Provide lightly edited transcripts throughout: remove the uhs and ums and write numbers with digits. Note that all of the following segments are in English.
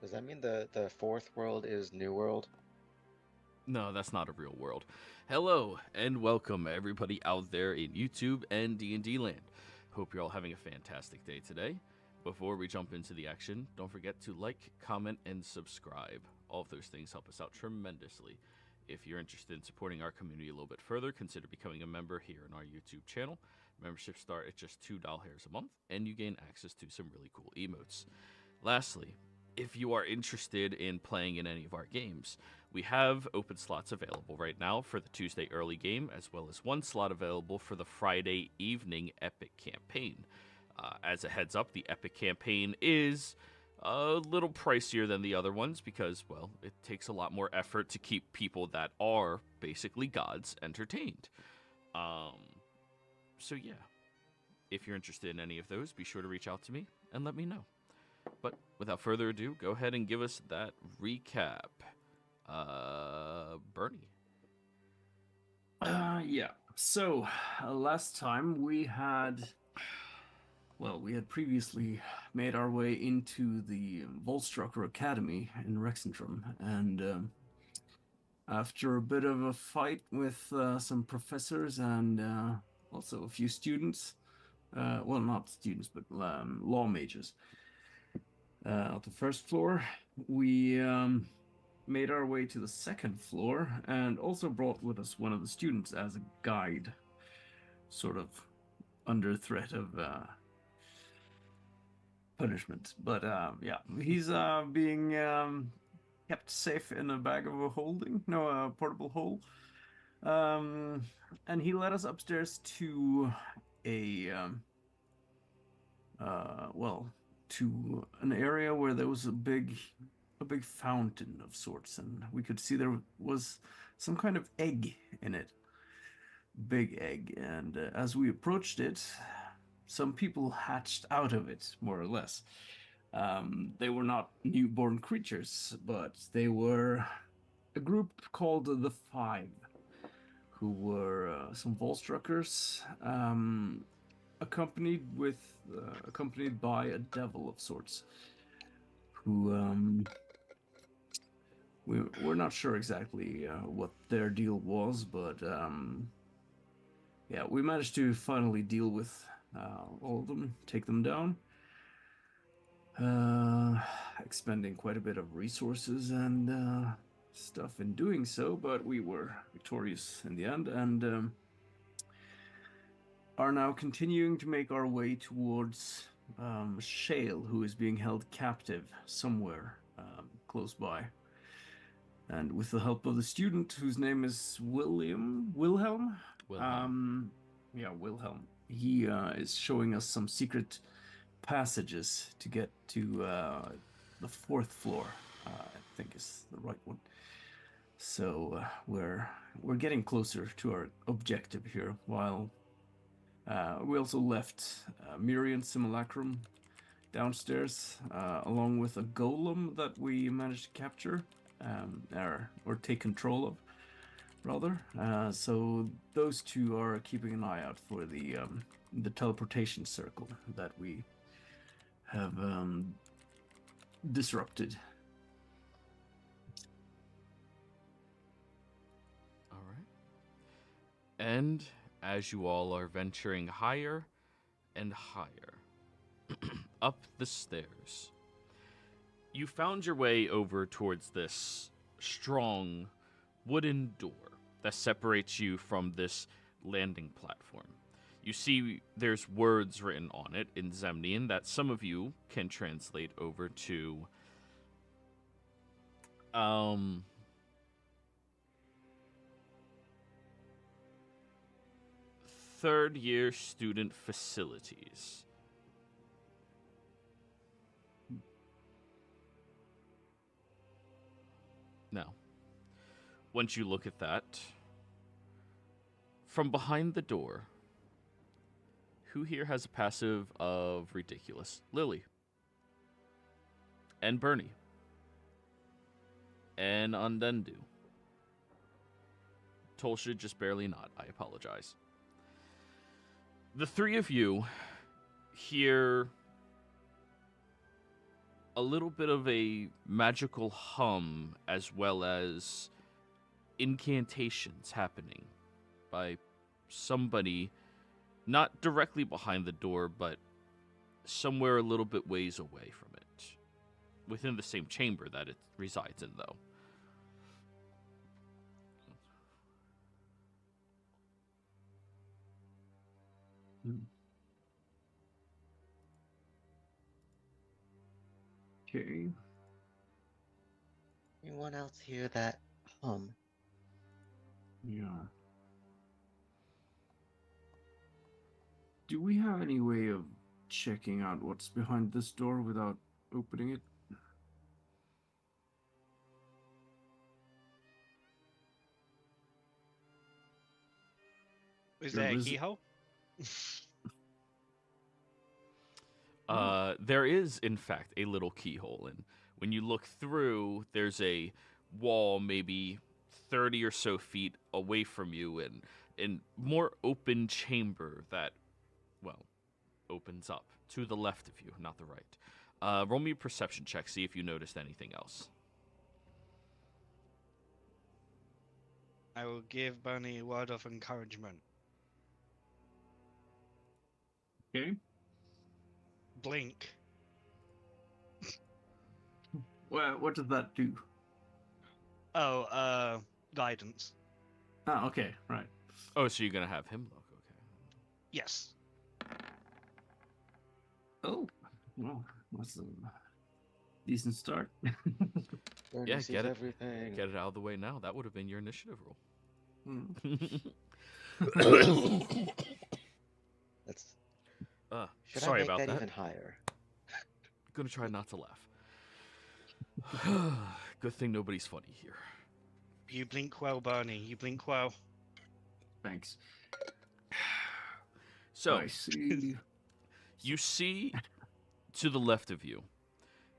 Does that mean the fourth world is New World? No, that's not a real world. Hello and welcome everybody out there in YouTube and D&D land. Hope you're all having a fantastic day today. Before we jump into the action, don't forget to like, comment, and subscribe. All of those things help us out tremendously. If you're interested in supporting our community a little bit further, consider becoming a member here in our YouTube channel. Memberships start at just $2 a month, and you gain access to some really cool emotes. Lastly, if you are interested in playing in any of our games, we have open slots available right now for the Tuesday early game, as well as one slot available for the Friday evening Epic campaign. As a heads up, the Epic campaign is a little pricier than the other ones because, well, it takes a lot more effort to keep people that are basically gods entertained. So yeah, if you're interested in any of those, be sure to reach out to me and let me know. But without further ado, go ahead and give us that recap. Bernie. Yeah. So, last time we had previously made our way into the Volstrucker Academy in Rexentrum, and after a bit of a fight with some professors and also a few students, well, not students, but law mages, at the first floor, we made our way to the second floor and also brought with us one of the students as a guide, sort of under threat of punishment. But yeah, he's being kept safe in a bag of a holding, no, a portable hole. And he led us upstairs to a to an area where there was a big fountain of sorts, and we could see there was some kind of egg in it, big egg. And as we approached it, some people hatched out of it, more or less. They were not newborn creatures, but they were a group called the Five, who were some Volstruckers, accompanied by a devil of sorts, who we're not sure exactly what their deal was, but yeah, we managed to finally deal with all of them, take them down, expending quite a bit of resources and stuff in doing so, but we were victorious in the end, and are now continuing to make our way towards Shale, who is being held captive somewhere close by. And with the help of the student, whose name is Wilhelm. Wilhelm. Yeah, Wilhelm. He is showing us some secret passages to get to the fourth floor. I think is the right one. So we're getting closer to our objective here. While we also left Mirian Simulacrum downstairs, along with a golem that we managed to capture. Or take control of, rather. So those two are keeping an eye out for the teleportation circle that we have disrupted. All right. And as you all are venturing higher and higher up the stairs, you found your way over towards this strong wooden door that separates you from this landing platform. You see there's words written on it in Zemnian that some of you can translate over to third year student facilities. Now, once you look at that, from behind the door, who here has a passive of ridiculous? Lily. And Bernie. And Undendu. Tolsha just barely not. I apologize. The three of you hear a little bit of a magical hum as well as incantations happening by somebody not directly behind the door, but somewhere a little bit ways away from it. Within the same chamber that it resides in, though. Okay. Anyone else hear that hum? Yeah. Do we have any way of checking out what's behind this door without opening it? Is there a Is- keyhole? There is, in fact, a little keyhole, and when you look through, there's a wall maybe 30 or so feet away from you, and more open chamber that, well, opens up to the left of you, not the right. Roll me a perception check, see if you noticed anything else. I will give Bernie a word of encouragement. Okay. Blink. Well, what does that do? Oh, guidance. Ah, okay, right. Oh, so you're going to have him look, okay. Yes. Oh, well, that's a decent start. Bernie Yeah, sees get it. everything. Get it out of the way now. That would have been your initiative roll. That's. Should Sorry I make about that. even higher? Gonna try not to laugh. Good thing nobody's funny here. You blink well, Bernie. You blink well. Thanks. So, I see. you see to the left of you,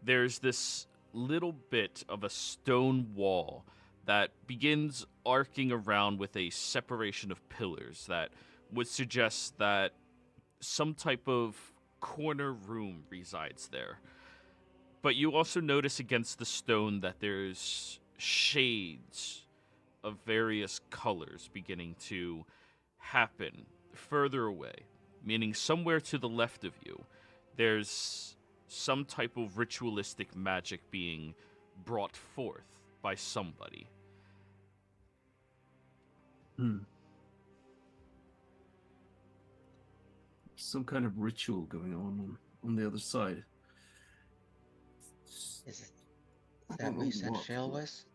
there's this little bit of a stone wall that begins arcing around with a separation of pillars that would suggest that some type of corner room resides there. But you also notice against the stone that there's shades of various colors beginning to happen further away, meaning somewhere to the left of you, there's some type of ritualistic magic being brought forth by somebody. Some kind of ritual going on the other side. Is that what you said Shale was?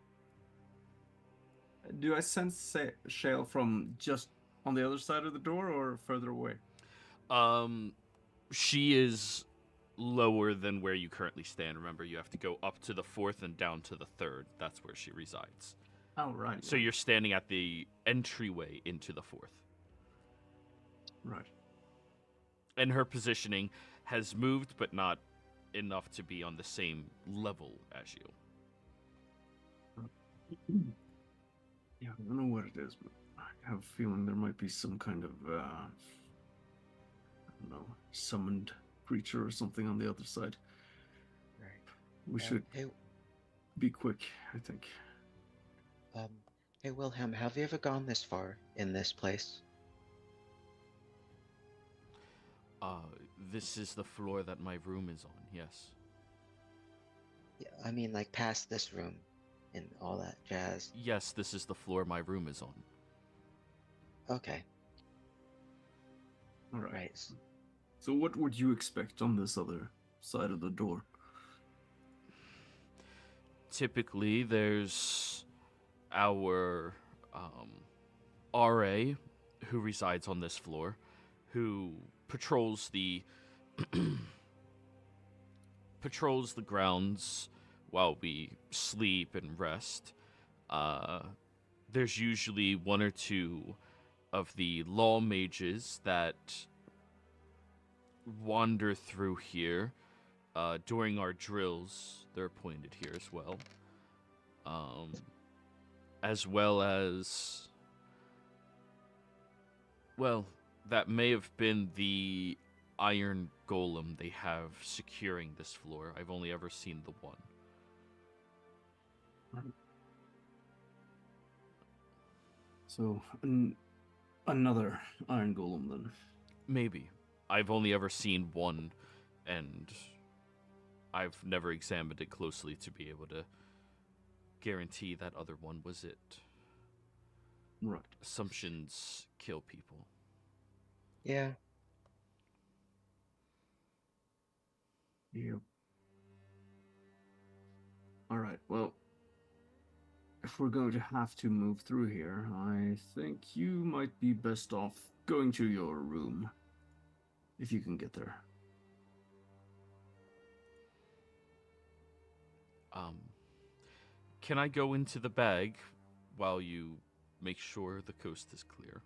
Do I sense Shale from just on the other side of the door or further away? She is lower than where you currently stand. Remember, you have to go up to the fourth and down to the third. That's where she resides. Oh, right. So you're standing at the entryway into the fourth. Right. And her positioning has moved, but not enough to be on the same level as you. Yeah, I don't know what it is, but I have a feeling there might be some kind of, I don't know, summoned creature or something on the other side. Right. We should Hey, be quick, I think. hey Wilhelm, have you ever gone this far in this place? This is the floor that my room is on, yes. Yeah, I mean, like past this room and all that jazz. Yes, this is the floor my room is on. Okay, All right. right. So what would you expect on this other side of the door? Typically, there's our RA who resides on this floor, who patrols the grounds while we sleep and rest. There's usually one or two of the law mages that wander through here during our drills. They're appointed here as well. As well as, well, that may have been the iron golem they have securing this floor. I've only ever seen the one. So, another iron golem then. Maybe. I've only ever seen one, and I've never examined it closely to be able to guarantee that other one was it. Right. Assumptions kill people. Yeah. Yep. All right. Well, if we're going to have to move through here, I think you might be best off going to your room, if you can get there. Can I go into the bag while you make sure the coast is clear?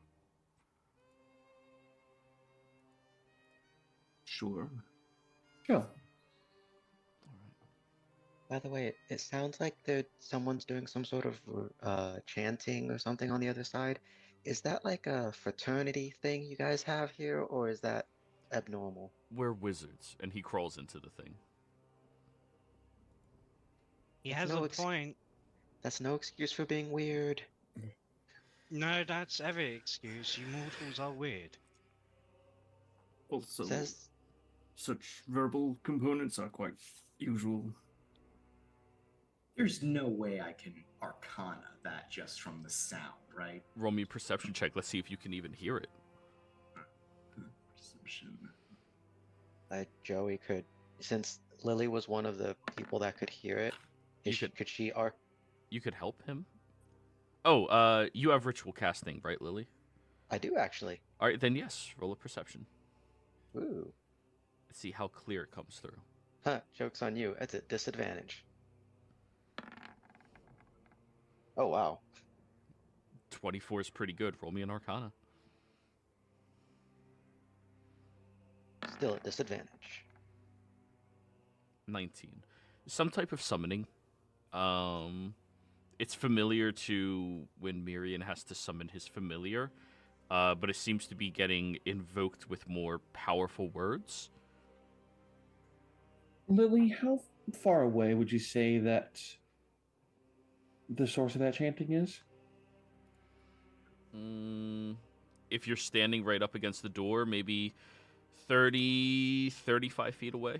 Sure. Sure. By the way, it sounds like someone's doing some sort of chanting or something on the other side. Is that like a fraternity thing you guys have here, or is that abnormal? We're wizards, and he crawls into the thing. He That's has no a ex- point. That's no excuse for being weird. No, that's every excuse. You mortals are weird. Also, Says such verbal components are quite usual. There's no way I can arcana that just from the sound, right? Roll me a perception check. Let's see if you can even hear it. Perception. Joey could, since Lily was one of the people that could hear it. Could she You could help him? Oh, you have ritual casting, right, Lily? I do actually. All right, then yes, roll a perception. Ooh. Let's see how clear it comes through. Huh, joke's on you. It's a disadvantage. Oh, wow. 24 is pretty good. Roll me an arcana. Still at disadvantage. 19. Some type of summoning. It's familiar to when Mirian has to summon his familiar, but it seems to be getting invoked with more powerful words. Lily, how far away would you say that the source of that chanting is? If you're standing right up against the door, maybe 30, 35 feet away.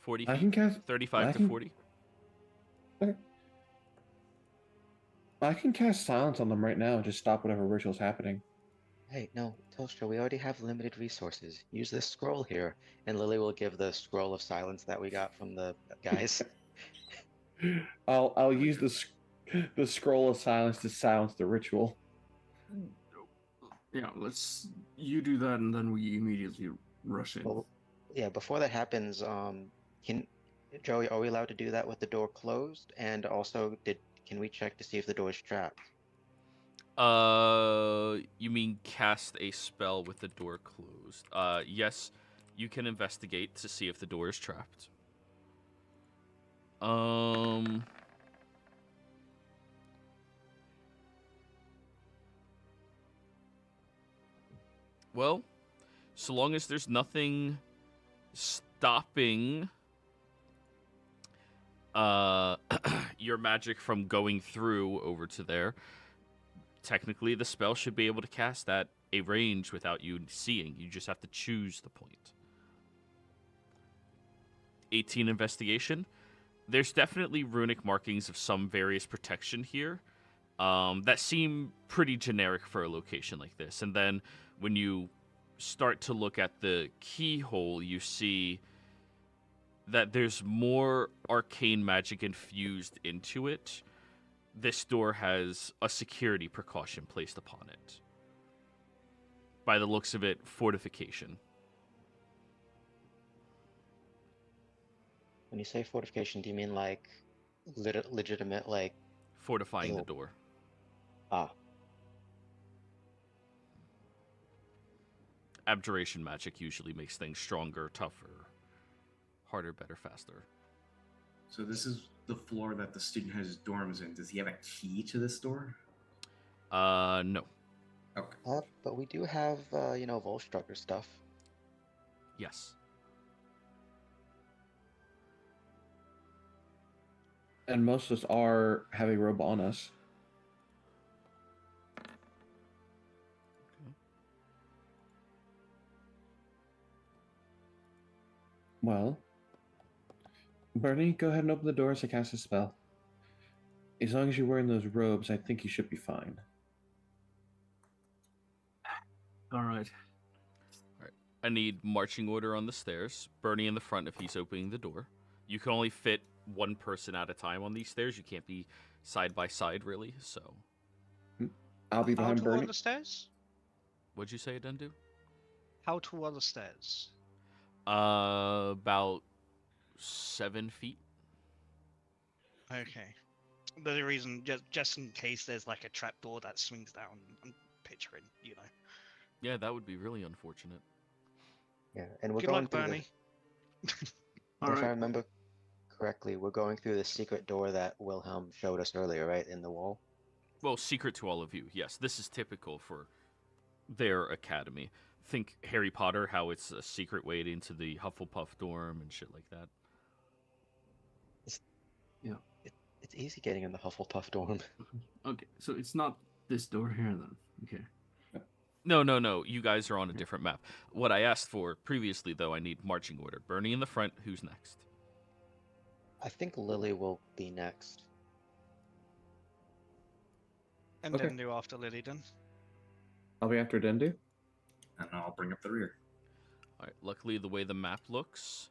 40 feet? I can cast 35 to 40. Okay. I can cast silence on them right now and just stop whatever ritual's happening. Hey, no, Telstra, we already have limited resources. Use this scroll here, and Lily will give the scroll of silence that we got from the guys. I'll use the scroll of silence to silence the ritual. Yeah, you do that, and then we immediately rush in. Well, yeah, before that happens, Joey, are we allowed to do that with the door closed? And also, can we check to see if the door is trapped? You mean cast a spell with the door closed? Yes, you can investigate to see if the door is trapped. Well, so long as there's nothing stopping your magic from going through over to there, technically the spell should be able to cast at a range without you seeing. You just have to choose the point. 18 investigation. There's definitely runic markings of some various protection here that seem pretty generic for a location like this. And then when you start to look at the keyhole, you see that there's more arcane magic infused into it. This door has a security precaution placed upon it. By the looks of it, fortification. When you say fortification, do you mean like legitimate, like Fortifying the Oh. door. ah? Abjuration magic usually makes things stronger, tougher, harder, better, faster. So this is the floor that the student has his dorms in. Does he have a key to this door? No. Okay. But we do have, Volstrucker stuff. Yes. And most of us are having robe on us. Okay. Well, Bernie, go ahead and open the doors to cast a spell. As long as you're wearing those robes, I think you should be fine. All right. I need marching order on the stairs. Bernie in the front if he's opening the door. You can only fit one person at a time on these stairs. You can't be side by side, really. So, I'll be How behind tall are Bernie. the stairs? what'd you say, Adendu? How tall are the stairs? About 7 feet. Okay. But the reason, just in case there's like a trapdoor that swings down, I'm picturing, you know. Yeah, that would be really unfortunate. Yeah, and we're Good going luck, through Bernie. All if I right. remember correctly, we're going through the secret door that Wilhelm showed us earlier, right, in the wall? Well, secret to all of you. Yes, this is typical for their academy. Think Harry Potter, how it's a secret way into the Hufflepuff dorm and shit like that. It's easy getting in the Hufflepuff dorm. Okay, so it's not this door here then. Okay. No. You guys are on a different map. What I asked for previously, though, I need marching order. Bernie in the front. Who's next? I think Lily will be next. And Okay. then do after Lily then. I'll be after Dendu. And I'll bring up the rear. All right. Luckily, the way the map looks,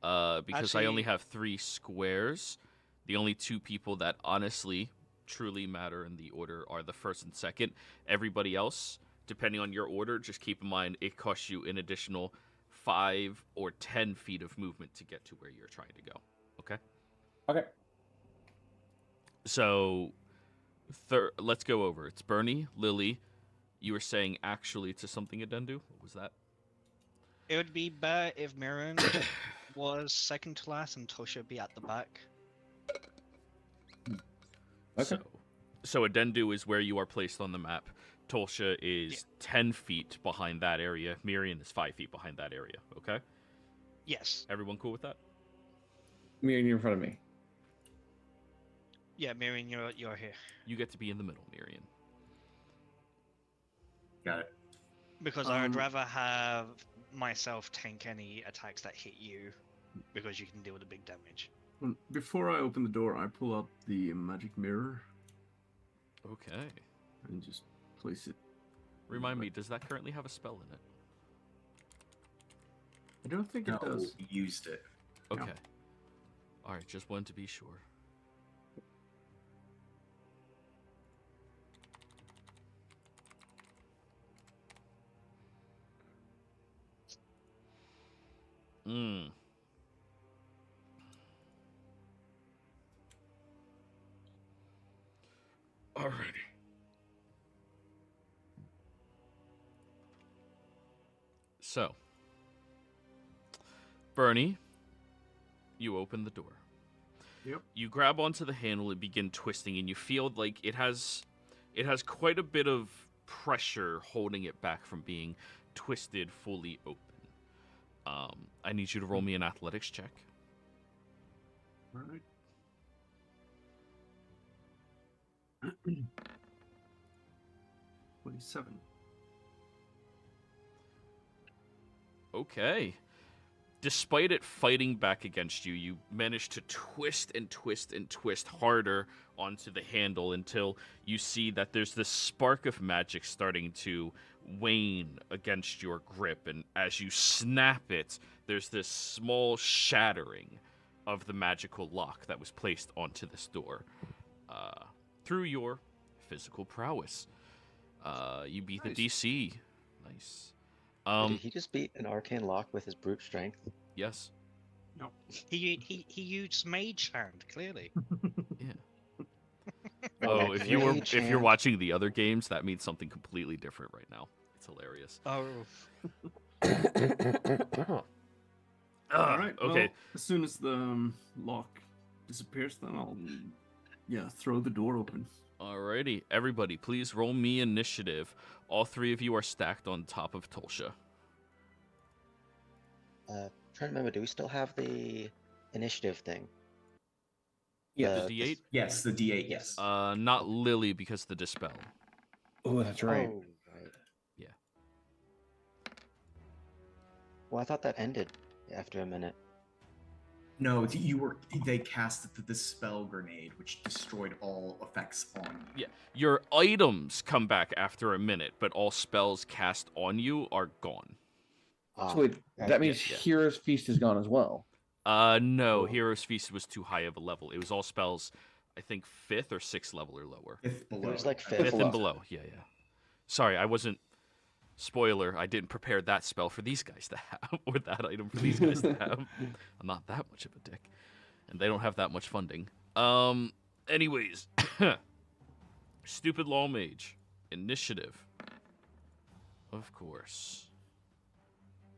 because I only Actually- have 3 squares, the only 2 people that honestly, truly matter in the order are the first and second. Everybody else, depending on your order, just keep in mind it costs you an additional 5 or 10 feet of movement to get to where you're trying to go. Okay? Okay. So, let's go over. It's Bernie, Lily. You were saying actually to something, Adendu? What was that? It would be better if Mirren was second to last and Tosha be at the back. Okay. So Adendu is where you are placed on the map. Tolsha is 10 feet behind that area. Miriam is 5 feet behind that area. Okay? Yes. Everyone cool with that? Me and you in front of me. Yeah, Mirren, you're here. You get to be in the middle, Miriam. Got it. Because I would rather have myself tank any attacks that hit you, because you can deal with the big damage. Before I open the door, I pull out the magic mirror Okay. and just place it. Remind me, does that currently have a spell in it? I don't think it No, does. we used it. Okay. Yeah. All right, just wanted to be sure. Hmm. Alrighty. So, Bernie, you open the door. Yep. You grab onto the handle and begin twisting, and you feel like it has quite a bit of pressure holding it back from being twisted fully open. I need you to roll me an athletics check. All right. 27. Okay. Despite it fighting back against you, you manage to twist and twist and twist harder onto the handle until you see that there's this spark of magic starting to wane against your grip. And as you snap it, there's this small shattering of the magical lock that was placed onto this door through your physical prowess. You beat the DC. Nice. Did he just beat an arcane lock with his brute strength? Yes. No. He used Mage Hand, clearly. Yeah. Oh, Oh, that if you're great watching the other games, that means something completely different right now. It's hilarious. Oh. All right. Okay. Well, as soon as the lock disappears, then I'll throw the door open. Alrighty, everybody, please roll me initiative. All 3 of you are stacked on top of Tolsha. Trying to remember, do we still have the initiative thing? Yes. The D8? Yes, the D8. Yes. Not Lily because of the dispel. Oh, that's right. Oh, right. Yeah. Well, I thought that ended after a minute. No, they cast the dispel grenade, which destroyed all effects on you. Yeah. Your items come back after a minute, but all spells cast on you are gone. Ah, So wait, right. that means yeah. Hero's Feast is gone as well. No, Oh. Hero's Feast was too high of a level. It was all spells, I think 5th or 6th level or lower. Fifth below. It was like 5th fifth. and below. Yeah. Sorry, I wasn't. Spoiler, I didn't prepare that spell for these guys to have, or that item for these guys to have. I'm not that much of a dick. And they don't have that much funding. Anyways. Stupid Law Mage. Initiative. Of course.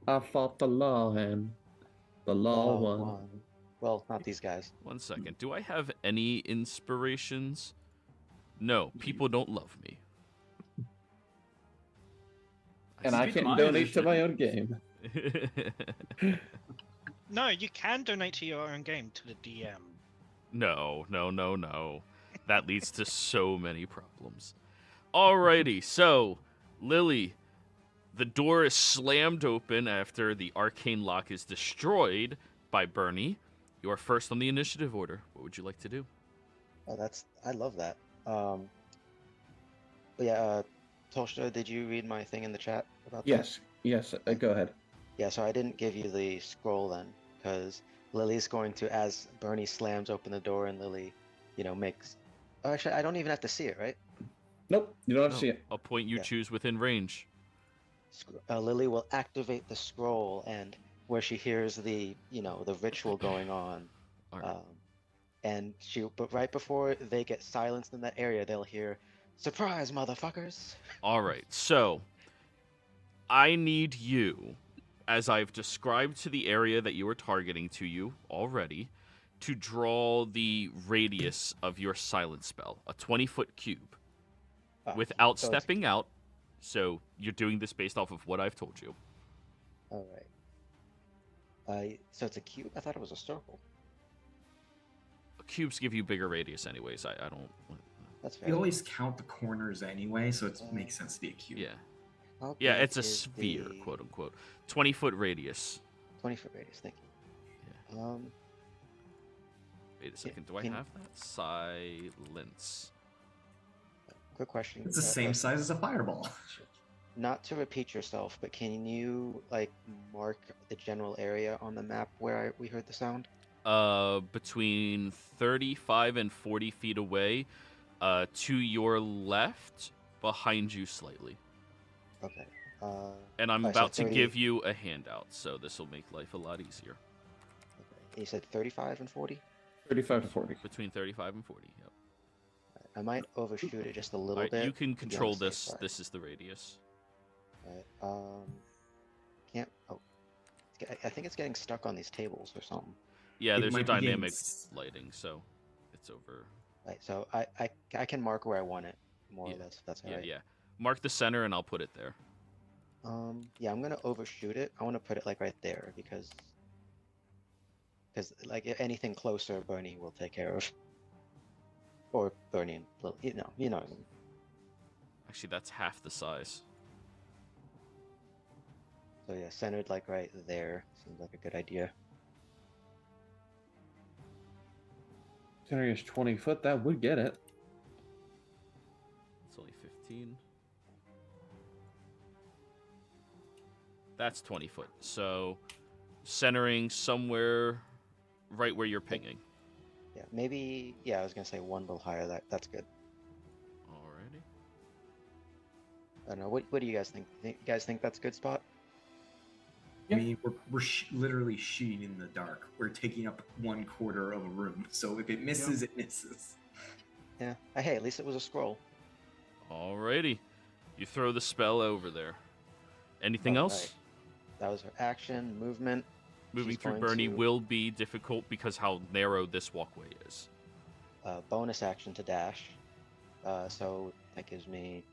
I fought the law and the law Oh, won. well, not these guys. 1 second. Do I have any inspirations? No, people don't love me. And I Speak can't my donate to my initiative. own game. No, you can donate to your own game to the DM. No. That leads to so many problems. Alrighty, so, Lily, the door is slammed open after the arcane lock is destroyed by Bernie. You are first on the initiative order. What would you like to do? Oh, I love that. But yeah, Tolstoy, did you read my thing in the chat about that? Yes, go ahead. Yeah, so I didn't give you the scroll then, because Lily's going to, as Bernie slams open the door and Lily, makes... Oh, actually, I don't even have to see it, right? Nope, you don't have to see it. A point you Yeah. choose within range. Lily will activate the scroll, and where she hears the ritual going on, Alright. but right before they get silenced in that area, they'll hear, "Surprise, motherfuckers!" Alright, so, I need you, as I've described to the area that you are targeting to you already, to draw the radius of your silence spell, a 20-foot cube, without so it's- stepping out. So you're doing this based off of what I've told you. All right. So it's a cube. I thought it was a circle. Cubes give you bigger radius, anyways. I don't. That's We fair. always count the corners anyway, so it makes sense to be a cube. Yeah, How yeah. big It's a is sphere, the quote unquote. 20-foot radius. 20-foot radius. Thank you. Wait a second. Do I can- have that? Silence. Quick question. It's the same size as a fireball. Not to repeat yourself, but can you mark the general area on the map where we heard the sound? Between 35 and 40 feet away, to your left, behind you slightly. Okay. And I'm Alright, so about to 30 give you a handout, so this will make life a lot easier. Okay. You said 35 and 40? 35 to 40. Between 35 and 40, yep. I might overshoot it just a little Alright, bit. you can to be on control the safe this. side. This is the radius. Alright. Can't. Oh. I think it's getting stuck on these tables or something. Yeah, It there's a might be getting dynamic s- lighting, so it's over. Right. So I can mark where I want it, more Yeah. or less. If that's Yeah, alright. yeah. Mark the center, and I'll put it there. Yeah, I'm gonna overshoot it. I want to put it right there because if anything closer, Bernie will take care of. Or Bernie and Lil, you know what I mean. Actually, that's half the size. So yeah, centered right there seems like a good idea. Center is 20 foot. That would get it. It's only 15. That's 20 foot. So, centering somewhere right where you're pinging. Yeah, maybe. Yeah, I was gonna say one little higher. That's good. Alrighty. I don't know. What do you guys think? You guys think that's a good spot? Yeah. I mean, we're literally shooting in the dark. We're taking up 1/4 of a room, so if it misses, it misses. Yeah. Hey, at least it was a scroll. Alrighty. You throw the spell over there. Anything else? Alright. That was her action, movement. Moving She's through going Bernie to- will be difficult because how narrow this walkway is. Bonus action to dash. So that gives me.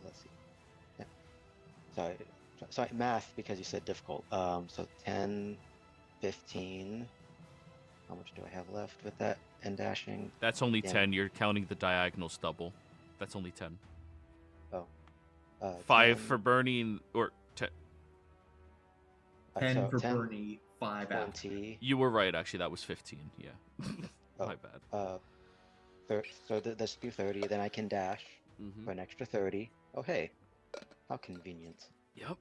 Let's see. Yeah. Sorry, Sorry, math because you said difficult. So 10, 15. How much do I have left with that and dashing? That's only Yeah. 10. You're counting the diagonals double. That's only 10. Oh. 5 10, for Bernie, or 10. 10 so for 10, Bernie, 5 after. 20. You were right, actually. That was 15. Yeah. Oh, My bad. So let's do 30. Then I can dash Mm-hmm. for an extra 30. Oh, hey. How convenient. Yep.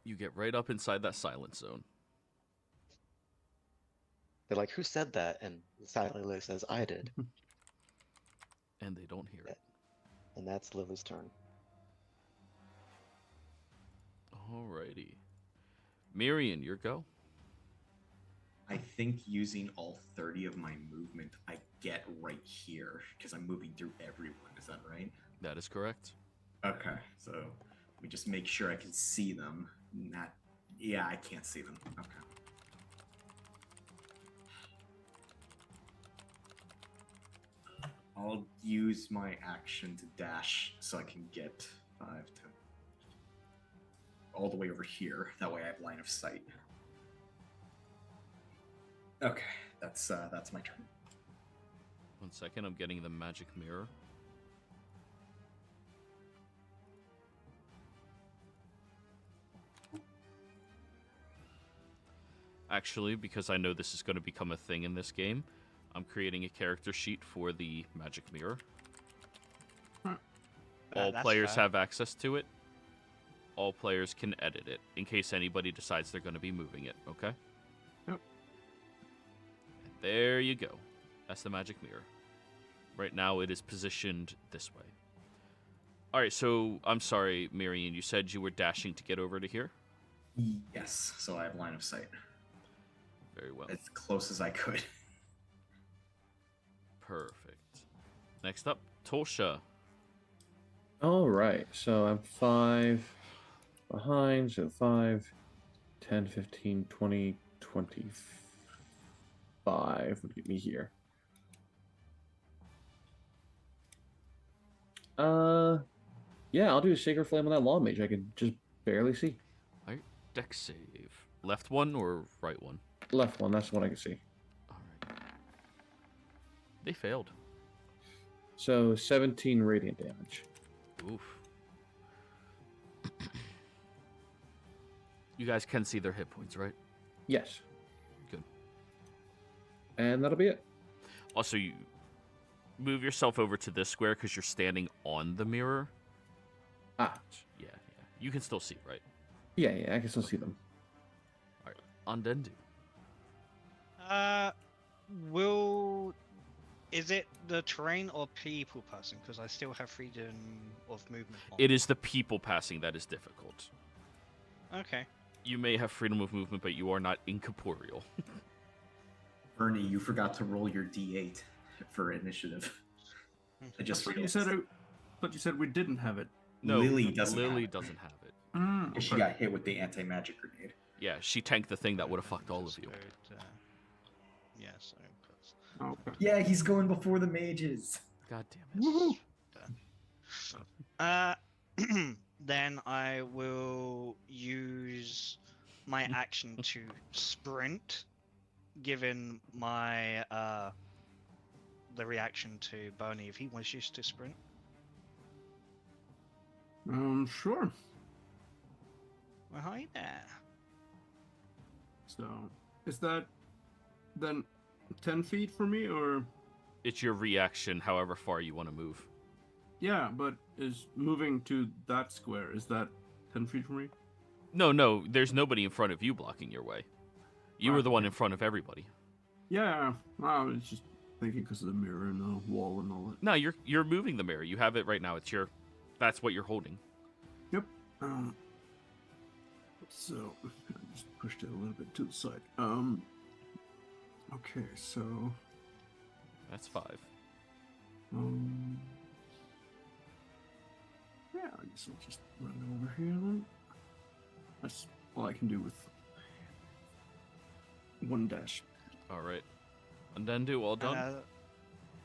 You get right up inside that silent zone. They're like, who said that? And silently Lily says, I did. And they don't hear it. And that's Lily's turn. Alrighty. Miriam, your go. I think using all 30 of my movement, I get right here because I'm moving through everyone. Is that right? That is correct. Okay, so let me just make sure I can see them. Not, yeah, I can't see them. Okay. I'll use my action to dash so I can get 5, 10, all the way over here. That way I have line of sight. Okay, that's my turn. 1 second, I'm getting the magic mirror. Actually, because I know this is going to become a thing in this game, I'm creating a character sheet for the magic mirror. All That's players fair. have access to it. All players can edit it in case anybody decides they're going to be moving it, okay? Yep. And there you go. That's the magic mirror. Right now it is positioned this way. Alright, so I'm sorry, Miriam, you said you were dashing to get over to here? Yes, so I have line of sight. Very well. As close as I could. Perfect. Next up, Tosha. All right, so I'm 5 behind, so 5, 10, 15, 20, 25 would get me here. Yeah, I'll do a Sacred Flame on that Law Mage. I can just barely see. Alright, dex save. Left one or right one? Left one, that's the one I can see. Alright. They failed. So 17 radiant damage. Oof. You guys can see their hit points, right? Yes. Good. And that'll be it. Also, you move yourself over to this square because you're standing on the mirror. Ah. Yeah. You can still see, right? Yeah, I can still see them. Alright. Undendu. Is it the terrain or people person? Because I still have freedom of movement. It is the people passing that is difficult. Okay. You may have freedom of movement, but you are not incorporeal. Bernie, you forgot to roll your D8 for initiative. I just But you realized. said we didn't have it. No, Lily doesn't have Lily it. doesn't have it. She got hit with the anti-magic grenade. Yeah, she tanked the thing that would have fucked all of you. Yes. Okay. Yeah, he's going before the mages. God damn it. Then I will use my action to sprint, given my the reaction to Boney if he was used to sprint. Sure. Well, hi there. So, is that then 10 feet for me, or? It's your reaction, however far you want to move. Yeah, but is moving to that square, is that 10 feet for me? No, there's nobody in front of you blocking your way. You were the one in front of everybody. Yeah, I was just thinking because of the mirror and the wall and all that. No, you're moving the mirror. You have it right now. That's what you're holding. Yep. So, I just pushed it a little bit to the side. Okay, so... That's 5. Yeah, I guess I'll just run over here then. That's all I can do with one dash. Alright. Undendu, all done?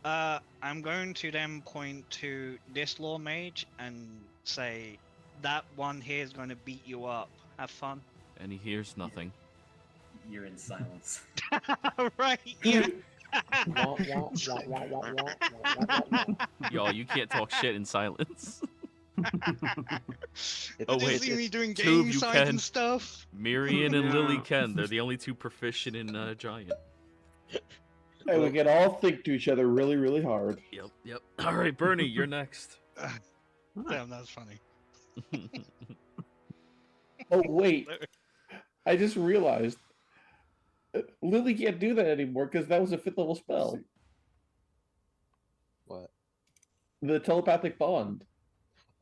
I'm going to then point to this law mage and say, that one here is going to beat you up. Have fun. And he hears nothing. You're in silence. Right? Yeah. Wah, wah, wah, wah, wah, wah, wah, wah, wah. Y'all, you can't talk shit in silence. Oh, Did you wait, see me doing two of game you signs can. and stuff? Miriam and Lily Yeah. can. They're the only two proficient in Giant. And we can all think to each other really, really hard. Yep. All right, Bernie, you're next. Damn, that's funny. Oh, wait. I just realized Lily can't do that anymore because that was a 5th level spell. What? The telepathic bond.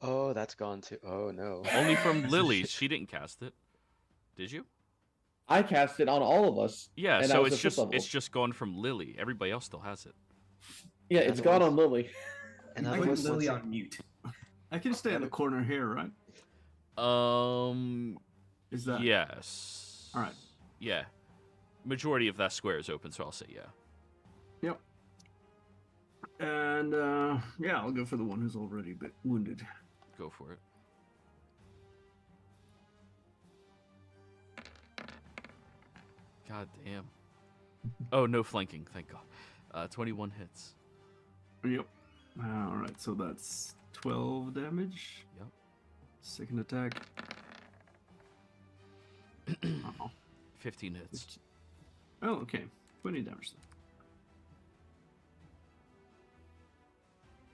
Oh, that's gone too. Oh no. Only from Lily. She didn't cast it. Did you? I cast it on all of us. Yeah, and that so was it's a 5th level. just gone from Lily. Everybody else still has it. Yeah, And it's it gone was- on Lily. And I that put was Lily once on mute. I can stay in the corner here, right? Is that Yes. All right. Yeah. Majority of that square is open, so I'll say yeah. Yep. And yeah, I'll go for the one who's already a bit wounded. Go for it. God damn. Oh, no flanking, thank God. 21 hits. Yep. All right, so that's 12 damage. Yep. Second attack. Uh-oh. 15 hits. Oh, okay. 20 damage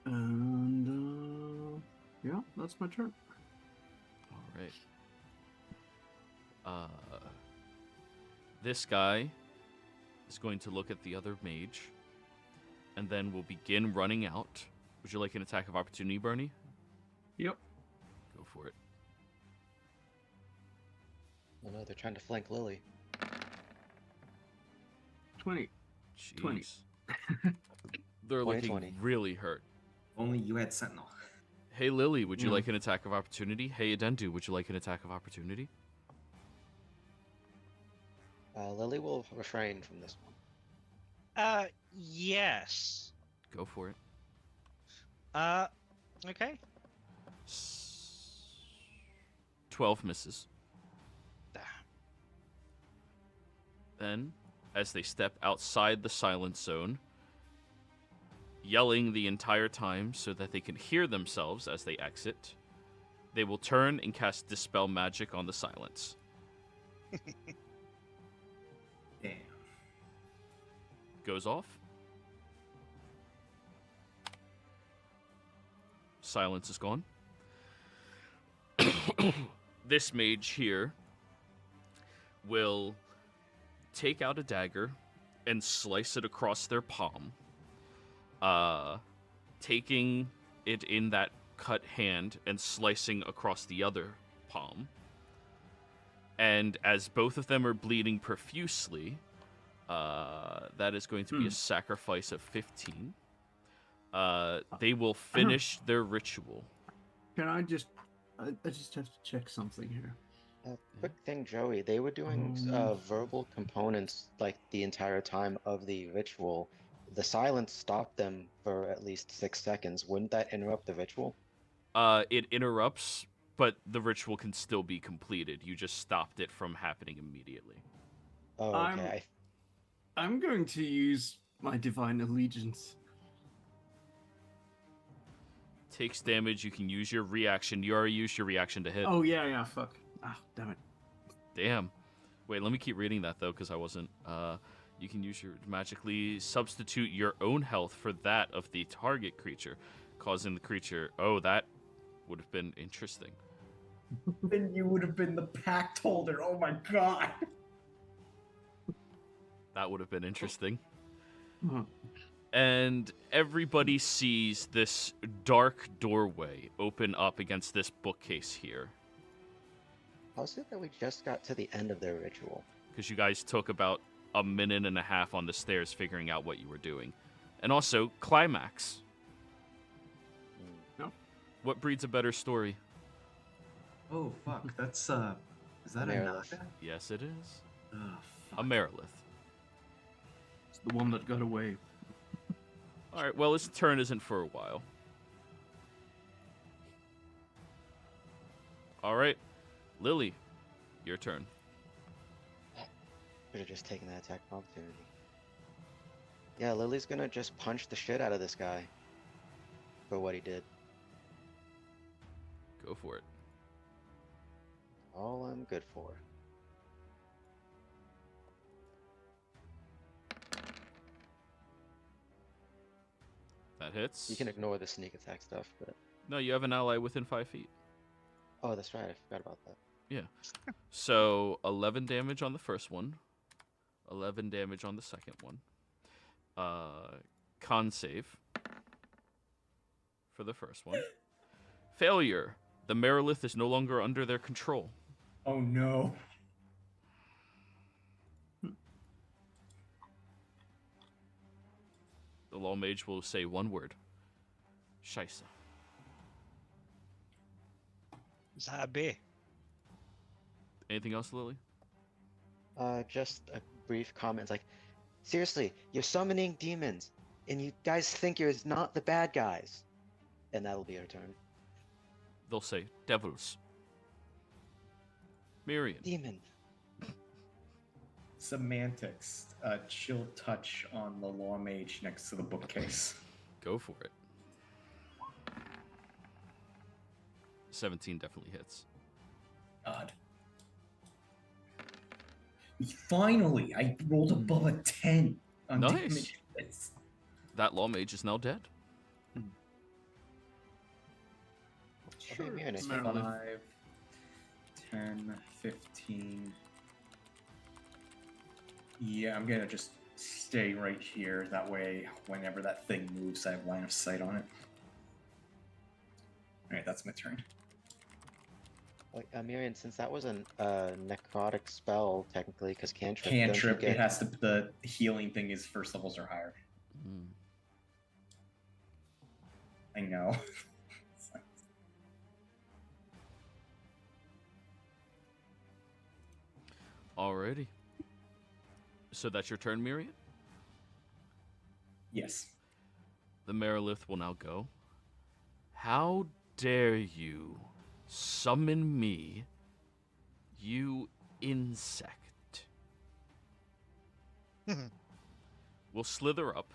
then. And yeah, that's my turn. All right. This guy is going to look at the other mage, and then will begin running out. Would you like an attack of opportunity, Bernie? Yep. Go for it. Oh no, they're trying to flank Lily. 20. Jeez. 20. They're 20, looking 20. really hurt. Only you had Sentinel. Hey, Lily, would you Yeah. like an attack of opportunity? Hey, Adendu, would you like an attack of opportunity? Lily will refrain from this one. Yes. Go for it. Okay. 12 misses. Ah. Then, as they step outside the silent zone, yelling the entire time so that they can hear themselves as they exit, they will turn and cast Dispel Magic on the silence. Damn. Goes off. Silence is gone. This mage here will take out a dagger and slice it across their palm, taking it in that cut hand and slicing across the other palm. And as both of them are bleeding profusely, that is going to be a sacrifice of 15. They will finish their ritual. Can I just have to check something here. Quick thing, Joey. They were doing verbal components like the entire time of the ritual. The silence stopped them for at least 6 seconds. Wouldn't that interrupt the ritual? It interrupts, but the ritual can still be completed. You just stopped it from happening immediately. Oh, okay. I'm going to use my Divine Allegiance. Takes damage, you can use your reaction. You already used your reaction to hit. Oh, yeah, fuck. Ah, damn it. Damn. Wait, let me keep reading that, though, because I wasn't... you can use your... Magically substitute your own health for that of the target creature, causing the creature... Oh, that would have been interesting. Then you would have been the pact holder. Oh my god. That would have been interesting. Uh-huh. And everybody sees this dark doorway open up against this bookcase here. How's it that we just got to the end of their ritual? Because you guys took about a minute and a half on the stairs figuring out what you were doing. And also, climax. No. What breeds a better story? Oh fuck. That's is that a Meredith. Naga? Yes, it is. Oh, A fuck. Merilith. It's the one that got away. Alright, well, his turn isn't for a while. All right, Lily, your turn. Should have just taken that attack of opportunity. Yeah, Lily's gonna just punch the shit out of this guy for what he did. Go for it. All I'm good for. That hits. You can ignore the sneak attack stuff, but No, you have an ally within 5 feet. oh, that's right. I forgot about that. Yeah. So 11 damage on the first one, 11 damage on the second one. Con save for the first one. Failure. The Merilith is no longer under their control. Oh no. The Law Mage will say one word. Scheisse. Zabe. Anything else, Lily? Just a brief comment. It's like, seriously, you're summoning demons, and you guys think you're not the bad guys, and that'll be your turn. They'll say devils. Miriam. Demon. Semantics. Chill touch on the law mage next to the bookcase. Go for it. 17 definitely hits. God. Finally, I rolled above a 10 on Nice. damage hits. That Law Mage is now dead. Okay, Miriam, it's Marilyn. 5, 10, 15. Yeah, I'm gonna just stay right here. That way, whenever that thing moves, I have line of sight on it. Alright, that's my turn. Like, Miriam, since that was a necrotic spell, technically, because cantrip, don't you Cantrip, get... it has to, the healing thing is first levels or higher. Mm. I know. Alrighty. So that's your turn, Miriam? Yes. The Merilith will now go. How dare you summon me, you insect? Will slither up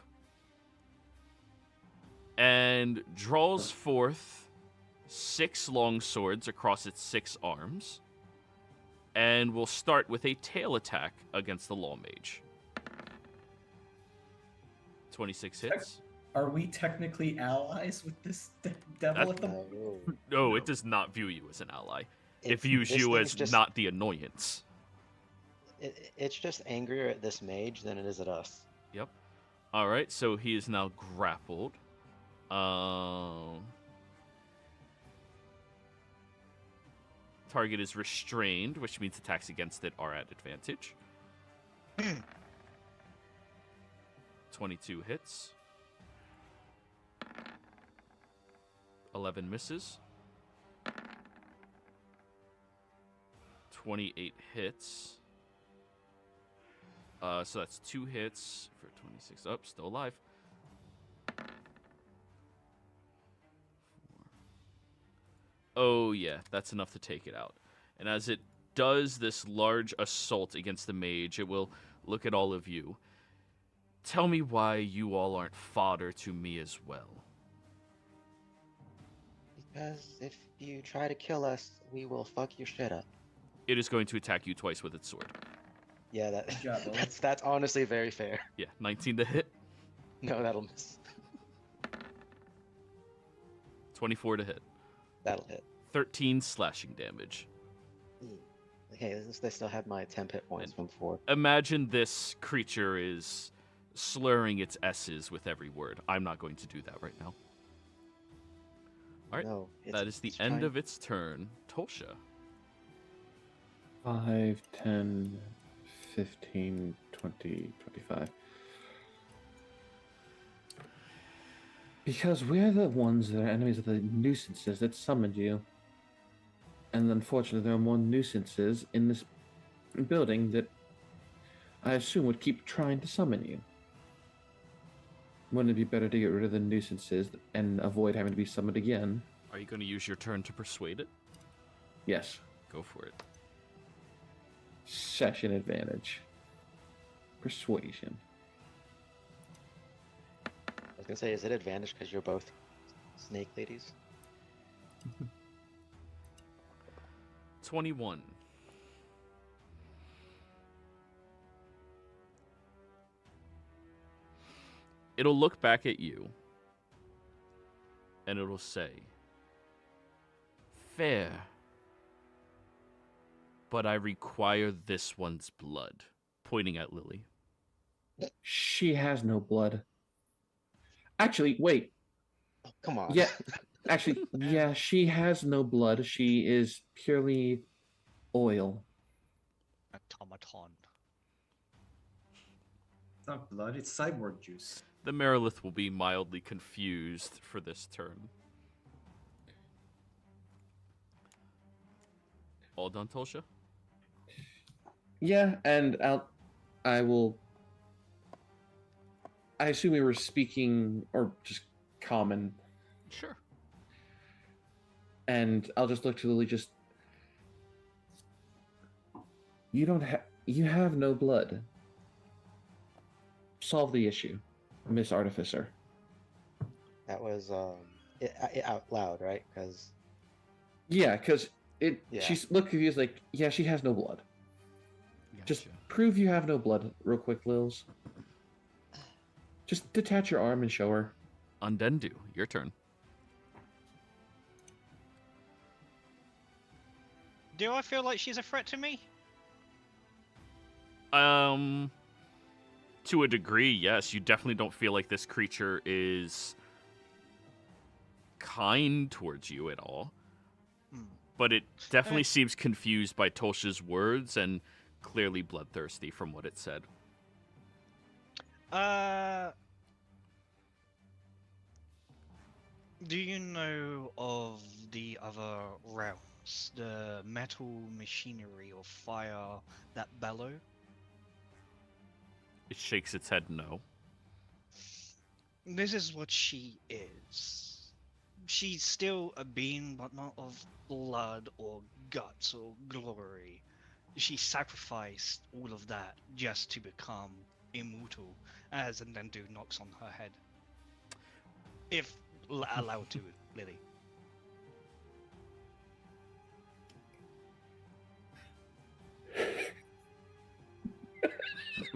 and draws forth 6 long swords across its 6 arms, and will start with a tail attack against the Law Mage. 26 hits. Are we technically allies with this devil at the moment? Oh. No, it does not view you as an ally. It views this you thing's as just, not the annoyance. It's just angrier at this mage than it is at us. Yep. All right, so he is now grappled. Target is restrained, which means attacks against it are at advantage. 22 hits. 11 misses. 28 hits. So that's 2 hits for 26. Oh, still alive. 4. Oh, yeah, that's enough to take it out. And as it does this large assault against the mage, it will look at all of you. Tell me why you all aren't fodder to me as well. Because if you try to kill us, we will fuck your shit up. It is going to attack you twice with its sword. Yeah, Good job, Lily. that's honestly very fair. Yeah, 19 to hit, No, that'll miss. 24 to hit, That'll hit. 13 slashing damage. Okay, they still have my temp hit points from before. Imagine this creature is slurring its S's with every word. I'm not going to do that right now. All right, No, that is the it's end trying- of its turn. Tolsha. 5, 10, 15, 20, 25. Because we're the ones that are enemies of the nuisances that summoned you. And unfortunately, there are more nuisances in this building that I assume would keep trying to summon you. Wouldn't it be better to get rid of the nuisances and avoid having to be summoned again? Are you going to use your turn to persuade it? Yes. Go for it. Session advantage. Persuasion. I was gonna say, is it advantage because you're both snake ladies? 21. It'll look back at you, and it'll say, "Fair, but I require this one's blood," pointing at Lily. She has no blood. Actually, wait. Oh, come on. Yeah. Actually, yeah, she has no blood. She is purely oil. Automaton. It's not blood, it's cyborg juice. The Merilith will be mildly confused for this turn. All done, Tolsha? Yeah, and I will. I assume we were speaking or just common, Sure. and I'll just look to Lily. Just you don't have. You have no blood. Solve the issue, Miss Artificer. That was it out loud, right? Because Yeah, because it. Yeah. She's look confused. Like, yeah, she has no blood. Just Gotcha. prove you have no blood, real quick, Lils. Just detach your arm and show her. Undendu, your turn. Do I feel like she's a threat to me? To a degree, yes. You definitely don't feel like this creature is kind towards you at all. Hmm. But it definitely seems confused by Tolsha's words and clearly bloodthirsty from what it said. Do you know of the other realms? The metal machinery or fire that bellow? It shakes its head no. This is what she is. She's still a being, but not of blood or guts or glory. She sacrificed all of that just to become immortal, as Ndendu knocks on her head. If allowed to, Lily.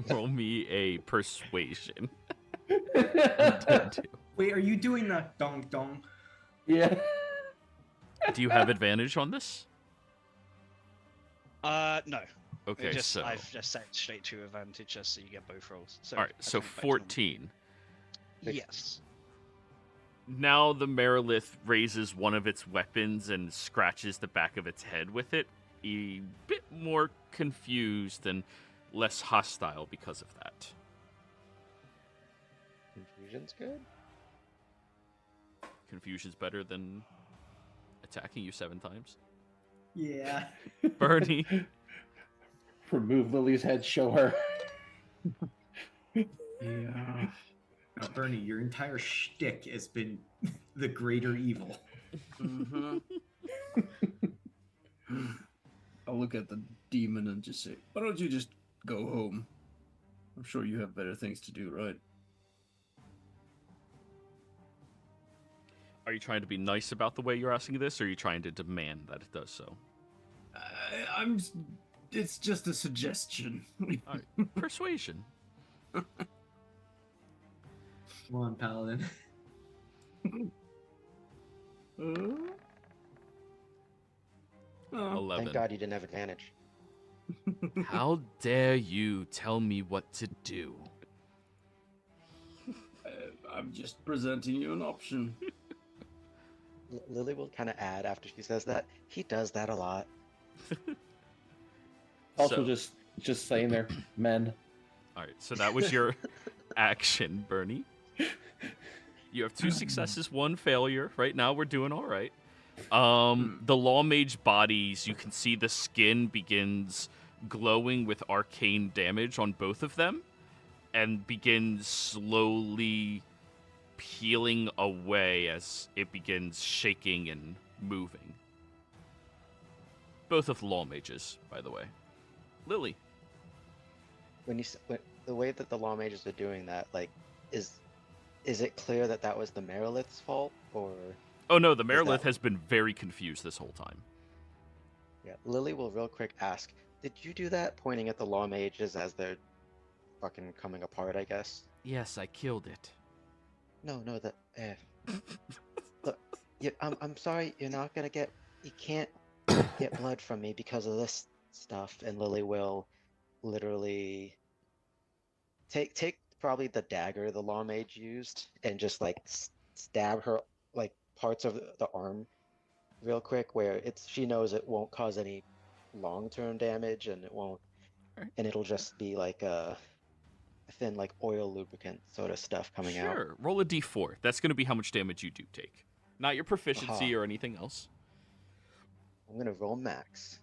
Roll me a persuasion. Wait, are you doing the dong dong? Yeah. Do you have advantage on this? No. Okay, so I've just set straight to advantage just so you get both rolls. So all right, I so think back to normal. 14. Yes. Now the Merilith raises one of its weapons and scratches the back of its head with it, a bit more confused and less hostile because of that. confusion's good. Confusion's better than attacking you 7 times. Yeah. Bernie. Remove Lily's head, show her. Yeah. Bernie, your entire shtick has been the greater evil. Mm-hmm. I'll look at the demon and just say, why don't you just go home? I'm sure you have better things to do, right? Are you trying to be nice about the way you're asking this, or are you trying to demand that it does so? It's just a suggestion. All right. Persuasion. Come on, Paladin. 11. Thank God you didn't have advantage. How dare you tell me what to do? I'm just presenting you an option. Lily will kind of add after she says that he does that a lot. Also, So- just saying there, men. All right, so that was your action, Bernie. You have 2 successes, 1 failure. Right now, we're doing all right. The Law Mage bodies, you can see the skin begins glowing with arcane damage on both of them, and begins slowly peeling away as it begins shaking and moving. Both of law mages, by the way. Lily. When the way that the law mages are doing that, like, is it clear that that was the Merilith's fault, or? Oh no, the Is Merilith that- has been very confused this whole time. Yeah, Lily will real quick ask, "Did you do that?" Pointing at the law mages as they're fucking coming apart, I guess. Yes, I killed it. No, that. Look, I'm sorry. You can't get blood from me because of this stuff. And Lily will literally take probably the dagger the law mage used and just like stab her like parts of the arm real quick, where she knows it won't cause any long-term damage, and it won't, Alright. and it'll just be like a thin like oil lubricant sort of stuff coming out. Sure, roll a d4. That's going to be how much damage you do take. Not your proficiency or anything else. I'm gonna roll max.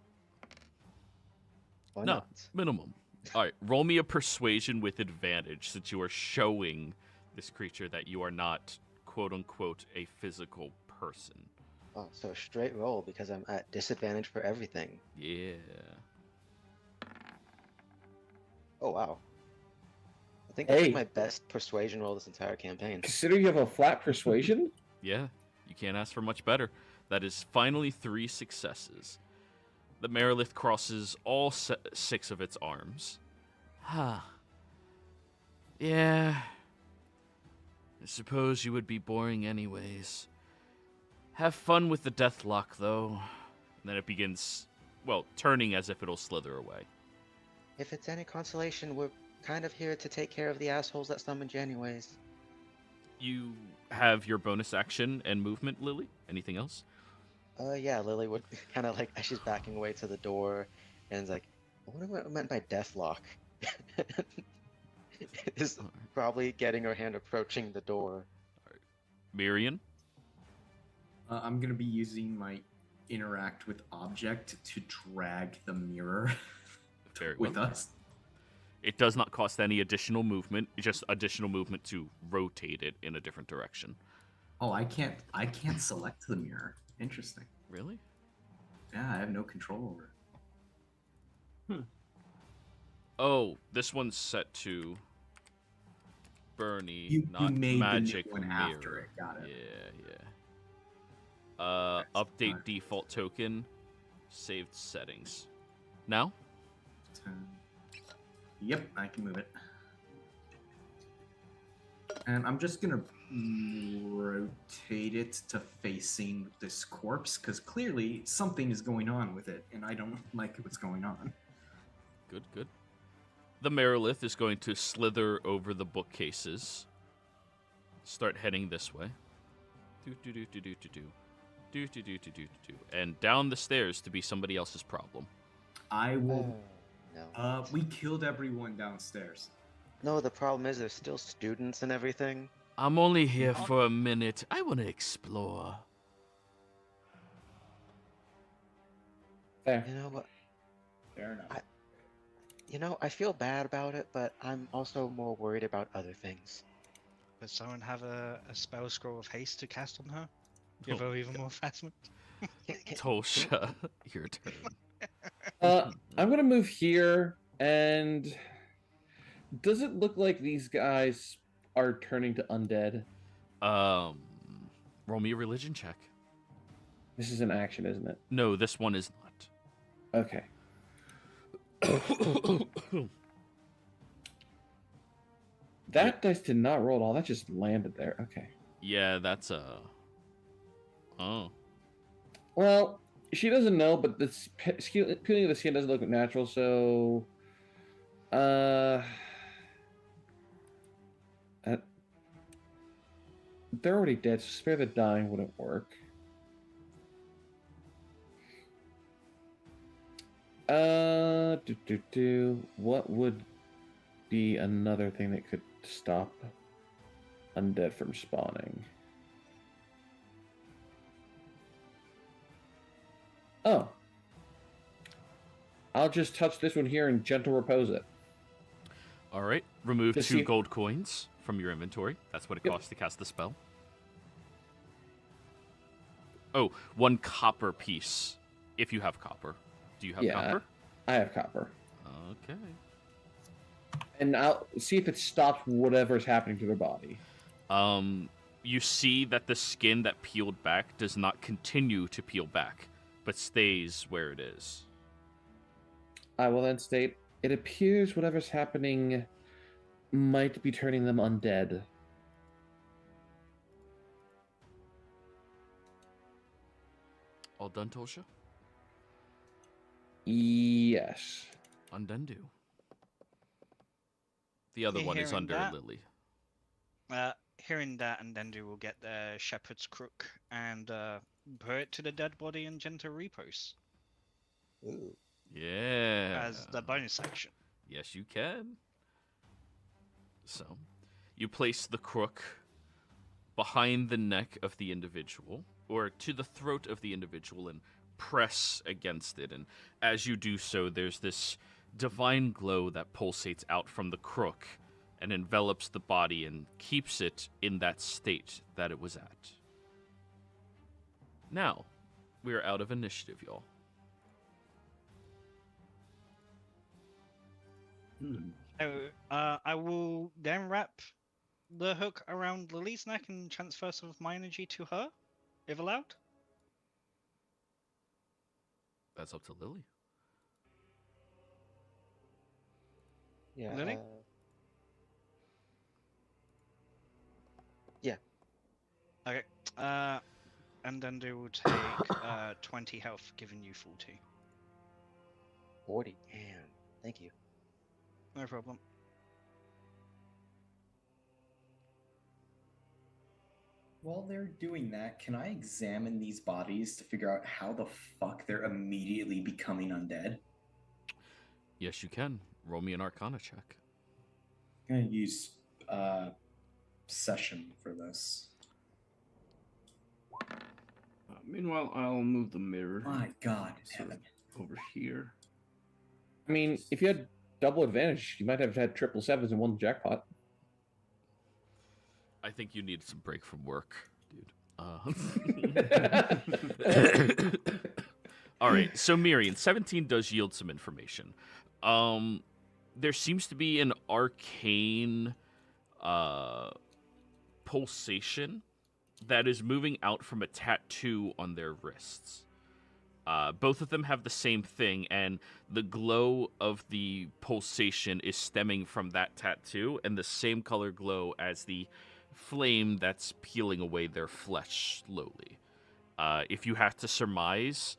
Why No, not? minimum. All right, roll me a persuasion with advantage, since you are showing this creature that you are not, quote-unquote, a physical person. Oh, so straight roll because I'm at disadvantage for everything. Yeah. Oh wow. I think that's Hey. my best persuasion roll this entire campaign. Consider you have a flat persuasion. Yeah, you can't ask for much better. That is finally 3 successes. The Merilith crosses all 6 of its arms. Huh. Yeah. I suppose you would be boring anyways. Have fun with the deathlock, though. And then it begins, well, turning as if it'll slither away. If it's any consolation, we're kind of here to take care of the assholes that summoned you anyways. You have your bonus action and movement, Lily? Anything else? Yeah, Lily would kind of like, as she's backing away to the door, and is like, I wonder what I meant by deathlock. Is probably getting her hand approaching the door. Miriam? I'm gonna be using my interact with object to drag the mirror Very with well. us. It does not cost any additional movement, just additional movement to rotate it in a different direction. Oh, I can't select the mirror. Interesting. Really? Yeah, I have no control over it. Oh, this one's set to Bernie, You not made magic the new one mirror. after it. Got it. Yeah. That's Update fine. default token, saved settings. Now? 10. Yep, I can move it. And I'm just gonna rotate it to facing this corpse, because clearly something is going on with it, and I don't like what's going on. Good, good. The Merilith is going to slither over the bookcases. Start heading this way. And down the stairs to be somebody else's problem. I will. No. We killed everyone downstairs. No, the problem is there's still students and everything. I'm only here for a minute. I want to explore. There. You know what? Fair enough. I feel bad about it, but I'm also more worried about other things. Does someone have a spell scroll of haste to cast on her? Give her even more attachment? Tosha, your turn. I'm gonna move here, and does it look like these guys are turning to undead? Roll me a religion check. This is an action, isn't it? No, this one is not. Okay. That dice did not roll at all. That just landed there. Okay. Yeah, that's Oh. Well, she doesn't know, but the peeling of the skin doesn't look natural, so they're already dead, so spare the dying wouldn't work. What would be another thing that could stop undead from spawning? Oh. I'll just touch this one here and gentle repose it. All right. Remove To 2 see- gold coins from your inventory. That's what it Yep. costs to cast the spell. Oh, 1 copper piece, if you have copper. Do you have Yeah, copper? I have copper. Okay. And I'll see if it stops whatever's happening to their body. You see that the skin that peeled back does not continue to peel back, but stays where it is. I will then state, it appears whatever's happening might be turning them undead. All done, Tosha? Yes. Undendu. The other one is Hearing under that- Lily. Hearing that, and Dendu will get the shepherd's crook and put it to the dead body in gentle repose Ooh. Yeah. as the bonus action. Yes, you can. So, you place the crook behind the neck of the individual, or to the throat of the individual, and press against it. And as you do so, there's this divine glow that pulsates out from the crook and envelops the body and keeps it in that state that it was at. Now, we are out of initiative, y'all. So, I will then wrap the hook around Lily's neck and transfer some of my energy to her, if allowed. That's up to Lily. Yeah. Lily? Yeah. Okay. And then they will take 20 health, giving you 40. 40. Damn. Thank you. No problem. While they're doing that, can I examine these bodies to figure out how the fuck they're immediately becoming undead? Yes, you can. Roll me an Arcana check. I'm gonna use session for this. Meanwhile, I'll move the mirror My God, sort of Evan. over here. I mean, if you had double advantage, you might have had triple sevens and won the jackpot. I think you need some break from work, dude. All right, so Miriam, 17 does yield some information. There seems to be an arcane pulsation that is moving out from a tattoo on their wrists. Both of them have the same thing, and the glow of the pulsation is stemming from that tattoo, and the same color glow as the flame that's peeling away their flesh slowly. If you have to surmise,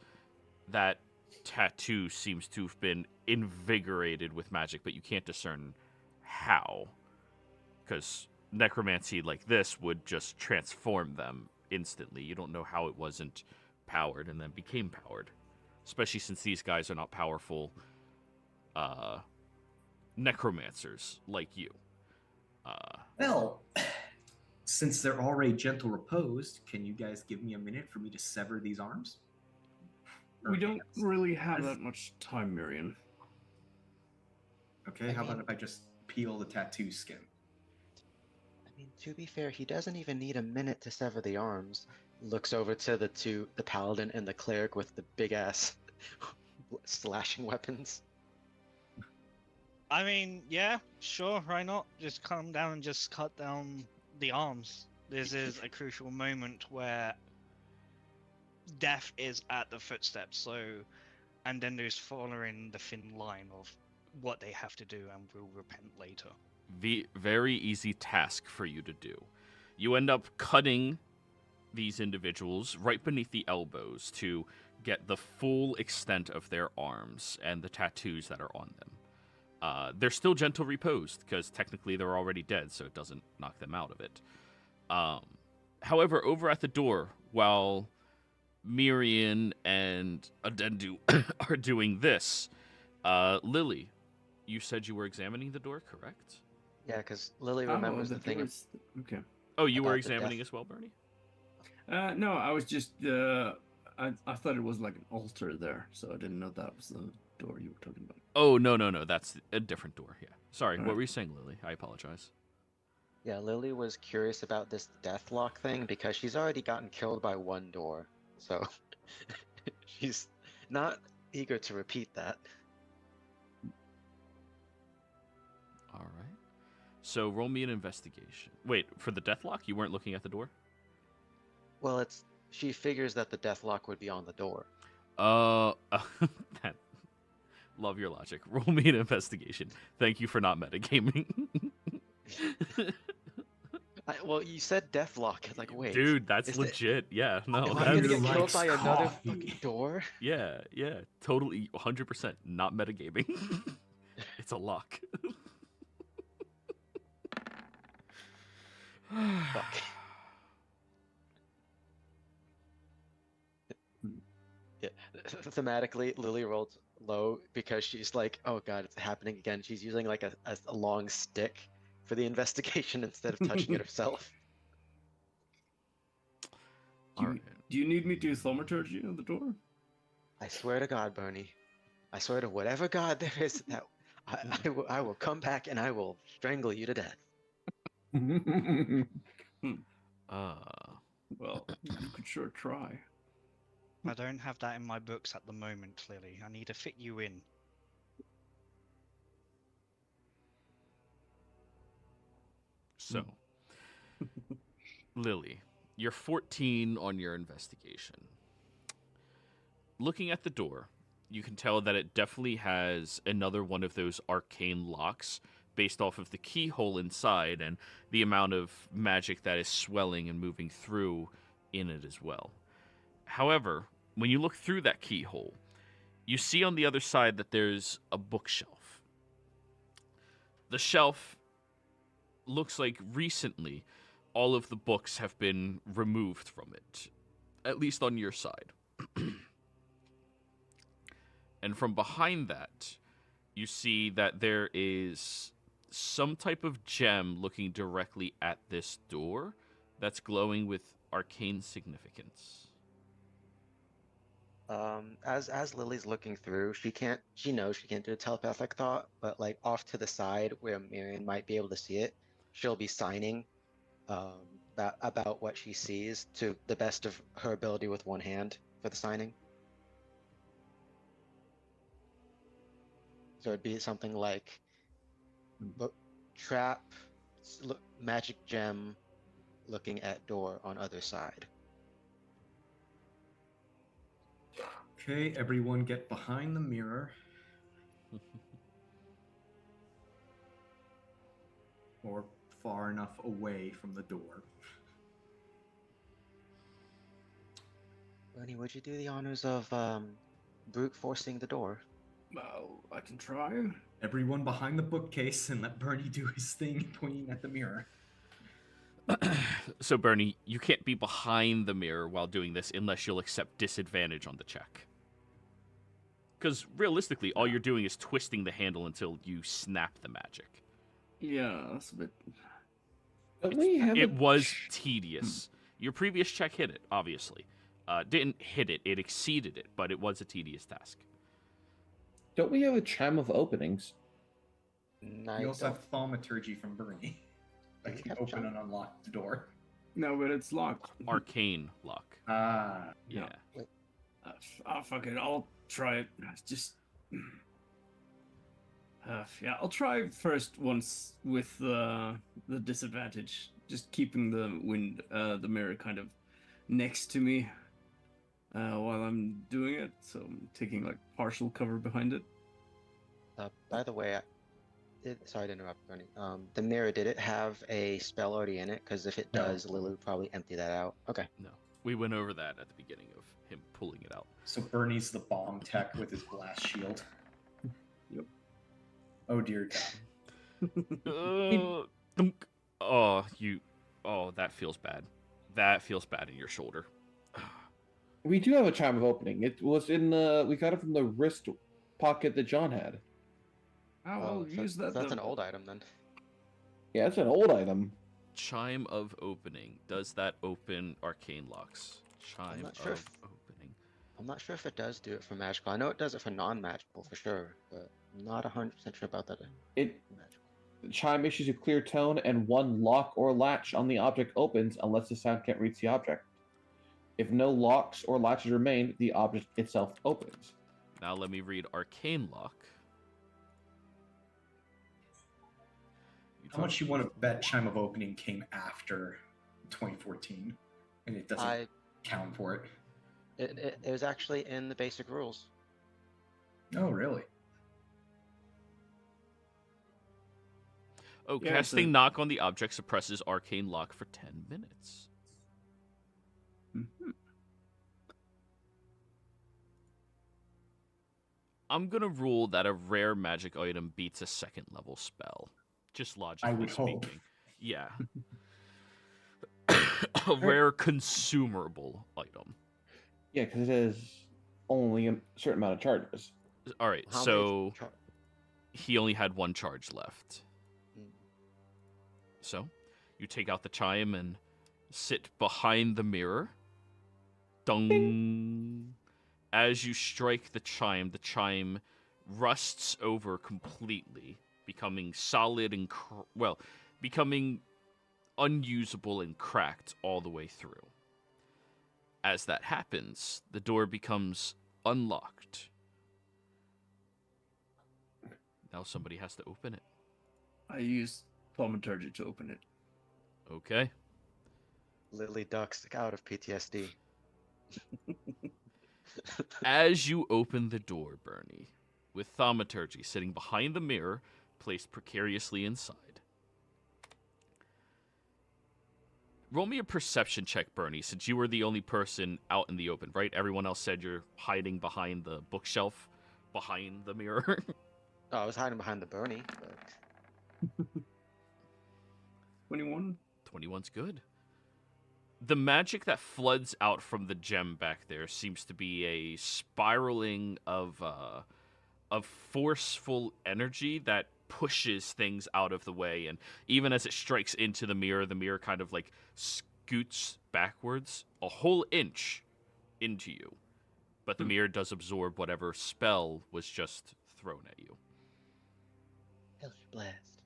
that tattoo seems to have been invigorated with magic, but you can't discern how. Because necromancy like this would just transform them instantly. You don't know how it wasn't powered and then became powered. Especially since these guys are not powerful necromancers like you. Well, since they're already gentle reposed, can you guys give me a minute for me to sever these arms? Or We don't hands? really have that much time, Miriam. Okay, how about if I just peel the tattoo skin? I mean, to be fair, he doesn't even need a minute to sever the arms. Looks over to the paladin and the cleric with the big ass slashing weapons. I mean, yeah, sure, why not? Just come down and just cut down the arms. This is a crucial moment where death is at the footsteps, so and then there's following the thin line of what they have to do and will repent later. Very easy task for you to do. You end up cutting these individuals right beneath the elbows to get the full extent of their arms and the tattoos that are on them. They're still gentle reposed because technically they're already dead, so it doesn't knock them out of it. However, over at the door, while Miriam and Adendu are doing this, Lily, you said you were examining the door, correct? Yeah, because Lily remembers the thing. Okay. Oh, you were About the examining death. as well, Bernie? No, I was just. I thought it was like an altar there, so I didn't know that was the door you were talking about. Oh, no. That's a different door, yeah. Sorry, All what right. were you saying, Lily? I apologize. Yeah, Lily was curious about this deathlock thing because she's already gotten killed by one door. So she's not eager to repeat that. All right. So roll me an investigation. Wait, for the deathlock, you weren't looking at the door? Well, she figures that the death lock would be on the door. That, love your logic. Roll me an investigation. Thank you for not metagaming. Well, you said death lock. I was like, wait. Dude, that's is legit. Yeah, no, Am Oh, I gonna that's get You're killed like by another coffee. fucking door? yeah, totally 100% not metagaming. It's a lock. Fuck. Yeah. Thematically, Lily rolled low because she's like, oh god, it's happening again. She's using like a long stick for the investigation instead of touching it herself. All right. Do you need me to thaumaturgy on the door? I swear to God, Bernie. I swear to whatever god there is that I will come back and I will strangle you to death. Well, you could sure try. I don't have that in my books at the moment, Lily. I need to fit you in. So, Lily, you're 14 on your investigation. Looking at the door, you can tell that it definitely has another one of those arcane locks based off of the keyhole inside and the amount of magic that is swelling and moving through in it as well. However, when you look through that keyhole, you see on the other side that there's a bookshelf. The shelf looks like recently all of the books have been removed from it, at least on your side. And from behind that, you see that there is some type of gem looking directly at this door that's glowing with arcane significance. As Lily's looking through, she knows she can't do a telepathic thought, but like off to the side where Miriam might be able to see it, she'll be signing about what she sees to the best of her ability with one hand for the signing. So it'd be something like trap, magic gem, looking at door on other side. Okay, everyone get behind the mirror. Or far enough away from the door. Bernie, would you do the honors of brute forcing the door? Well, I can try. Everyone behind the bookcase and let Bernie do his thing pointing at the mirror. So, Bernie, you can't be behind the mirror while doing this unless you'll accept disadvantage on the check. Because realistically, all you're doing is twisting the handle until you snap the magic. Yeah, that's a bit. Don't we have It was tedious. Your previous check hit it, obviously. Didn't hit it, it exceeded it, but it was a tedious task. Don't we have a chime of openings? No, We also have thaumaturgy from Bernie. I can have open jump. and unlock the door. No, but it's locked. Arcane lock. Ah. Yeah. Fuck it. I'll try it. Just. Yeah, I'll try first once with the disadvantage. Just keeping the mirror kind of next to me while I'm doing it. So I'm taking like partial cover behind it. By the way, sorry to interrupt, Bernie. The mirror, did it have a spell already in it? Because if it No. does, Lily would probably empty that out. Okay. No. We went over that at the beginning of him pulling it out. So Bernie's the bomb tech with his blast shield. Yep. Oh dear God. Thunk. Oh, that feels bad. That feels bad in your shoulder. We do have a chime of opening. It was in the. We got it from the wrist pocket that John had. I'll so- use that. so that's then. an old item then. Yeah, it's an old item. Chime of opening. Does that open arcane locks? Chime not sure of if- opening. I'm not sure if it does do it for magical. I know it does it for non-magical for sure, but I'm not 100% sure about that. It Magical. the chime issues a clear tone, and one lock or latch on the object opens unless the sound can't reach the object. If no locks or latches remain, the object itself opens. Now let me read Arcane Lock. How much you want to bet Chime of Opening came after 2014, and it doesn't count for it? It was actually in the basic rules. Oh, really? Oh, Yeah, casting knock on the object suppresses arcane lock for 10 minutes. Mhm. I'm going to rule that a rare magic item beats a second level spell. Just logically I would speaking. hope. Yeah. A rare consumable item. Yeah, because it is only a certain amount of charges. All right, How so many he only had one charge left. Hmm. So you take out the chime and sit behind the mirror. Dung. Ding. As you strike the chime rusts over completely, becoming solid and becoming unusable and cracked all the way through. As that happens, the door becomes unlocked. Now somebody has to open it. I use Thaumaturgy to open it. Okay. Lily ducks out of PTSD. As you open the door, Bernie, with Thaumaturgy sitting behind the mirror, placed precariously inside. Roll me a perception check, Bernie, since you were the only person out in the open, right? Everyone else said you're hiding behind the bookshelf, behind the mirror. Oh, I was hiding behind the Bernie, but 21? 21's good. The magic that floods out from the gem back there seems to be a spiraling of forceful energy that pushes things out of the way, and even as it strikes into the mirror kind of like scoots backwards a whole inch into you. But the mirror does absorb whatever spell was just thrown at you. Hellish blast.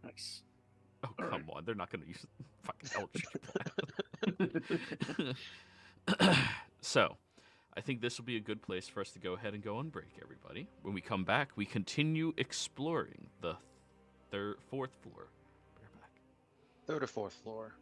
Nice. Oh, All come right. on. They're not going to use fucking Eldritch Blast. So, I think this will be a good place for us to go ahead and go on break, everybody. When we come back, we continue exploring the fourth floor. We're back. Third or fourth floor.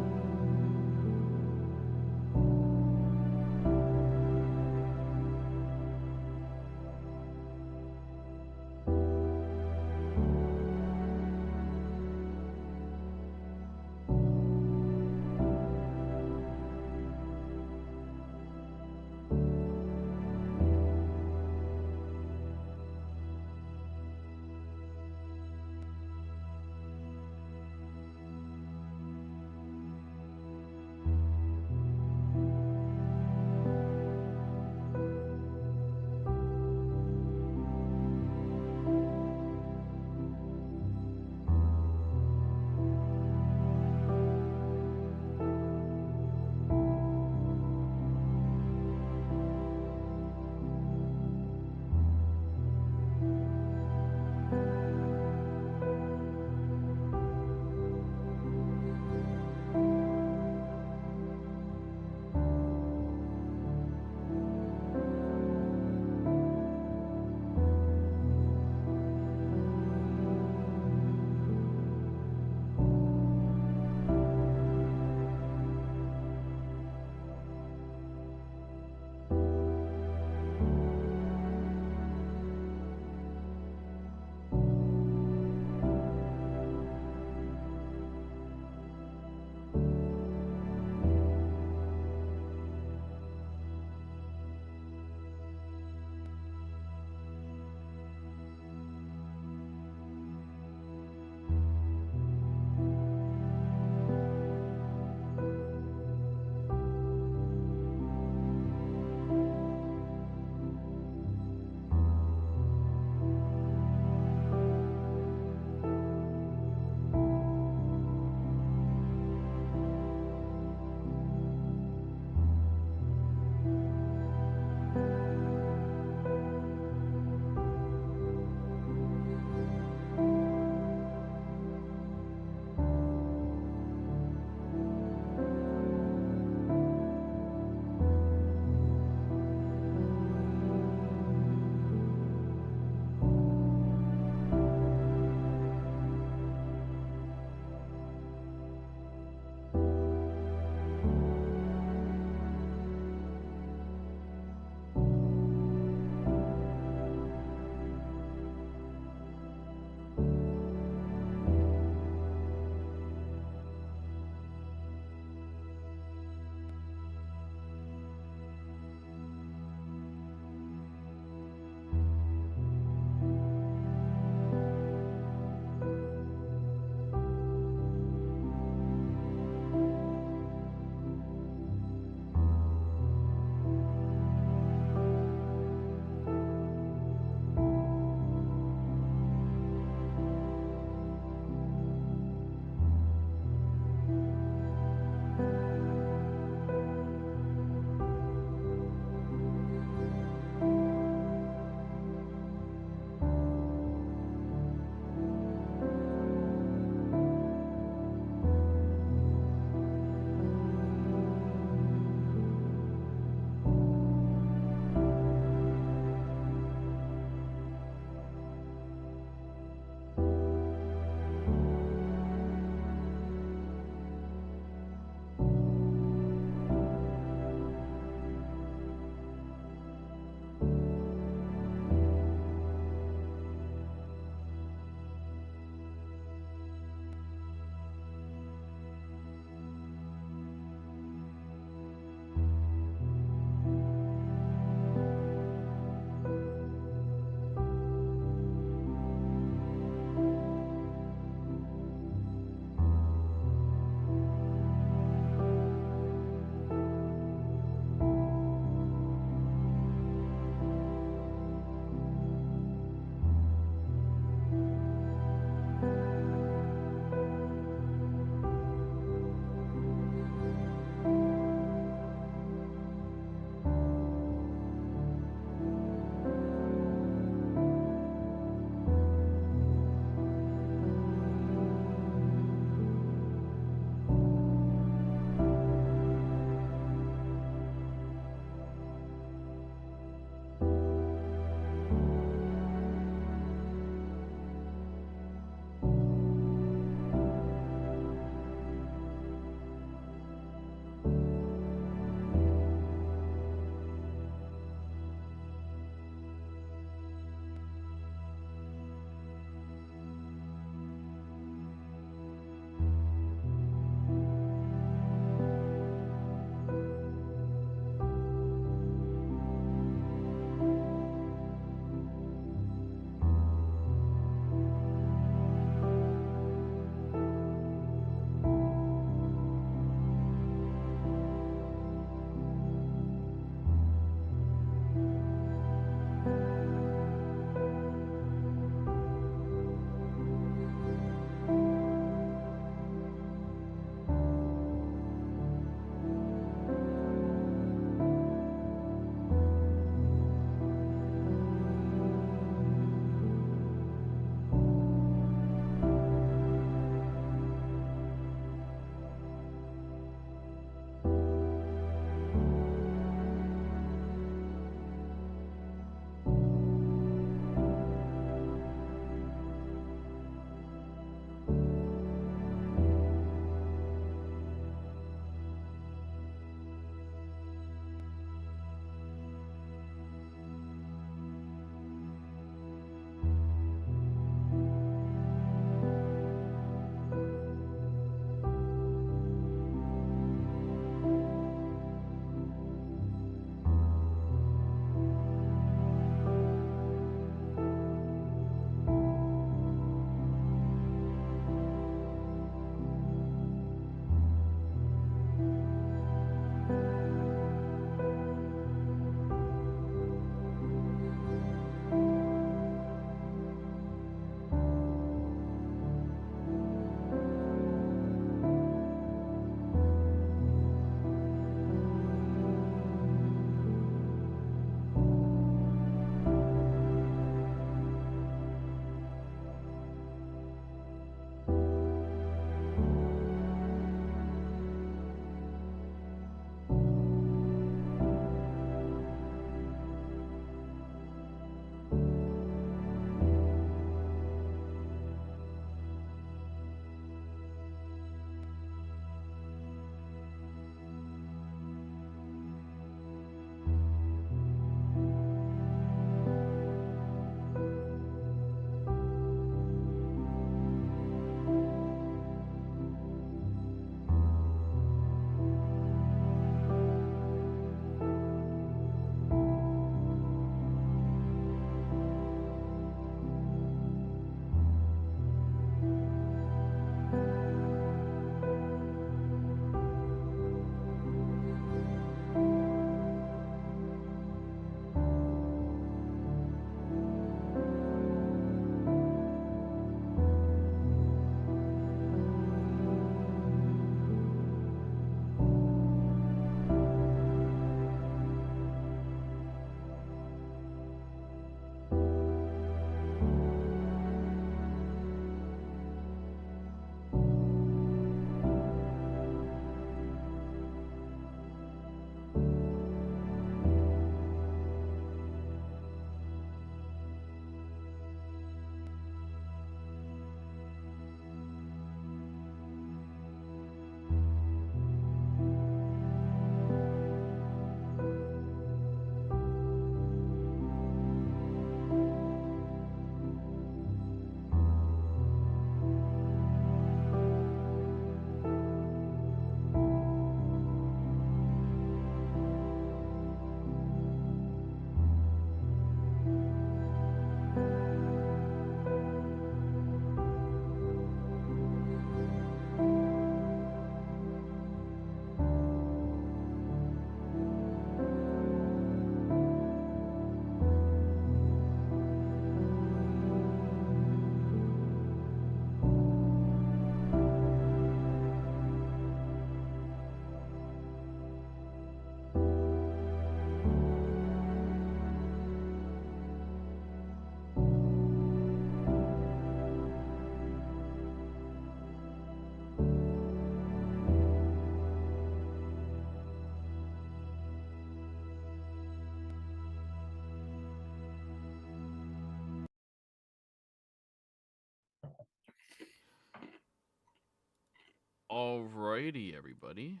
Alrighty, everybody.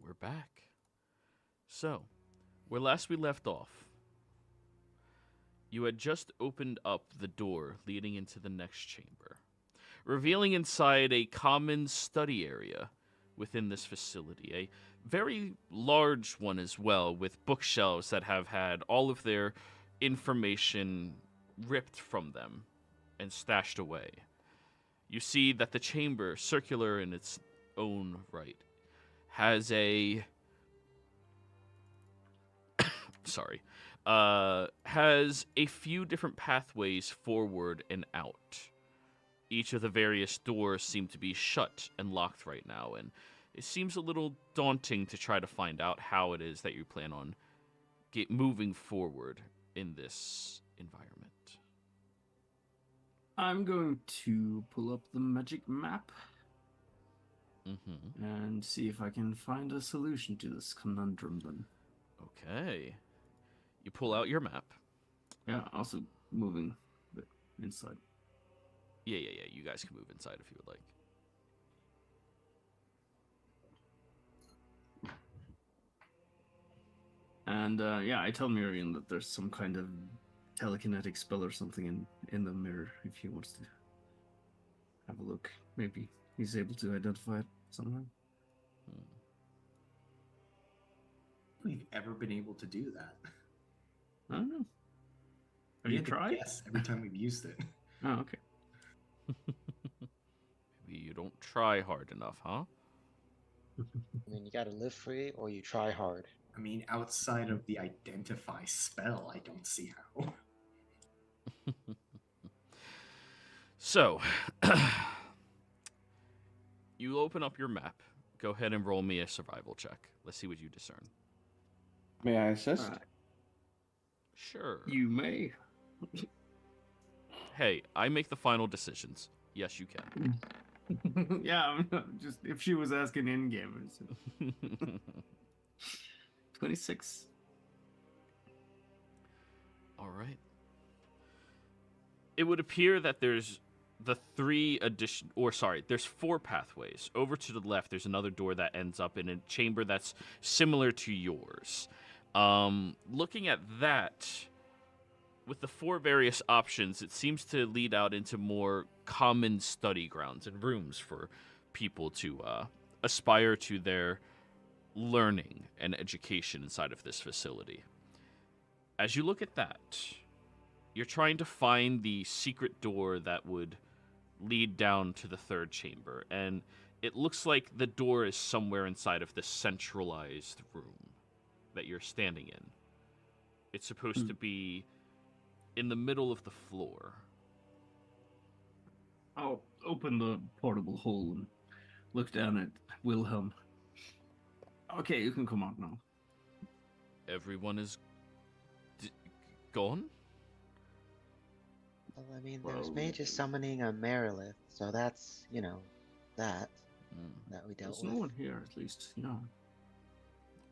We're back. So, where last we left off, you had just opened up the door leading into the next chamber, revealing inside a common study area within this facility. A very large one as well, with bookshelves that have had all of their information ripped from them and stashed away. You see that the chamber, circular in its own right, has a has a few different pathways forward and out. Each of the various doors seem to be shut and locked right now, and it seems a little daunting to try to find out how it is that you plan on moving forward in this environment. I'm going to pull up the magic map Mm-hmm. and see if I can find a solution to this conundrum then. Okay. You pull out your map. Yeah, also moving a bit inside. Yeah. You guys can move inside if you would like. And yeah, I tell Miriam that there's some kind of telekinetic spell or something in the mirror if he wants to have a look. Maybe he's able to identify it somehow. We've ever been able to do that. I don't know. Have you tried? Yes, every time we've used it. Oh, okay. Maybe you don't try hard enough, huh? I mean, you gotta live free or you try hard. I mean, outside of the identify spell, I don't see how. So, you open up your map. Go ahead and roll me a survival check. Let's see what you discern. May I assist? Sure. You may. Hey, I make the final decisions. Yes, you can. Yeah, just if she was asking in game. 26. All right. It would appear that there's there's 4 pathways. Over to the left, there's another door that ends up in a chamber that's similar to yours. Looking at that, with the 4 various options, it seems to lead out into more common study grounds and rooms for people to aspire to their learning and education inside of this facility. As you look at that, you're trying to find the secret door that would lead down to the 3rd chamber, and it looks like the door is somewhere inside of this centralized room that you're standing in. It's supposed to be in the middle of the floor. I'll open the portable hole and look down at Wilhelm. Okay, you can come out now. Everyone is gone? Well, I mean, there's mages summoning a Merilith, so that's, that we dealt There's with. no one here, at least. No.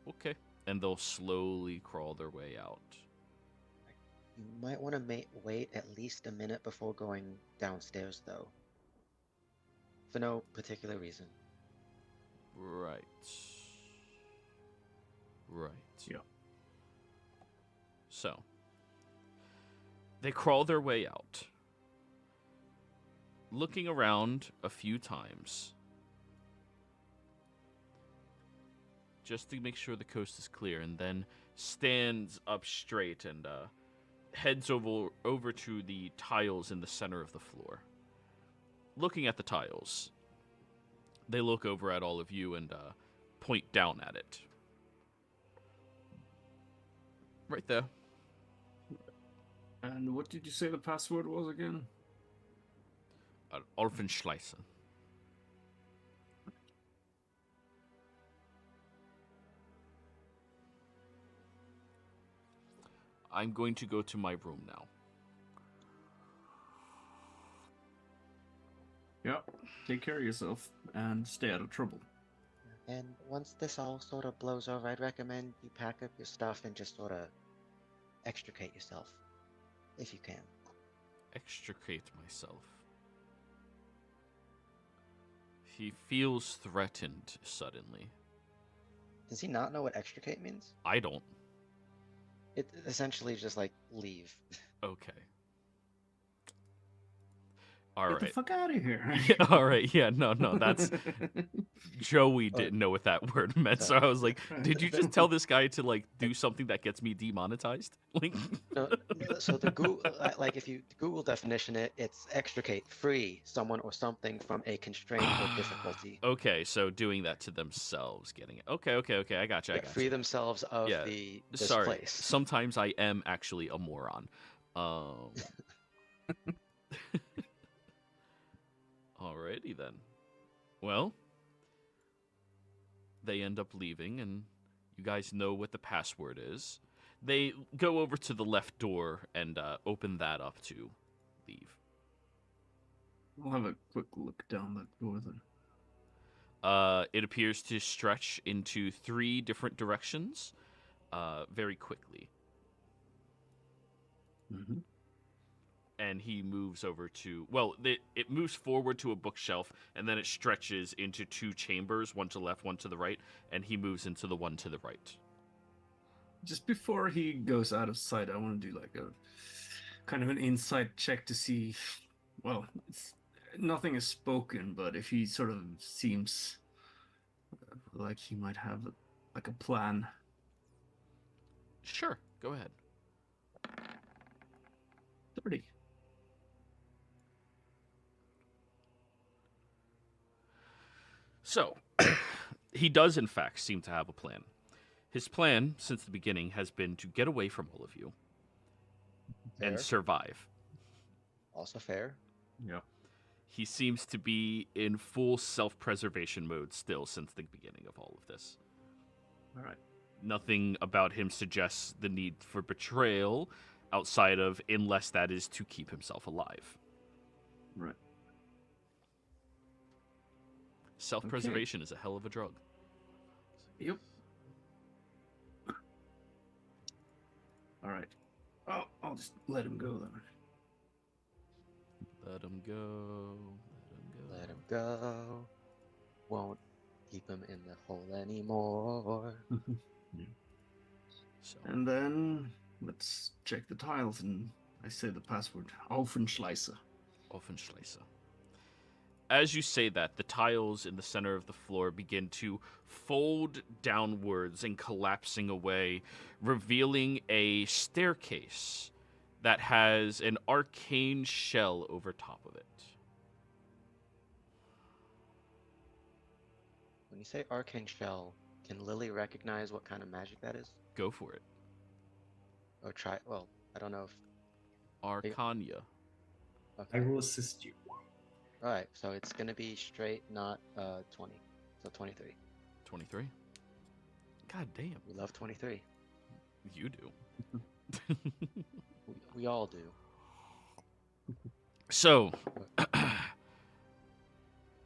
Okay. And they'll slowly crawl their way out. You might want to wait at least a minute before going downstairs, though. For no particular reason. Right. Yeah. So, they crawl their way out, looking around a few times, just to make sure the coast is clear, and then stands up straight and heads over to the tiles in the center of the floor. Looking at the tiles, they look over at all of you and point down at it. Right there. And what did you say the password was again? Orphenschleißen. I'm going to go to my room now. Yeah, take care of yourself and stay out of trouble. And once this all sort of blows over, I'd recommend you pack up your stuff and just sort of extricate yourself, if you can. Extricate myself. He feels threatened suddenly. Does he not know what extricate means? I don't. It essentially is just like leave. Okay. All Get the right. fuck out of here. Yeah, all right. Yeah, no, that's Joey didn't know what that word meant, so I was like, did you just tell this guy to like do something that gets me demonetized? Like, No, so the Google, like if you Google definition it, it's extricate, free someone or something from a constraint or difficulty. okay, so doing that to themselves, getting it. Okay, I gotcha. I Yeah, gotcha. free themselves of Yeah, this Sorry. place. Sometimes I am actually a moron. Alrighty then. Well, they end up leaving, and you guys know what the password is. They go over to the left door and open that up to leave. I'll have a quick look down that door then. It appears to stretch into 3 different directions very quickly. Mm-hmm. And he moves over to, well, it moves forward to a bookshelf, and then it stretches into 2 chambers, one to the left, one to the right, and he moves into the one to the right. Just before he goes out of sight, I want to do like a kind of an insight check to see. Well, nothing is spoken, but if he sort of seems like he might have like a plan. Sure, go ahead. 30. So, he does in fact seem to have a plan. His plan, since the beginning, has been to get away from all of you Fair. and survive. Also fair. Yeah. He seems to be in full self-preservation mode still since the beginning of all of this. All right. Nothing about him suggests the need for betrayal outside of unless that is to keep himself alive. Right. Self-preservation is a hell of a drug. Yep. All right. Oh, I'll just let him go then. Let him go. Let him go. Won't keep him in the hole anymore. So, And then let's check the tiles, and I say the password: Aufenschleiße. Offenschleiße. As you say that, the tiles in the center of the floor begin to fold downwards and collapsing away, revealing a staircase that has an arcane shell over top of it. When you say arcane shell, can Lily recognize what kind of magic that is? Go for it. Or try, well, I don't know if, Arcania. I okay. will assist you. Alright, so it's gonna be straight, not 20. So 23. 23. God damn. We love 23. You do. We all do. So,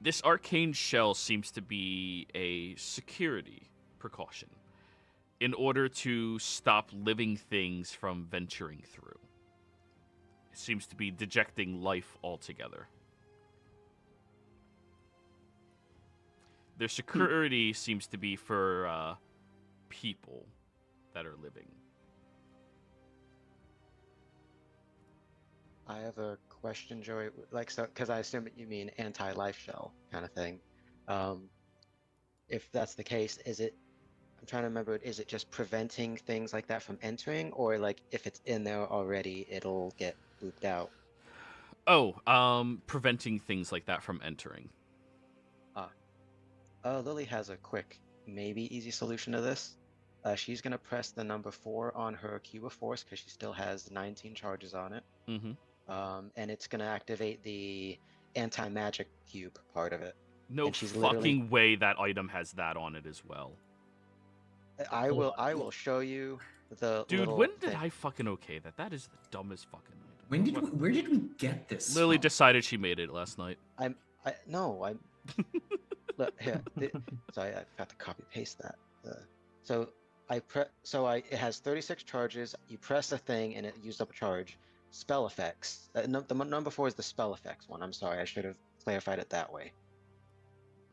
this arcane shell seems to be a security precaution in order to stop living things from venturing through. It seems to be dejecting life altogether. Their security seems to be for people that are living. I have a question, Joey. Like, so, because I assume you mean anti-life shell kind of thing. If that's the case, is it? I'm trying to remember. Is it just preventing things like that from entering, or like if it's in there already, it'll get booped out? Oh, preventing things like that from entering. Lily has a quick, maybe easy solution to this. She's gonna press the number 4 on her cube of force because she still has 19 charges on it. Mm-hmm. And it's gonna activate the anti-magic cube part of it. No And she's fucking literally- way that item has that on it as well. I will show you the Dude, little when did thing. I fucking okay that? That is the dumbest fucking item. When did where did we get this? Lily from? decided she made it last night. No, I'm. Look here. Sorry, I forgot to copy paste that. So it has 36 charges. You press a thing and it used up a charge. Spell effects. The number 4 is the spell effects one. I'm sorry, I should have clarified it that way.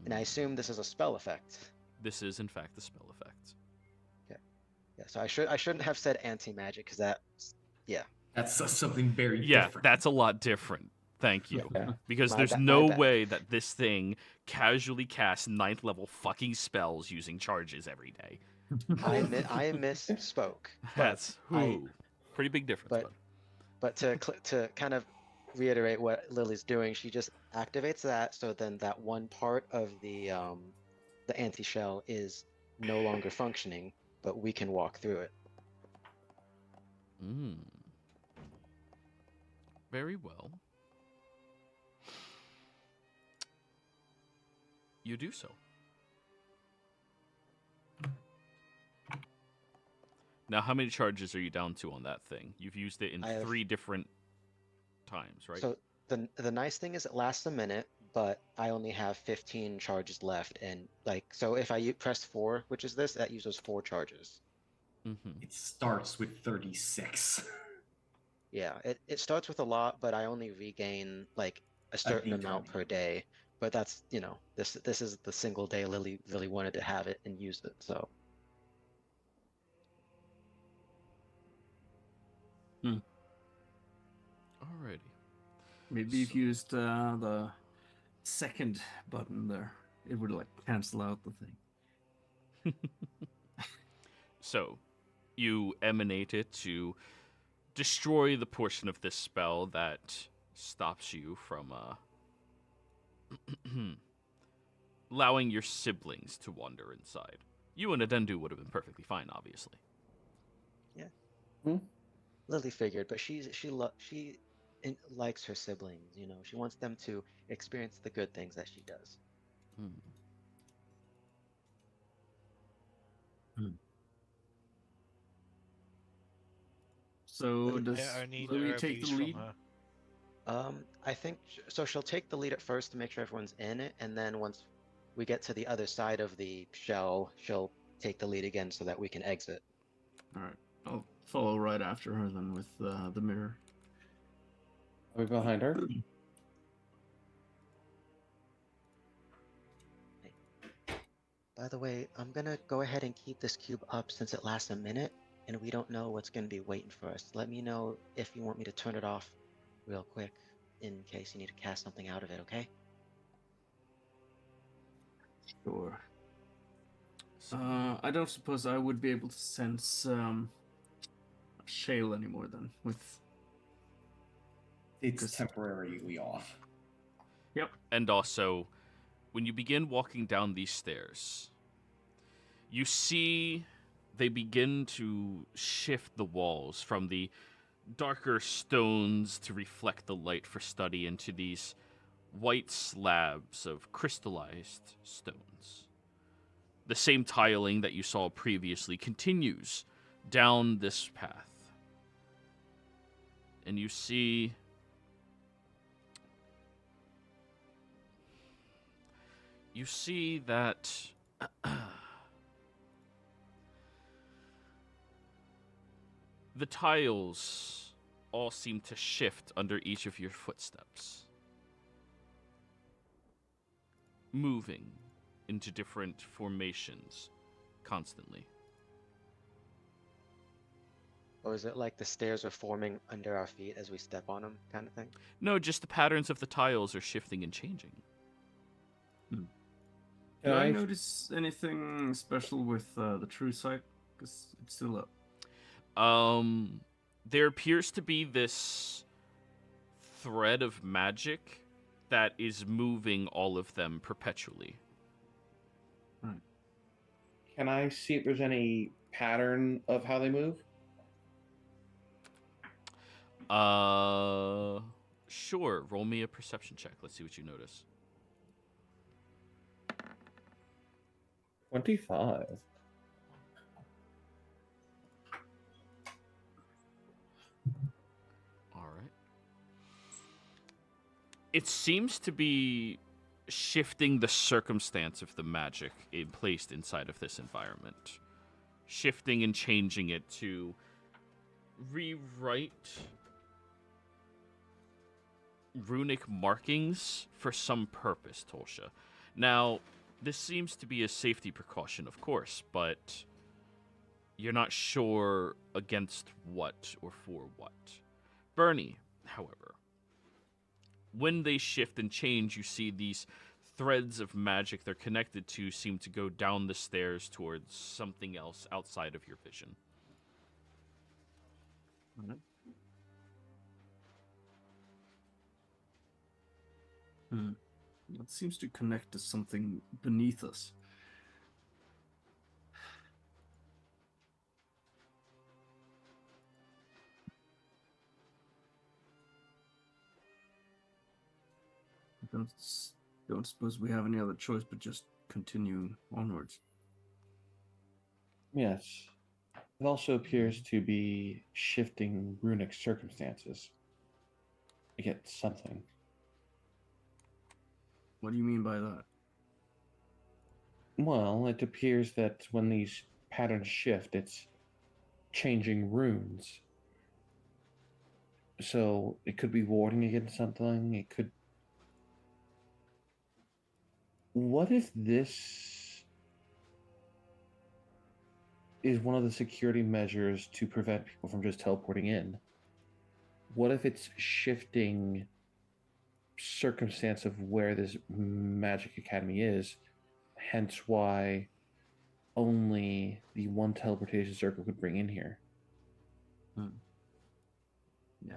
And I assume this is a spell effect. This is, in fact, the spell effect. Yeah, so I shouldn't have said anti-magic because That's something very Yeah, different. that's a lot different. Thank you. Yeah. Because My there's ba- no my bad. way that this thing casually casts 9th level fucking spells using charges every day. I misspoke. That's I- pretty big difference, but- bud. But to kind of reiterate what Lily's doing, she just activates that, so then that one part of the anti-shell is no longer functioning, but we can walk through it. Very well. You do so. Now, how many charges are you down to on that thing? You've used it in I have- 3 different times, right? So the nice thing is it lasts a minute, but I only have 15 charges left, and so if I press 4, which is this, that uses 4 charges. It starts with 36. Yeah, it starts with a lot, but I only regain like a certain amount D20. per day. But that's, this is the single day Lily really wanted to have it and use it, so. Alrighty. Maybe if you used the second button there, it would like cancel out the thing. So, you emanate it to destroy the portion of this spell that stops you from allowing your siblings to wander inside. You and Adendu would have been perfectly fine, obviously. Lily figured, but she likes her siblings, She wants them to experience the good things that she does. So does I need Lily a take the abuse from lead? her. I think so. She'll take the lead at first to make sure everyone's in it, and then once we get to the other side of the shell, she'll take the lead again so that we can exit. All right, I'll follow right after her then with the mirror. Are we behind her? By the way, I'm gonna go ahead and keep this cube up since it lasts a minute, and we don't know what's gonna be waiting for us. Let me know if you want me to turn it off real quick in case you need to cast something out of it, okay? Sure. I don't suppose I would be able to sense shale anymore then with. It's temporarily off. Yep. And also, when you begin walking down these stairs, you see they begin to shift the walls from the darker stones to reflect the light for study into these white slabs of crystallized stones. The same tiling that you saw previously continues down this path. And you see that the tiles all seem to shift under each of your footsteps, moving into different formations constantly. Or is it like the stairs are forming under our feet as we step on them, kind of thing? No, just the patterns of the tiles are shifting and changing. Did I notice anything special with the true sight? Because it's still up. There appears to be this thread of magic that is moving all of them perpetually. Right. Can I see if there's any pattern of how they move? Sure. Roll me a perception check. Let's see what you notice. 25. All right. It seems to be shifting the circumstance of the magic placed inside of this environment. Shifting and changing it to rewrite runic markings for some purpose, Tolsha. Now, this seems to be a safety precaution, of course, but you're not sure against what or for what. Bernie, however, when they shift and change, you see these threads of magic they're connected to seem to go down the stairs towards something else outside of your vision. It seems to connect to something beneath us. Don't suppose we have any other choice but just continue onwards. Yes. It also appears to be shifting runic circumstances to get something. What do you mean by that? Well, it appears that when these patterns shift, it's changing runes. So it could be warding against something. It could. What if this is one of the security measures to prevent people from just teleporting in? What if it's shifting circumstance of where this magic academy is, hence why only the one teleportation circle could bring in here? Yeah.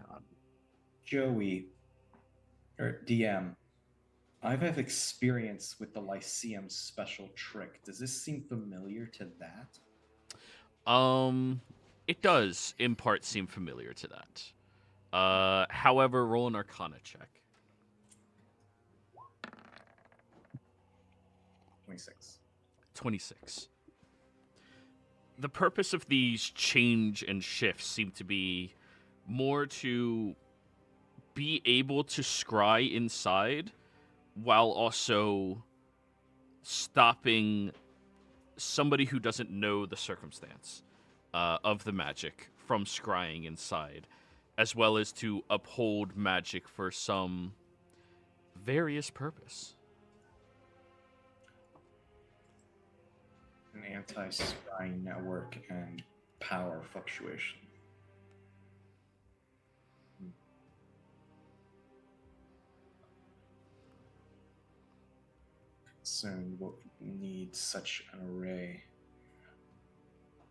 Joey, or DM, I have experience with the Lyceum's special trick. Does this seem familiar to that? It does, in part, seem familiar to that. However, roll an Arcana check. 26. The purpose of these change and shifts seem to be more to be able to scry inside while also stopping somebody who doesn't know the circumstance of the magic from scrying inside, as well as to uphold magic for some various purpose. An anti-scrying network and power fluctuation. Concerned what needs such an array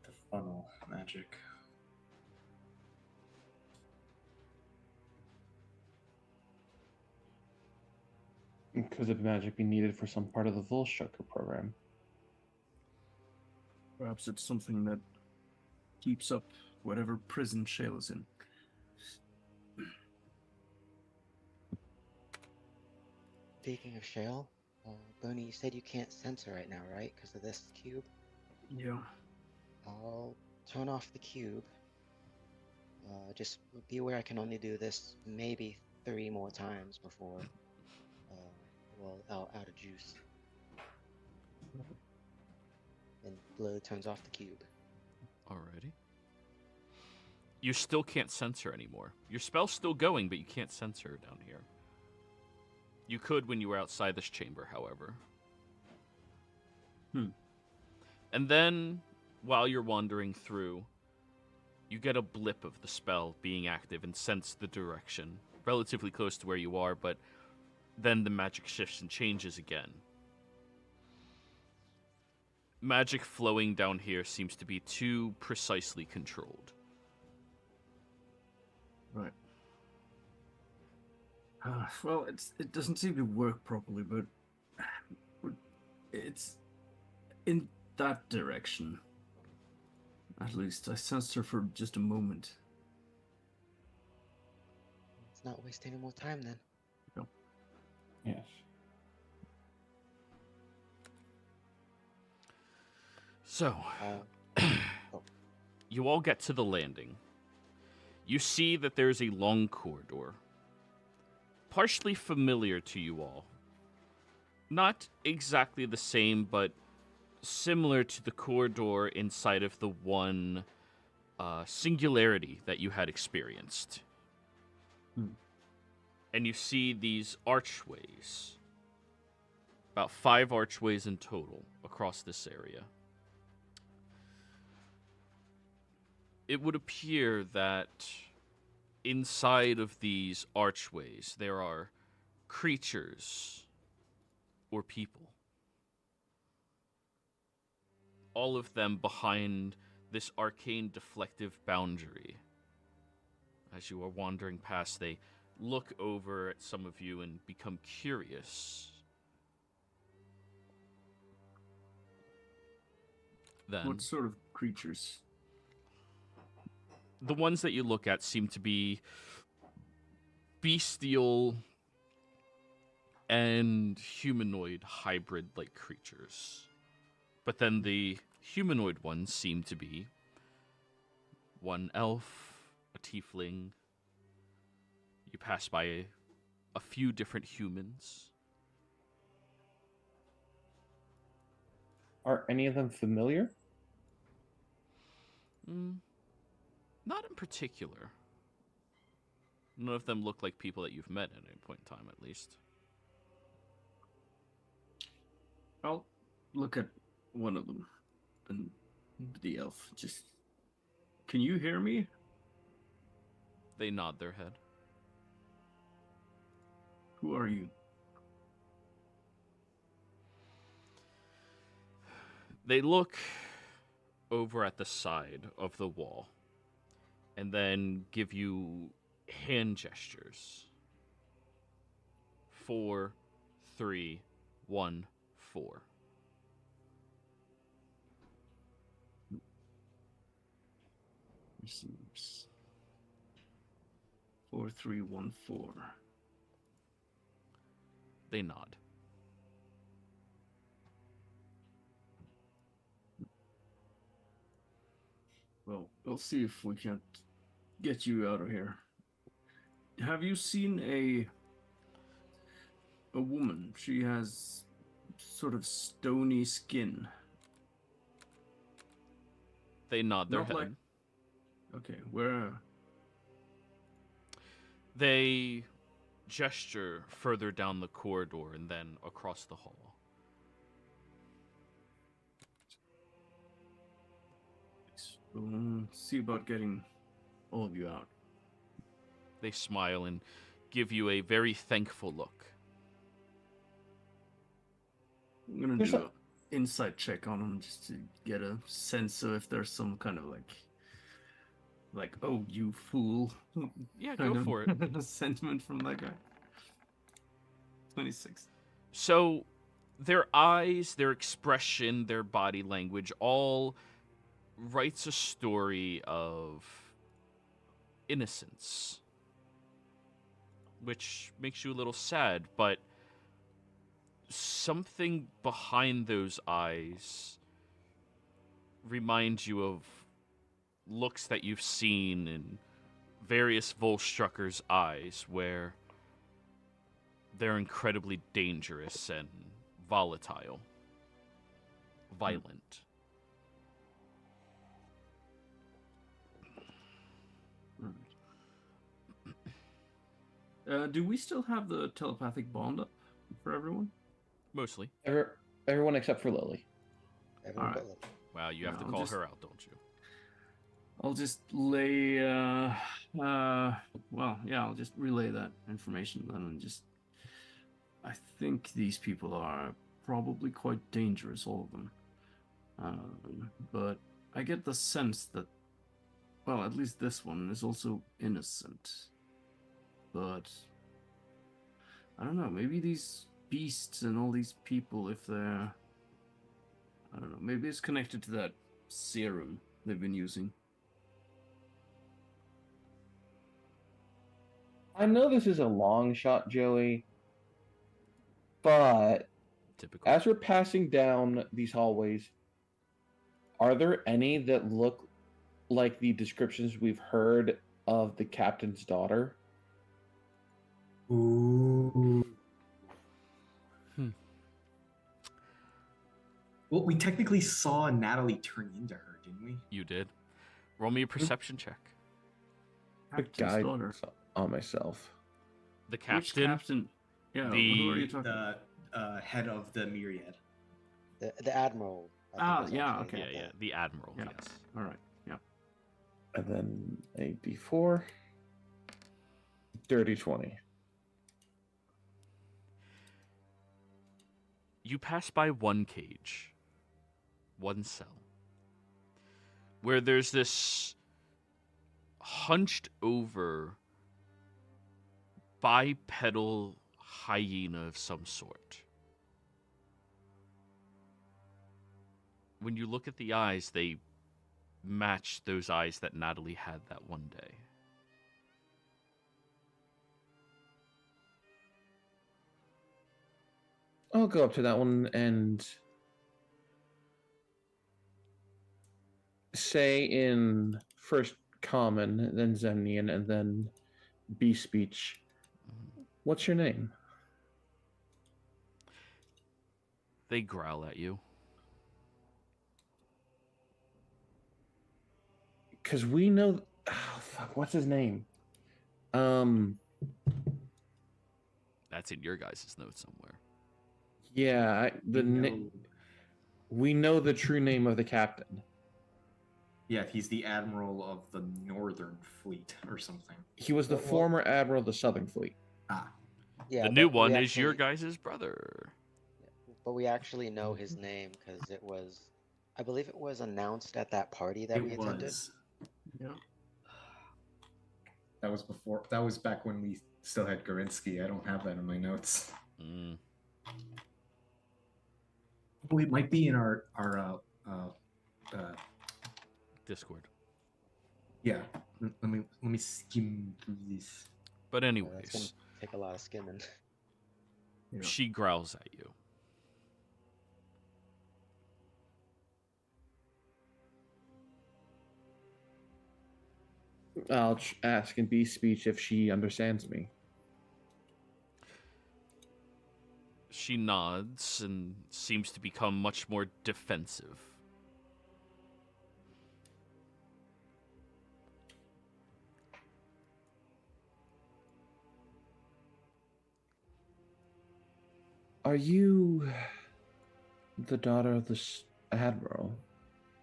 to funnel magic. Could the magic be needed for some part of the Volstrucker program? Perhaps it's something that keeps up whatever prison Shale is in. Speaking of Shale, Bernie, you said you can't censor right now, right? Because of this cube? Yeah. I'll turn off the cube. Just be aware I can only do this maybe 3 more times before, out of juice. And Blue turns off the cube. Alrighty. You still can't censor anymore. Your spell's still going, but you can't censor down here. You could when you were outside this chamber, however. And then, while you're wandering through, you get a blip of the spell being active and sense the direction. Relatively close to where you are, but then the magic shifts and changes again. Magic flowing down here seems to be too precisely controlled. Right. Well, it doesn't seem to work properly, but it's in that direction. At least I sensed her for just a moment. Let's not waste any more time then. No. Yes. So, you all get to the landing. You see that there's a long corridor, partially familiar to you all. Not exactly the same, but similar to the corridor inside of the one singularity that you had experienced. And you see these archways about 5 archways in total across this area. It would appear that inside of these archways there are creatures or people. All of them behind this arcane deflective boundary. As you are wandering past, they look over at some of you and become curious. Then, What sort of creatures? the ones that you look at seem to be bestial and humanoid hybrid-like creatures. But then the humanoid ones seem to be one elf, a tiefling. You pass by a few different humans. Are any of them familiar? Not in particular. None of them look like people that you've met at any point in time, at least. I'll look at one of them. And the elf just... Can you hear me? They nod their head. Who are you? They look over at the side of the wall and then give you hand gestures. 4, 3, 1, 4. Seems 4314. They nod. Well, we'll see if we can't get you out of here. Have you seen a woman? She has sort of stony skin. They nod their Not head. like... Okay, where? They gesture further down the corridor and then across the hall. We'll see about getting all of you out. They smile and give you a very thankful look. I'm gonna There's do an insight check on them just to get a sense of if there's some kind of like, oh, you fool. Yeah, kind go of for it. sentiment from that guy. 26. So, their eyes, their expression, their body language all writes a story of innocence, which makes you a little sad, but something behind those eyes reminds you of looks that you've seen in various Volstrucker's eyes, where they're incredibly dangerous and volatile, violent. Do we still have the telepathic bond up for everyone? Mostly. Everyone except for Lily. Everyone Alright. but Lily. Wow, you have to I'll call just- her out, don't you? I'll just lay, well, yeah, I'll just relay that information then and just... I think these people are probably quite dangerous, all of them. But I get the sense that, well, at least this one is also innocent. But I don't know, maybe these beasts and all these people, if they're... I don't know, maybe it's connected to that serum they've been using. I know this is a long shot, Joey, but Typical. as we're passing down these hallways, are there any that look like the descriptions we've heard of the captain's daughter? Ooh. Well, we technically saw Natalie turn into her, didn't we? You did. Roll me a perception check. The Captain's guy daughter. on myself. The Which captain, captain? Yeah, The- who are you talking about? head of the myriad. The admiral. I think was yeah, actually okay. Yeah, the admiral. Yeah. Yes. All right. Yeah. And then a d4. Dirty 20. You pass by one cage, one cell, where there's this hunched over bipedal hyena of some sort. When you look at the eyes, they match those eyes that Natalie had that one day. I'll go up to that one and say in first common, then Zemnian, and then beast speech. What's your name? They growl at you. Because we know. Oh, fuck, what's his name? That's in your guys' notes somewhere. Yeah, we know the true name of the captain. Yeah, he's the admiral of the Northern Fleet or something. He was the former admiral of the Southern Fleet. Ah, Yeah, The new but we one is your actually- guys' brother. But we actually know his name because it was, I believe it was announced at that party that we it attended. was. Yeah. That was before. That was back when we still had Gorinsky. I don't have that in my notes. Mm. Oh, it might be in our Discord. yeah. Let me skim through this. But Yeah, that's gonna anyways, take a lot of skimming. Yeah. she growls at you. I'll ask in beast speech if she understands me. She nods and seems to become much more defensive. Are you the daughter of the admiral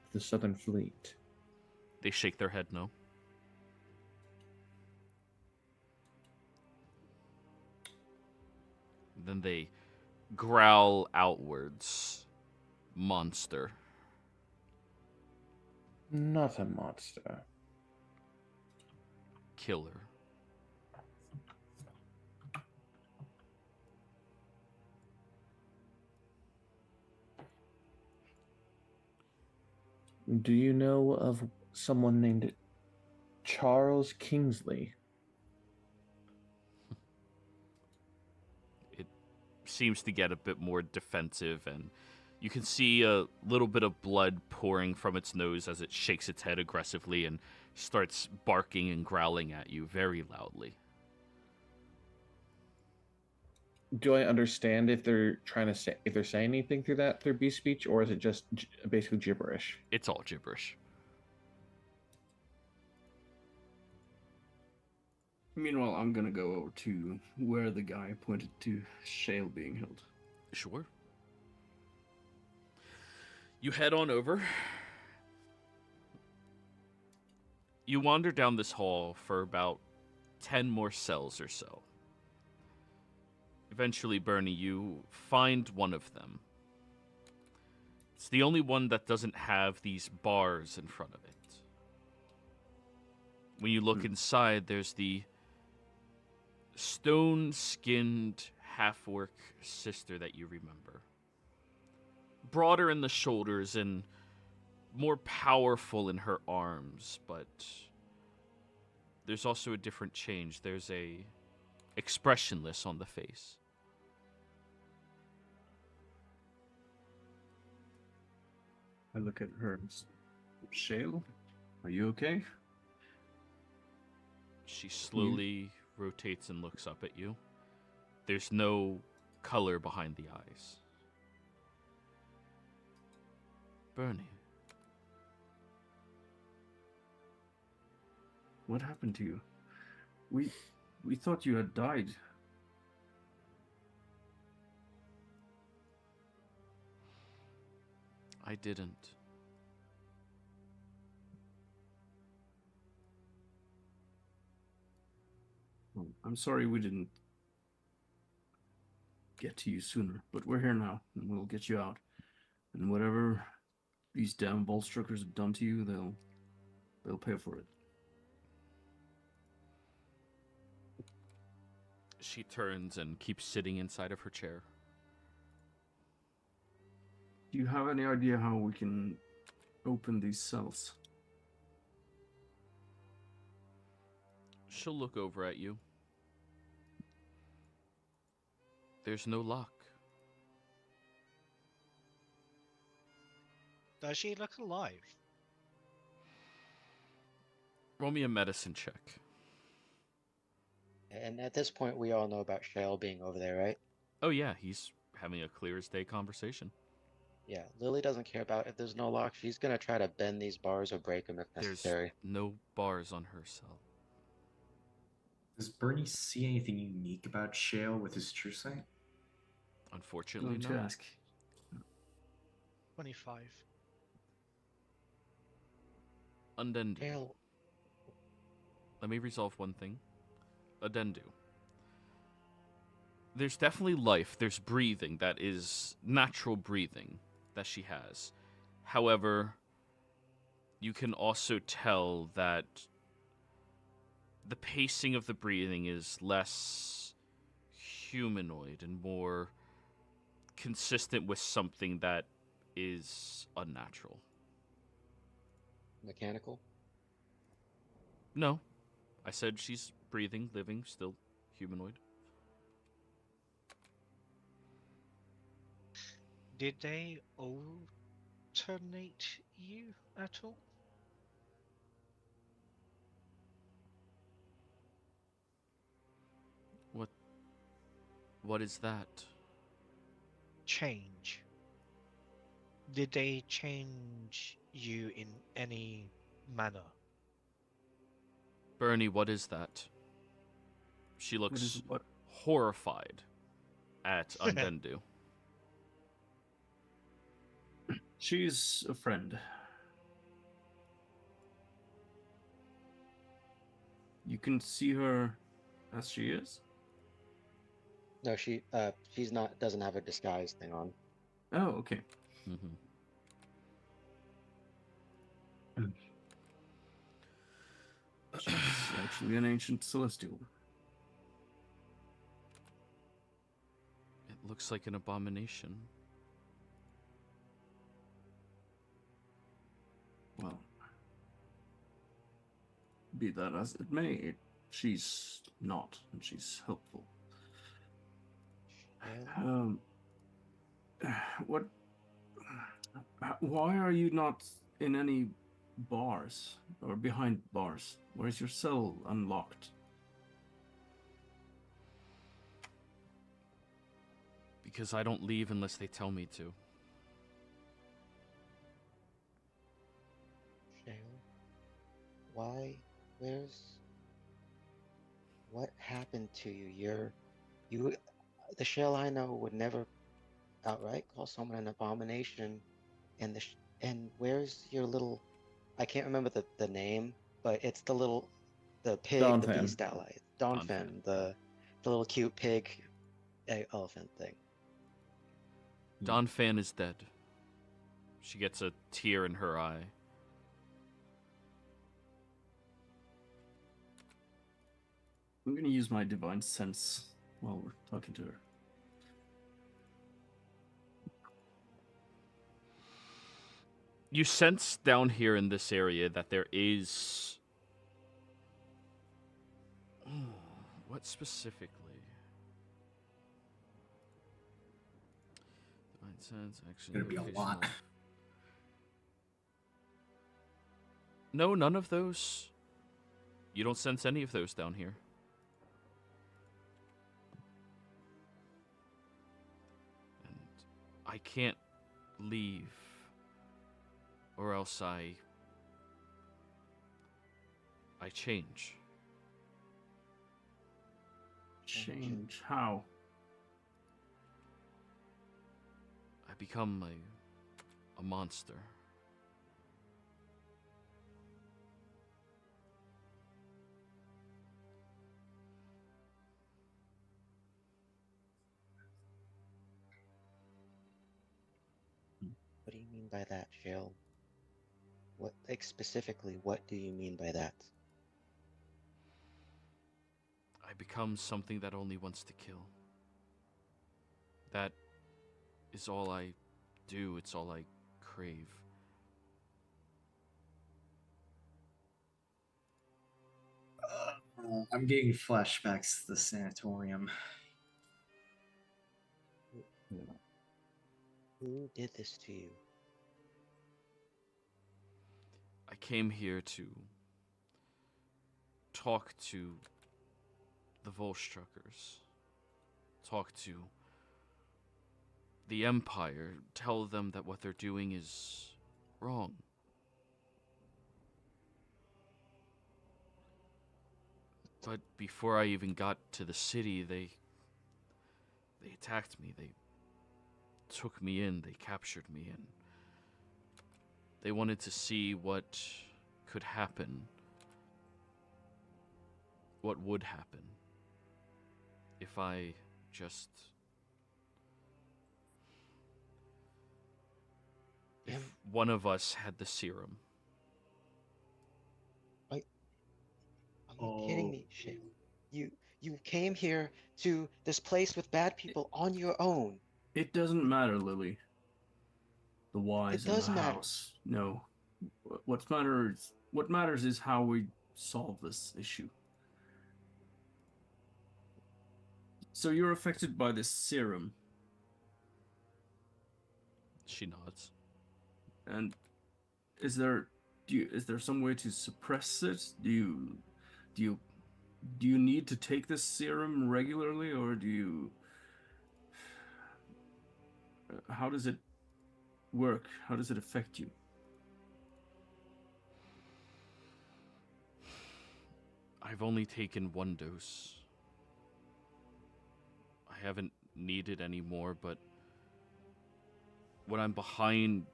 of the Southern Fleet? They shake their head no. Then they growl outwards. Monster. Not a monster. Killer. Do you know of someone named Charles Kingsley? It seems to get a bit more defensive, and you can see a little bit of blood pouring from its nose as it shakes its head aggressively and starts barking and growling at you very loudly. Do I understand if they're trying to say if they're saying anything through beast speech, or is it just basically gibberish? It's all gibberish. Meanwhile, I'm gonna go over to where the guy pointed to Shale being held. Sure. You head on over. You wander down this hall for about 10 more cells or so. Eventually, Bernie, you find one of them. It's the only one that doesn't have these bars in front of it. When you look inside, there's the stone-skinned half-orc sister that you remember. Broader in the shoulders and more powerful in her arms, but there's also a different change. There's a expressionless on the face. I look at her. Shale, are you okay? She slowly rotates and looks up at you. There's no color behind the eyes. Bernie. What happened to you? We thought you had died. I didn't. Well, I'm sorry we didn't get to you sooner, but we're here now, and we'll get you out. And whatever these damn Volstruckers have done to you, they'll pay for it. She turns and keeps sitting inside of her chair. Do you have any idea how we can open these cells? She'll look over at you. There's no lock. Does she look alive? Roll me a medicine check. And at this point, we all know about Shale being over there, right? Oh yeah, he's having a clear as day conversation. Yeah, Lily doesn't care about if there's no lock. She's gonna try to bend these bars or break them if There's necessary. no bars on her cell. Does Bernie see anything unique about Shale with his true sight? Unfortunately, Going no. to ask. 25. Undendu. Shale, Let me resolve one thing. Adendu. There's definitely life. There's breathing. That is natural breathing that she has. However, you can also tell that the pacing of the breathing is less humanoid and more consistent with something that is unnatural. mechanical. No. I said she's breathing, living, still humanoid. Did they alternate you at all? What is that? Change. Did they change you in any manner? Bernie, what is that? She What looks is what? horrified at Undendu. She's a friend. You can see her as she is. No, she's not. Doesn't have a disguise thing on. Oh, okay. Mm-hmm. She's actually an ancient celestial. It looks like an abomination. Well, be that as it may, she's not, and she's helpful. Shale? What? Why are you not in any bars or behind bars? Where's your cell unlocked? Because I don't leave unless they tell me to. Shale? Why? What happened to you? The Shale I know would never outright call someone an abomination. And where's your little? I can't remember the name, but it's the pig, the Donphan. beast ally, Donphan, the little cute pig, elephant thing. Donphan is dead. She gets a tear in her eye. I'm gonna use my divine sense while we're talking to her. You sense down here in this area that there is... What specifically? Divine sense, action, Gonna be a location lot. of- No, none of those. You don't sense any of those down here. And I can't leave, or else I change. Change how? I become a monster. What do you mean by that, Shale? What, like, specifically, what do you mean by that? I become something that only wants to kill. That is all I do, it's all I crave. I'm getting flashbacks to the sanatorium. Who did this to you? I came here to talk to the Volstruckers, talk to the Empire, tell them that what they're doing is wrong. But before I even got to the city, they attacked me. They took me in. They captured me, and they wanted to see what could happen, what would happen if I just... if one of us had the serum. Are you kidding me, Shale? You came here to this place with bad people on your own. It doesn't matter, Lily. The whys It in the does matter. house. No. What matters is how we solve this issue. So you're affected by this serum, She nods. and is there some way to suppress it? Do you need to take this serum regularly, or do you... how does it work? How does it affect you? I've only taken one dose. I haven't needed any more, but when I'm behind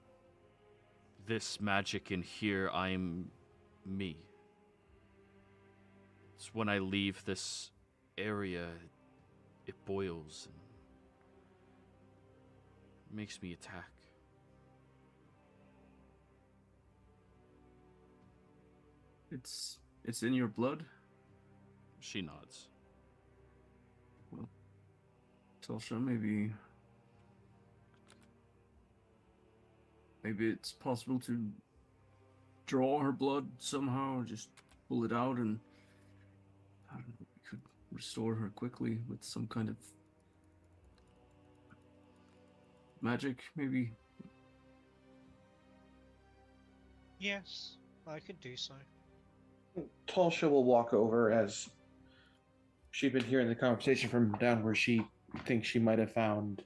this magic in here, I'm me. It's when I leave this area, it boils and makes me attack. It's in your blood? She nods. Well, Telsha, maybe it's possible to draw her blood somehow, or just pull it out, and I don't know, we could restore her quickly with some kind of magic, maybe. Yes, I could do so. Talsha will walk over as she'd been hearing the conversation from down where she thinks she might have found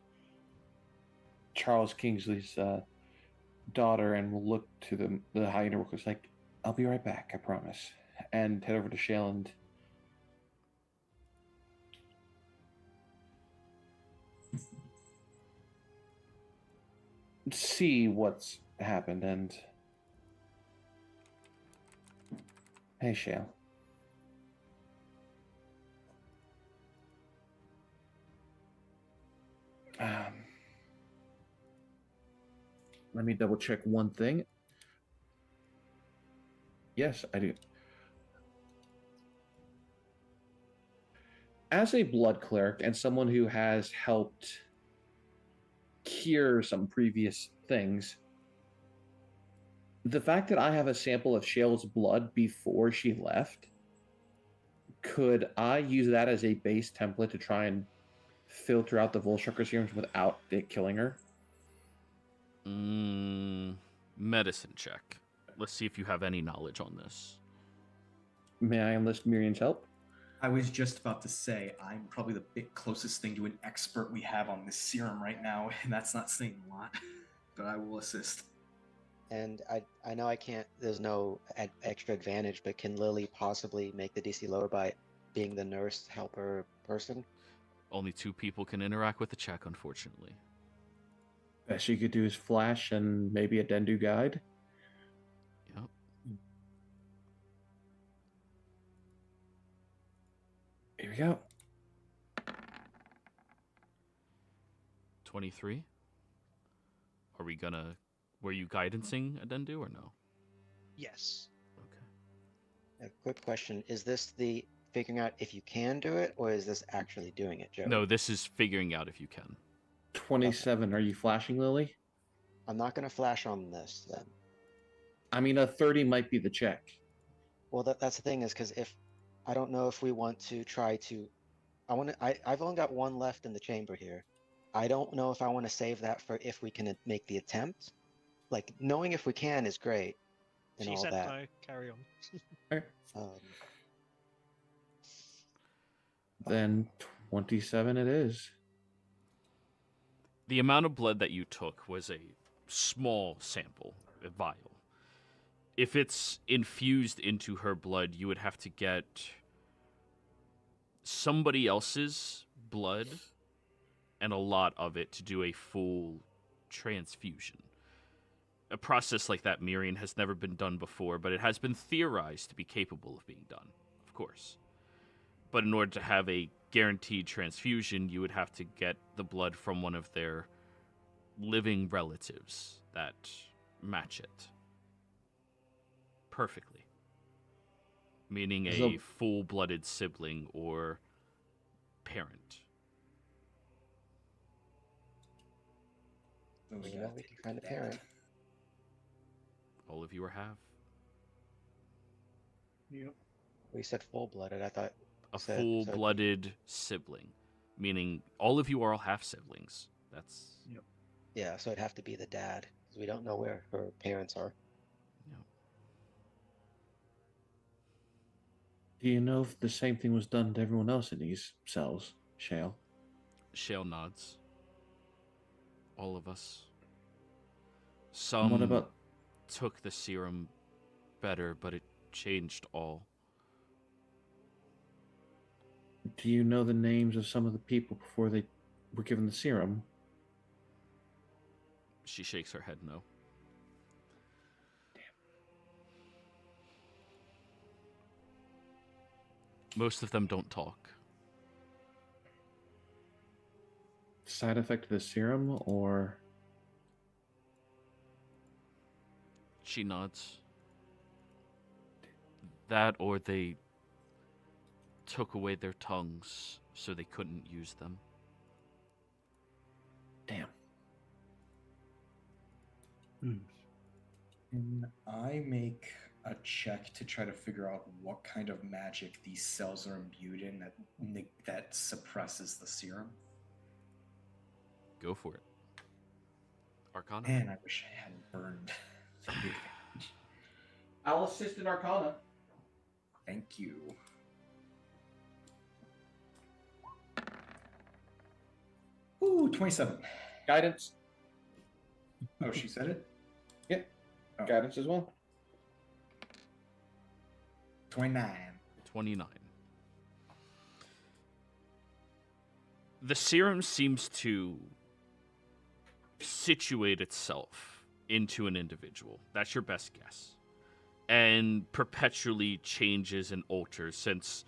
Charles Kingsley's daughter, and will look to the hyena workers like, "I'll be right back, I promise," and head over to Shale and see what's happened. And hey, Shale. Let me double check one thing. Yes, I do. As a blood cleric and someone who has helped cure some previous things, the fact that I have a sample of Shale's blood before she left, could I use that as a base template to try and filter out the Volstrucker serums without it killing her? Medicine check. Let's see if you have any knowledge on this. May I enlist Miriam's help? I was just about to say, I'm probably the bit closest thing to an expert we have on this serum right now, and that's not saying a lot, but I will assist. And I know I can't, there's no extra advantage, but can Lily possibly make the DC lower by being the nurse helper person? Only 2 people can interact with the check, unfortunately. Best you could do is flash and maybe a Dendu guide. Yep. Here we go. 23. Are we gonna... Were you guidancing a Dendu or no? Yes. Okay. A quick question. Is this the figuring out if you can do it, or is this actually doing it, Joe? No, this is figuring out if you can. 27. Are you flashing, Lily? I'm not going to flash on this then. I mean, a 30 might be the check. Well, that's the thing is because if I don't know if we want to try to, I've only got one left in the chamber here. I don't know if I want to save that for if we can make the attempt. Like knowing if we can is great and She all said that. no. Carry on. Okay. Um, Then 27 it is. The amount of blood that you took was a small sample, a vial. If it's infused into her blood, you would have to get somebody else's blood and a lot of it to do a full transfusion. A process like that, Miriam, has never been done before, but it has been theorized to be capable of being done, of course. But in order to have a guaranteed transfusion, you would have to get the blood from one of their living relatives that match it perfectly. Meaning a full-blooded sibling or parent. Then we we're know gonna we have can to find a do parent. All of you are half. Yep. We said full-blooded. I thought A so- full-blooded sibling. Meaning all of you are all half-siblings. That's... Yeah, so it'd have to be the dad because we don't know where her parents are. Do you know if the same thing was done to everyone else in these cells, Shale? Shale nods. All of us. And Some what about took the serum better, but it changed all. do you know the names of some of the people before they were given the serum? She shakes her head no. Most of them don't talk. Side effect of the serum or She nods. That or they took away their tongues so they couldn't use them. damn. Can I make a check to try to figure out what kind of magic these cells are imbued in that suppresses the serum? Go for it. Arcana? Man, I wish I hadn't burned the advantage. I'll assist in Arcana. Thank you. Ooh, 27. Guidance. Oh, she said it? Yeah. Oh, Guidance as well. 29. 29. The serum seems to situate itself into an individual. That's your best guess. And perpetually changes and alters since,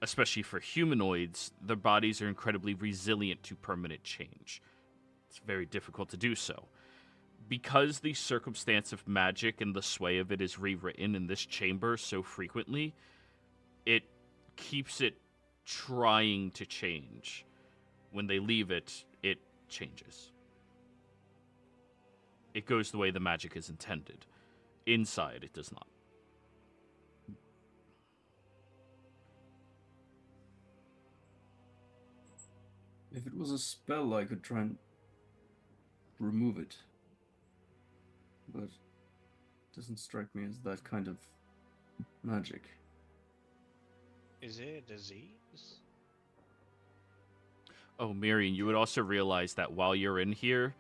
especially for humanoids, their bodies are incredibly resilient to permanent change. It's very difficult to do so. Because the circumstance of magic and the sway of it is rewritten in this chamber so frequently, it keeps it trying to change. When they leave it, it changes. It goes the way the magic is intended. Inside, it does not. If it was a spell, I could try and remove it. But it doesn't strike me as that kind of magic. Is it a disease? Oh, Miriam, you would also realize that while you're in here,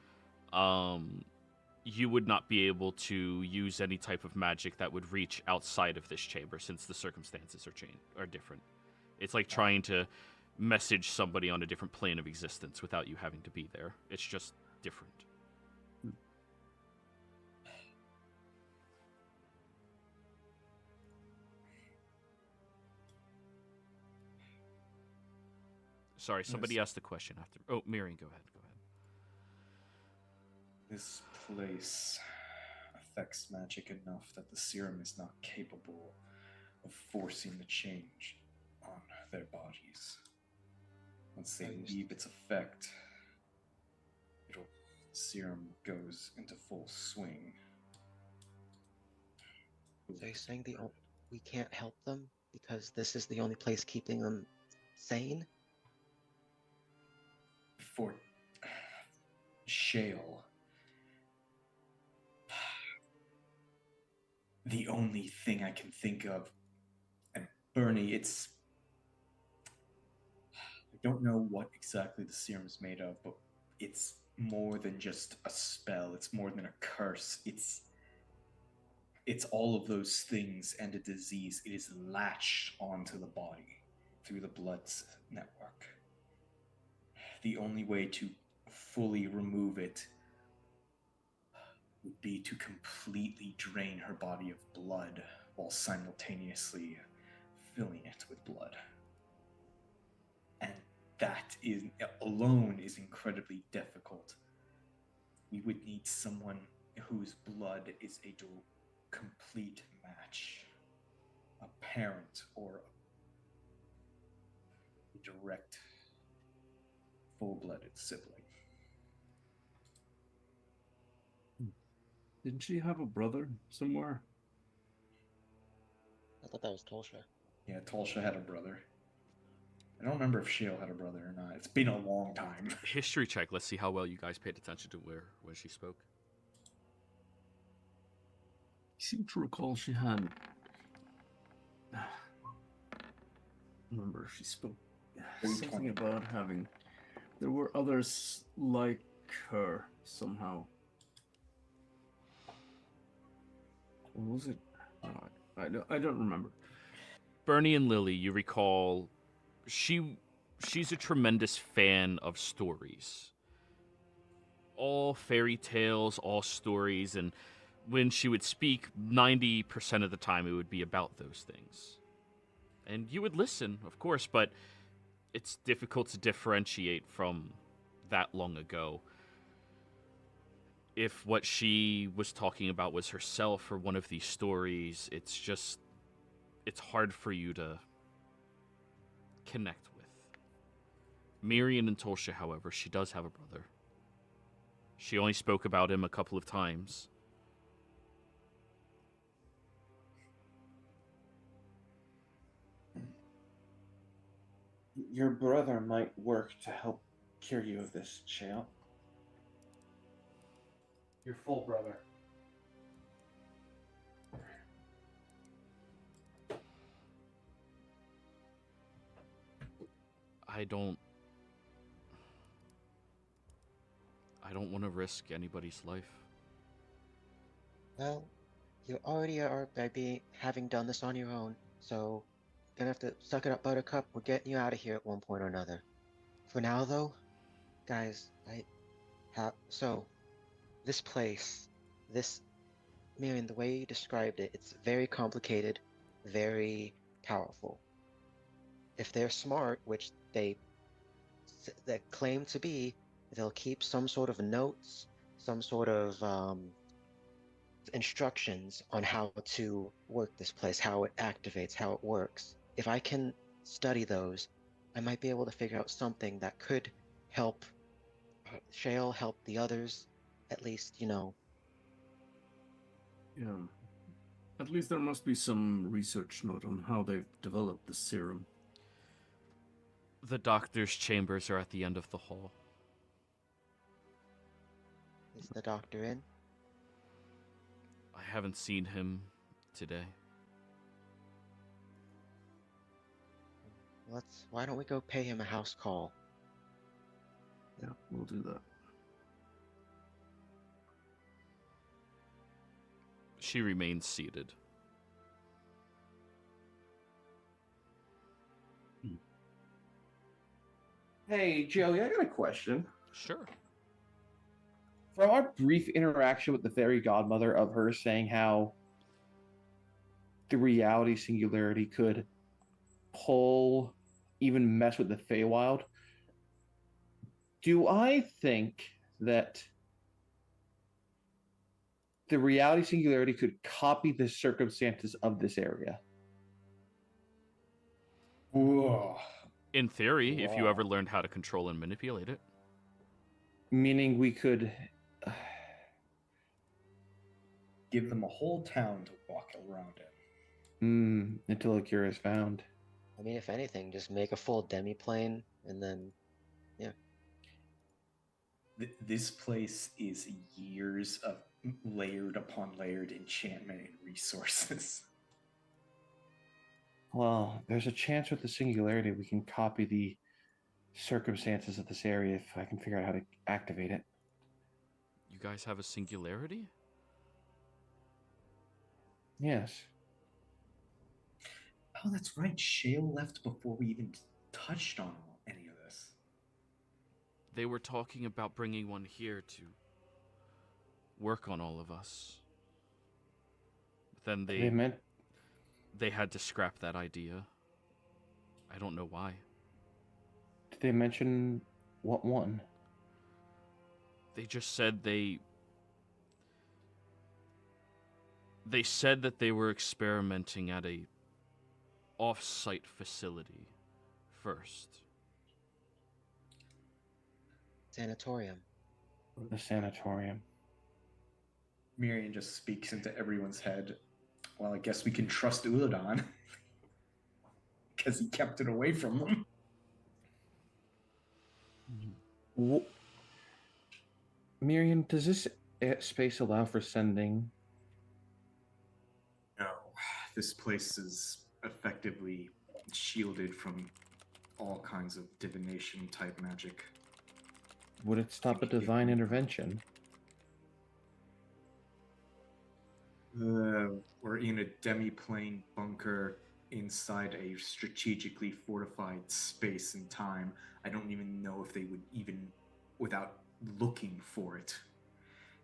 you would not be able to use any type of magic that would reach outside of this chamber since the circumstances are different. It's like trying to message somebody on a different plane of existence without you having to be there. It's just different. Sorry, somebody asked the question after. Oh, Miriam, go ahead. Go ahead. This place affects magic enough that the serum is not capable of forcing the change on their bodies. Once they leave its effect, serum goes into full swing. So you're saying we can't help them because this is the only place keeping them sane? For Shale, the only thing I can think of, and Bernie, I don't know what exactly the serum is made of, but it's more than just a spell. It's more than a curse. It's all of those things and a disease. It is latched onto the body through the blood network. The only way to fully remove it would be to completely drain her body of blood while simultaneously filling it with blood. And that alone is incredibly difficult. We would need someone whose blood is a complete match. A parent or a direct, full-blooded sibling. Didn't she have a brother somewhere? I thought that was Tolsha. Yeah, Tolsha had a brother. I don't remember if Shale had a brother or not. It's been a long time. History check. Let's see how well you guys paid attention to when she spoke. I seem to recall she had. Remember, she spoke something about having. There were others like her somehow. What was it? I don't remember. Bernie and Lily, you recall, she's a tremendous fan of stories. All fairy tales, all stories, and when she would speak, 90% of the time it would be about those things. And you would listen, of course, but it's difficult to differentiate from that long ago. If what she was talking about was herself or one of these stories, it's hard for you to connect with. Miriam and Tolsha, however, she does have a brother. She only spoke about him a couple of times. Your brother might work to help cure you of this, Shale. Your full brother. I don't want to risk anybody's life. Well, you already are by having done this on your own, so you're gonna have to suck it up, Buttercup. We're getting you out of here at one point or another. For now, though, guys, this place, Miriam, the way you described it, it's very complicated, very powerful. If they're smart, which they claim to be, they'll keep some sort of notes, some sort of instructions on how to work this place, how it activates, how it works. If I can study those, I might be able to figure out something that could help Shale, help the others, at least, Yeah. At least there must be some research note on how they've developed the serum. The doctor's chambers are at the end of the hall. Is the doctor in? I haven't seen him today. Why don't we go pay him a house call? Yeah, we'll do that. She remains seated. Hey, Joey, I got a question. Sure. From our brief interaction with the fairy godmother of her saying how the reality singularity could pull, even mess with the Feywild, Do I think that the reality singularity could copy the circumstances of this area? Whoa. In theory, if you Wow. ever learned how to control and manipulate it. Meaning we could. Give them a whole town to walk around in. Until a cure is found. I mean, if anything, just make a full demi-plane and then, yeah. This place is years of layered upon layered enchantment and resources. Well, there's a chance with the singularity we can copy the circumstances of this area if I can figure out how to activate it. You guys have a singularity? Yes. Oh, that's right. Shale left before we even touched on any of this. They were talking about bringing one here to work on all of us. But then they had to scrap that idea. I don't know why. Did they mention what one? They just said they said that they were experimenting at a off-site facility first. Sanatorium. The sanatorium. Miriam just speaks into everyone's head. Well, I guess we can trust Uladon. Because he kept it away from them. Miriam, does this space allow for sending? No. This place is effectively shielded from all kinds of divination type magic. Would it stop a divine intervention? We're in a demi-plane bunker inside a strategically fortified space and time. I don't even know if they would even, without looking for it,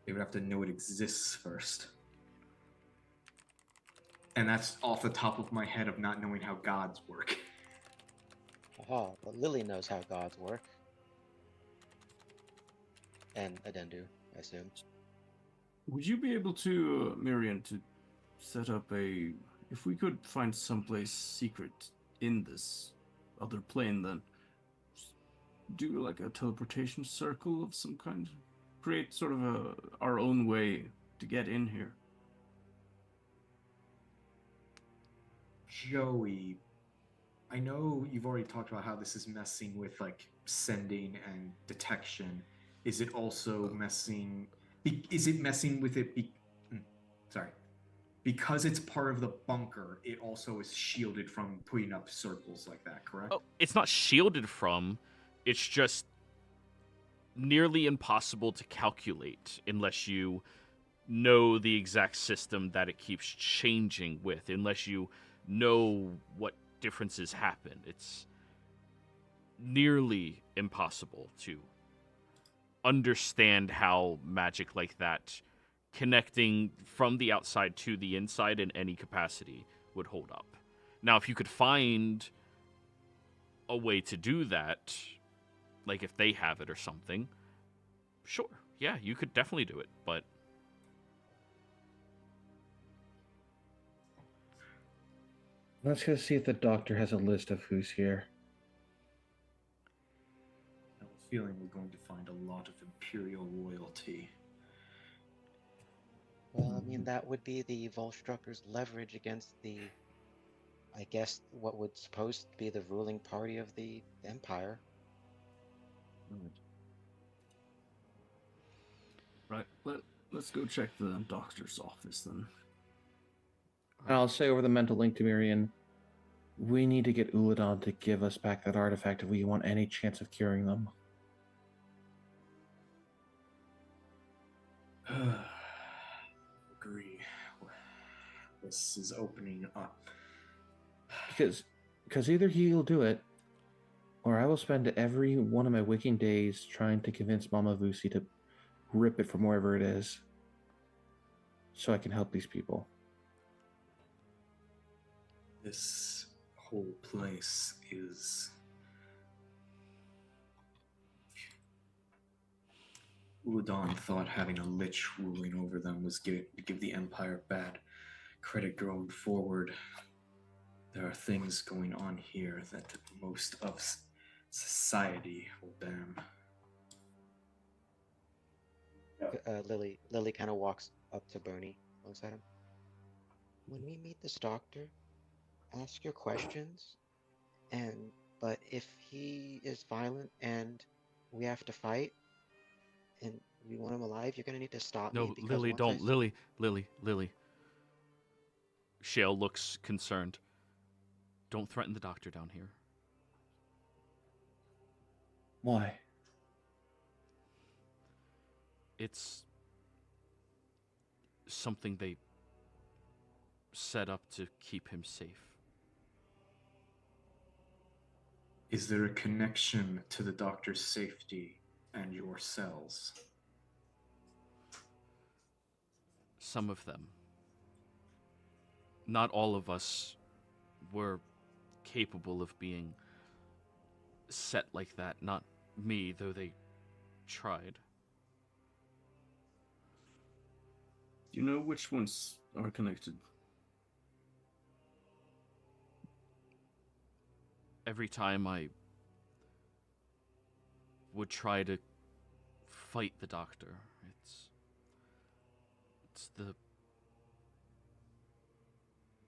they would have to know it exists first. And that's off the top of my head of not knowing how gods work. Aha, but Lily knows how gods work. And Adendu, I assume. Would you be able to, Miriam, to set up a... If we could find someplace secret in this other plane, then do like a teleportation circle of some kind? Create sort of our own way to get in here. Joey, I know you've already talked about how this is messing with like sending and detection. Is it also messing? Is it messing with it? Sorry, because it's part of the bunker. It also is shielded from putting up circles like that. Correct? Oh, it's not shielded from. It's just nearly impossible to calculate unless you know the exact system that it keeps changing with, unless you know what differences happen. It's nearly impossible to understand how magic like that connecting from the outside to the inside in any capacity would hold up. Now, if you could find a way to do that, like if they have it or something, sure, yeah, you could definitely do it, but Let's go see if the doctor has a list of who's here. I have a feeling we're going to find a lot of Imperial royalty. Well, I mean, that would be the Volstrucker's leverage against the, I guess, what would supposed to be the ruling party of the Empire. Right. Let's go check the doctor's office then. And I'll say over the mental link to Miriam, we need to get Uladon to give us back that artifact if we want any chance of curing them. Agree. This is opening up. Because either he'll do it, or I will spend every one of my waking days trying to convince Mama Vusi to rip it from wherever it is, so I can help these people. This whole place is Uladan thought having a lich ruling over them was to give the Empire bad credit going forward. There are things going on here that most of society will damn. Lily kind of walks up to Bernie, looks at him. When we meet this doctor, ask your questions, but if he is violent and we have to fight, and we want him alive, you're gonna need to stop me No, because Lily, once I don't. Lily. Shale looks concerned. Don't threaten the doctor down here. Why? It's something they set up to keep him safe. Is there a connection to the doctor's safety and your cells? Some of them. Not all of us were capable of being set like that. Not me, though they tried. Do you know which ones are connected? Every time I would try to fight the doctor, it's the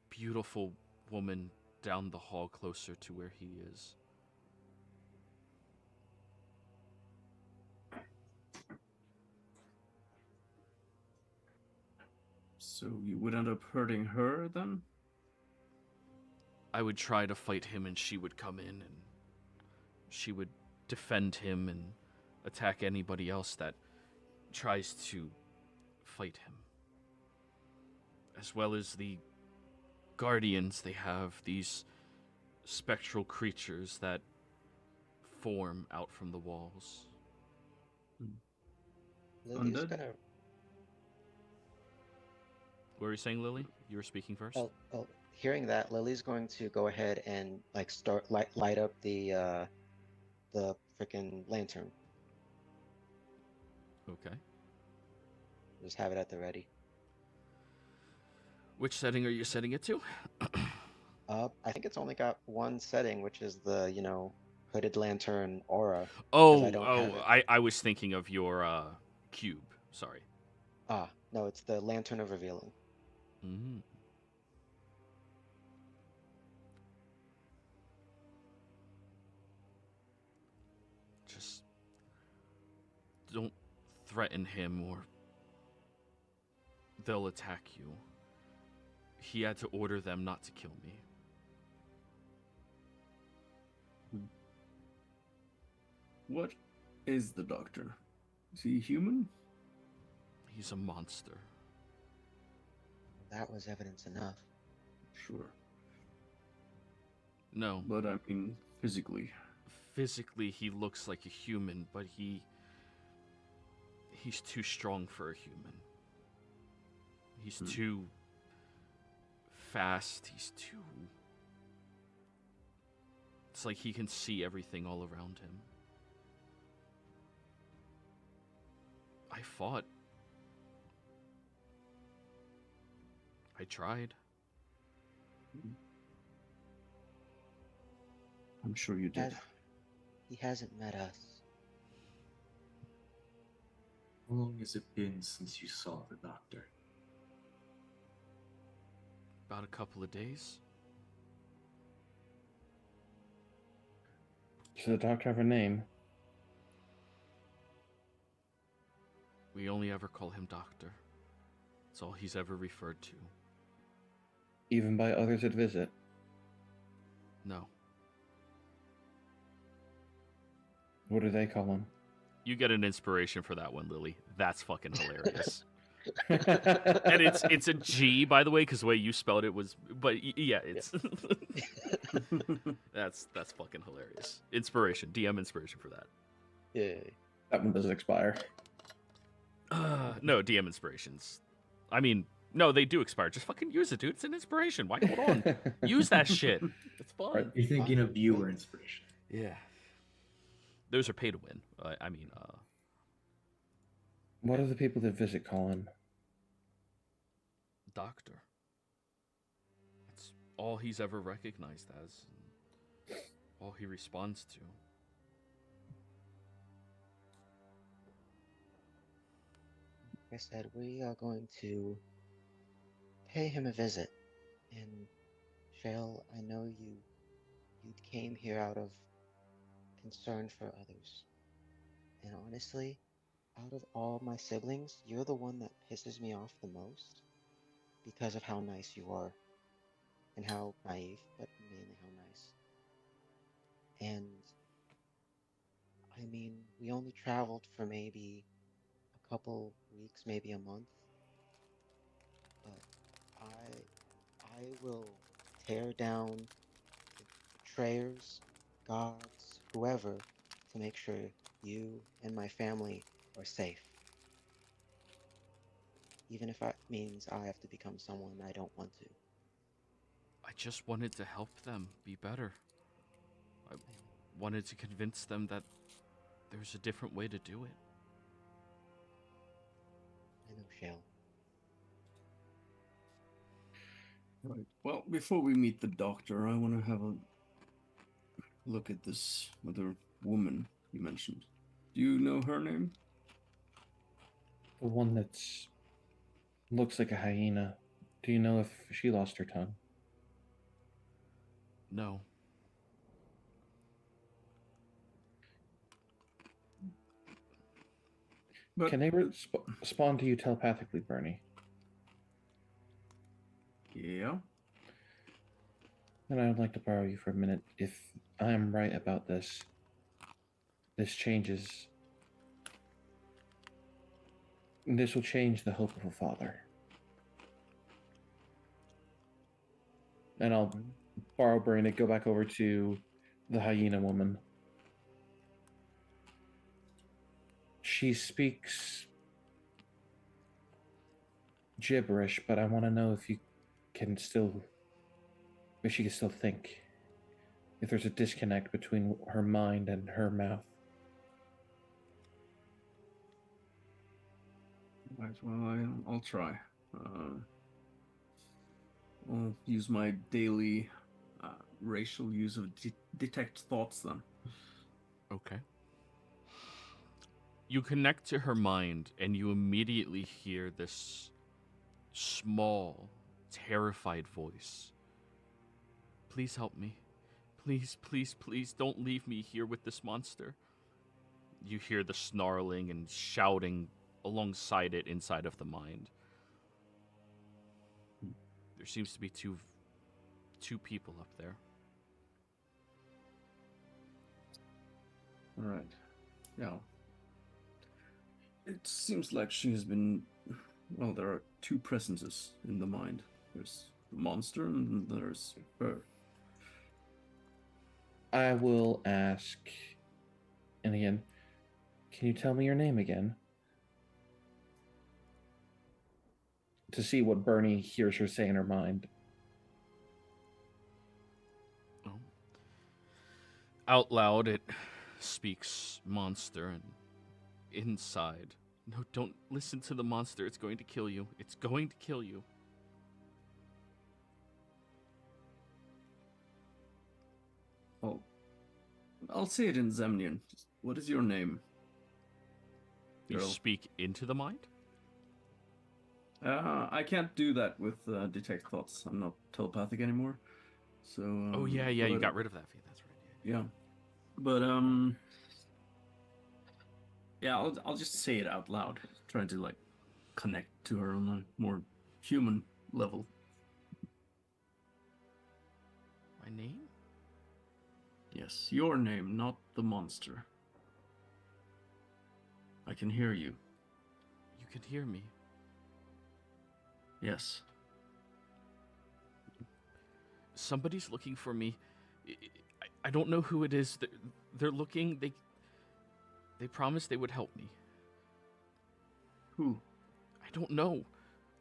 beautiful woman down the hall closer to where he is. So you would end up hurting her then? I would try to fight him and she would come in and she would defend him and attack anybody else that tries to fight him. As well as the guardians, they have these spectral creatures that form out from the walls. Lily's Undead? gonna. What were you saying, Lily? You were speaking first? Hearing that, Lily's going to go ahead and like start light up the freaking lantern. Okay. Just have it at the ready. Which setting are you setting it to? I think it's only got one setting, which is the, hooded lantern aura. Oh, I don't have I was thinking of your cube. Sorry. No, it's the lantern of revealing. Mm-hmm. Just don't threaten him or they'll attack you. He had to order them not to kill me. What is the doctor? Is he human? He's a monster. That was evidence enough. Sure. No. But I mean, physically. Physically, he looks like a human, but he's too strong for a human. He's too fast. It's like he can see everything all around him. I fought. I tried. I'm sure you did. He hasn't met us. How long has it been since you saw the doctor? About a couple of days. Does the doctor have a name? We only ever call him Doctor. That's all he's ever referred to. Even by others that visit? No. What do they call him? You get an inspiration for that one, Lily. That's fucking hilarious. And it's a G, by the way, because the way you spelled it was. But yeah, it's. that's fucking hilarious. Inspiration, DM inspiration for that. Yeah. That one doesn't expire. No, DM inspirations. I mean, no, they do expire. Just fucking use it, dude. It's an inspiration. Why hold on? Use that shit. It's fun. Right. You're thinking of viewer inspiration. Yeah. Those are pay to win. What do the people that visit call him? Doctor. That's all he's ever recognized as, and all he responds to. Like I said, we are going to pay him a visit. And Shale, I know you came here out of concern for others. And honestly, out of all my siblings, you're the one that pisses me off the most because of how nice you are and how naive, but mainly how nice. And I mean, we only traveled for maybe a couple weeks, maybe a month, but I will tear down the betrayers, gods, whoever, to make sure you and my family are safe. Even if it means I have to become someone I don't want to. I just wanted to help them be better. I wanted to convince them that there's a different way to do it. I know, Shale. Right. Well, before we meet the doctor, I want to have a look at this other woman you mentioned. Do you know her name? The one that's looks like a hyena. Do you know if she lost her tongue? No. But Can they respond to you telepathically, Bernie? yeah. Then I would like to borrow you for a minute. If I am right about this, this changes. This will change the hope of a father. And I'll borrow Bernie to go back over to the hyena woman. She speaks gibberish, but I want to know if you can still, if she can still think. If there's a disconnect between her mind and her mouth. Right. Well, I'll try. I'll use my daily racial use of detect thoughts then. Okay. You connect to her mind, and you immediately hear this small, terrified voice. Please help me. Please, please, please don't leave me here with this monster. You hear the snarling and shouting alongside it inside of the mind. There seems to be two people up there. All right. Yeah. It seems like she has been. Well, there are two presences in the mind. There's the monster and there's her. I will ask, and again, can you tell me your name again? To see what Bernie hears her say in her mind. Oh. Out loud, it speaks monster, and inside. No, don't listen to the monster. It's going to kill you. It's going to kill you. Oh, I'll say it in Zemnian. What is your name? You Girl. speak into the mind? I can't do that with detect thoughts. I'm not telepathic anymore. So. Oh yeah, you got rid of that feat. That's right. Yeah, but yeah, I'll just say it out loud, trying to like connect to her on a more human level. My name? Yes, your name, not the monster. I can hear you. You can hear me. Yes. Somebody's looking for me. I don't know who it is. They're looking. They promised they would help me. Who? I don't know.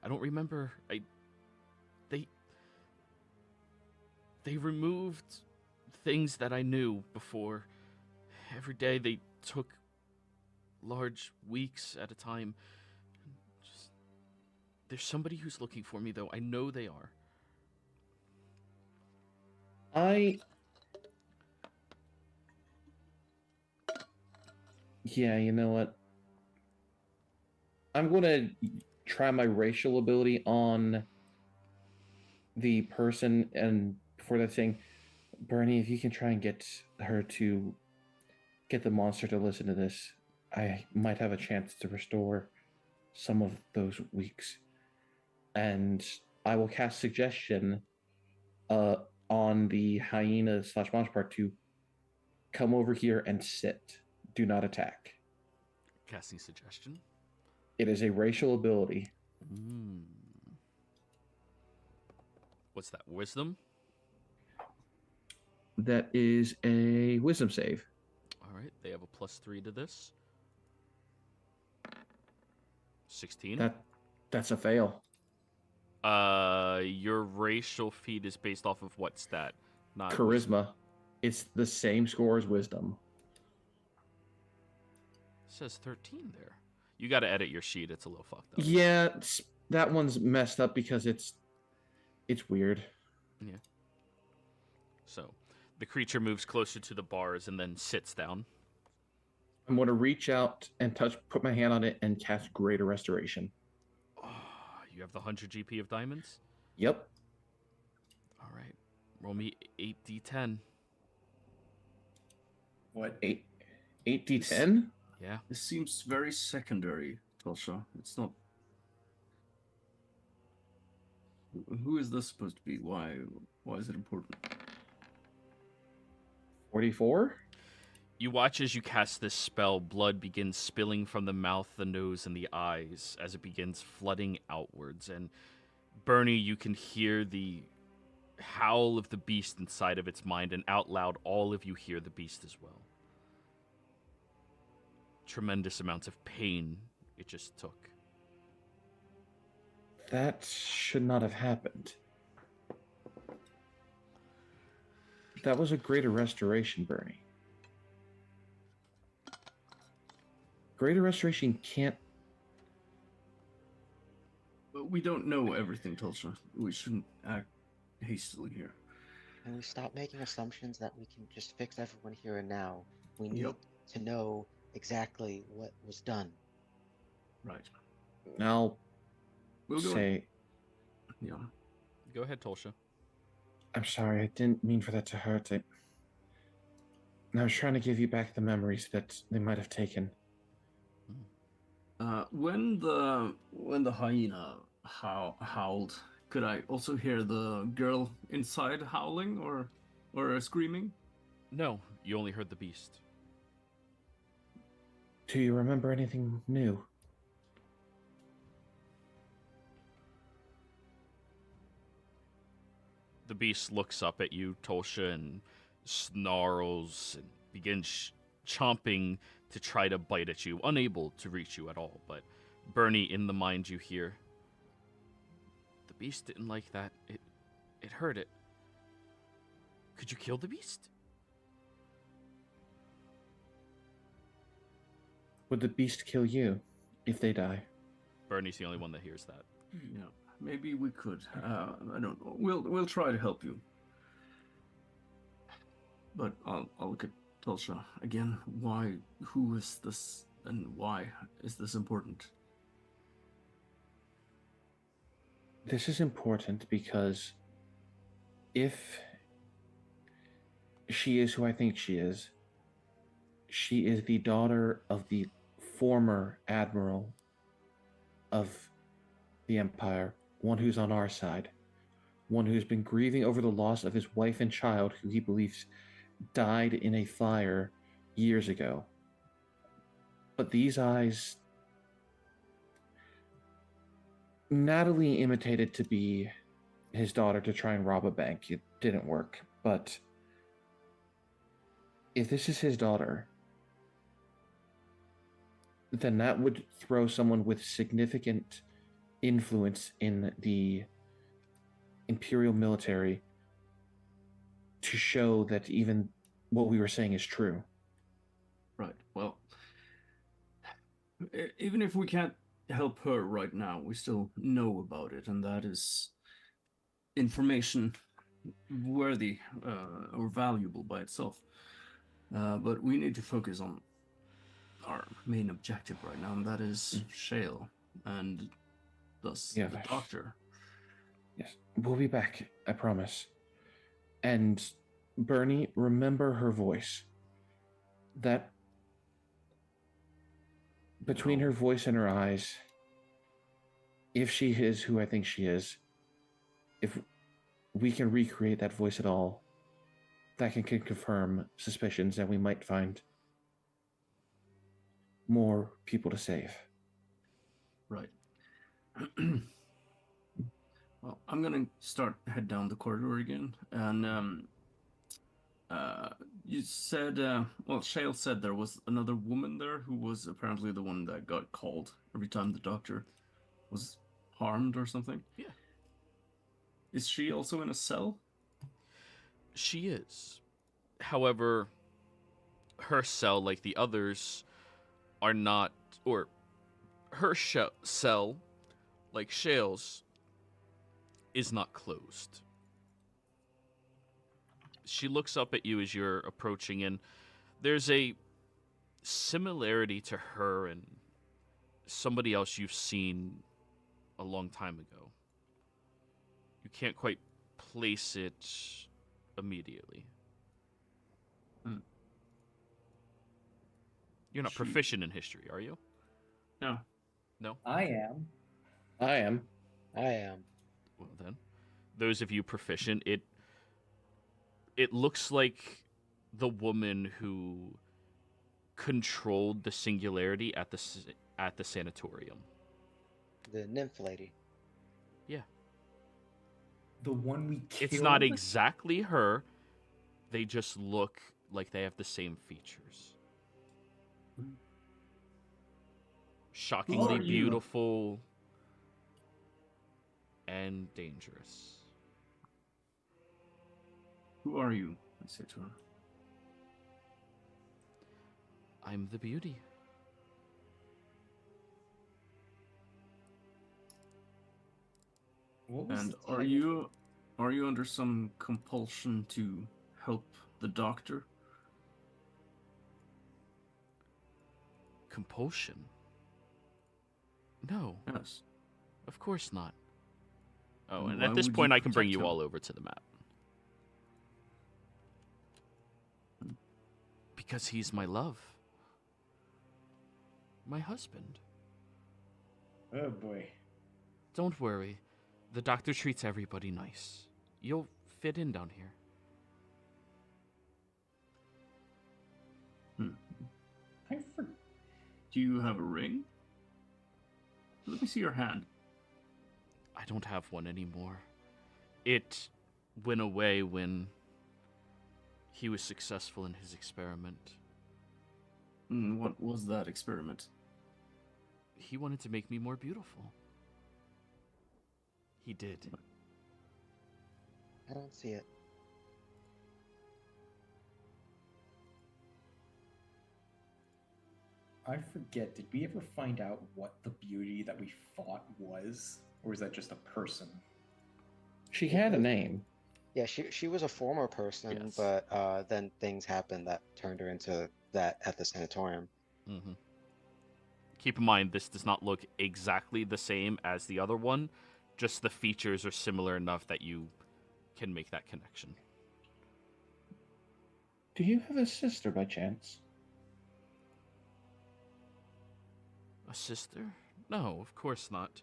I don't remember. They removed things that I knew before. Every day they took large weeks at a time. Just, there's somebody who's looking for me, though. I know they are. Yeah, you know what? I'm going to try my racial ability on the person, and before that saying, Bernie, if you can try and get her to get the monster to listen to this, I might have a chance to restore some of those weeks. And I will cast suggestion on the hyena / monster part to come over here and sit. Do not attack. Casting suggestion. It is a racial ability. What's that? Wisdom? That is a wisdom save. All right. They have a +3 to this. 16. That's a fail. Your racial feat is based off of what stat? Not Charisma. wisdom. It's the same score as wisdom. It says 13 there. You got to edit your sheet. It's a little fucked up. Yeah, that one's messed up because it's weird. Yeah. So, the creature moves closer to the bars and then sits down. I'm going to reach out and put my hand on it and cast Greater Restoration. Oh, you have the 100 GP of diamonds? Yep. All right. Roll me 8d10. What? 8d10? Yeah. This seems very secondary, Tulsa. It's not. Who is this supposed to be? Why is it important? 44? You watch as you cast this spell, blood begins spilling from the mouth, the nose, and the eyes as it begins flooding outwards. And Bernie, you can hear the howl of the beast inside of its mind, and out loud, all of you hear the beast as well. Tremendous amounts of pain it just took. That should not have happened. That was a Greater Restoration, Bernie. Greater Restoration can't... But we don't know everything, Tulsa. We shouldn't act hastily here. Can we stop making assumptions that we can just fix everyone here and now? We need Yep. to know exactly what was done. Right. I'll We'll go. say... Yeah. Go ahead, Tolsha. I'm sorry, I didn't mean for that to hurt. I was trying to give you back the memories that they might have taken. When the hyena howled, could I also hear the girl inside howling or screaming? No, you only heard the beast. Do you remember anything new? The beast looks up at you, Tolsha, and snarls and begins chomping to try to bite at you, unable to reach you at all. But Bernie, in the mind, you hear, the beast didn't like that. It hurt it. Could you kill the beast? Would the beast kill you if they die? Bernie's the only one that hears that. Yeah, maybe we could. I don't know. We'll try to help you. But I'll look at Tulsa again. Why? Who is this, and why is this important? This is important because if she is who I think she is the daughter of the former admiral of the Empire, one who's on our side, one who's been grieving over the loss of his wife and child, who he believes died in a fire years ago. But these eyes... Natalie imitated to be his daughter to try and rob a bank. It didn't work. But if this is his daughter, then that would throw someone with significant influence in the Imperial military to show that even what we were saying is true. Right. Well, Even if we can't help her right now, we still know about it, and that is information worthy or valuable by itself. But we need to focus on our main objective right now, and that is Shale, and thus Yeah. the doctor. Yes, we'll be back, I promise. And Bernie, remember her voice. That between No. her voice and her eyes, if she is who I think she is, if we can recreate that voice at all, that can confirm suspicions that we might find more people to save. Right. Well, I'm gonna head down the corridor again, and you said, well, Shale said there was another woman there who was apparently the one that got called every time the doctor was harmed or something. Yeah. Is she also in a cell? She is. However, her cell, like the others, are not, or her cell, like Shale's, is not closed. She looks up at you as you're approaching, and there's a similarity to her and somebody else you've seen a long time ago. You can't quite place it immediately. You're not proficient in history, are you? No. No? I am. I am. I am. Well then, those of you proficient, it looks like the woman who controlled the singularity at the sanatorium. The nymph lady. Yeah. The one we killed? It's not exactly her. They just look like they have the same features. Shockingly Who are you? beautiful and dangerous. Who are you? I say to her. I'm the beauty. What was And the are title? you under some compulsion to help the doctor? Compulsion? No, Yes. of course not. Oh, Then and why at this would point you I can bring protect you him? all over to the map. Because he's my love. My husband. Oh boy. Don't worry. The doctor treats everybody nice. You'll fit in down here. I for... Do you have a ring? Let me see your hand. I don't have one anymore. It went away when he was successful in his experiment. What was that experiment? He wanted to make me more beautiful. He did. I don't see it. I forget, did we ever find out what the beauty that we fought was? Or is that just a person? She had a name. Yeah, she was a former person, Yes. but then things happened that turned her into that at the sanatorium. Mm-hmm. Keep in mind, this does not look exactly the same as the other one. Just the features are similar enough that you can make that connection. Do you have a sister by chance? A sister? No, of course not.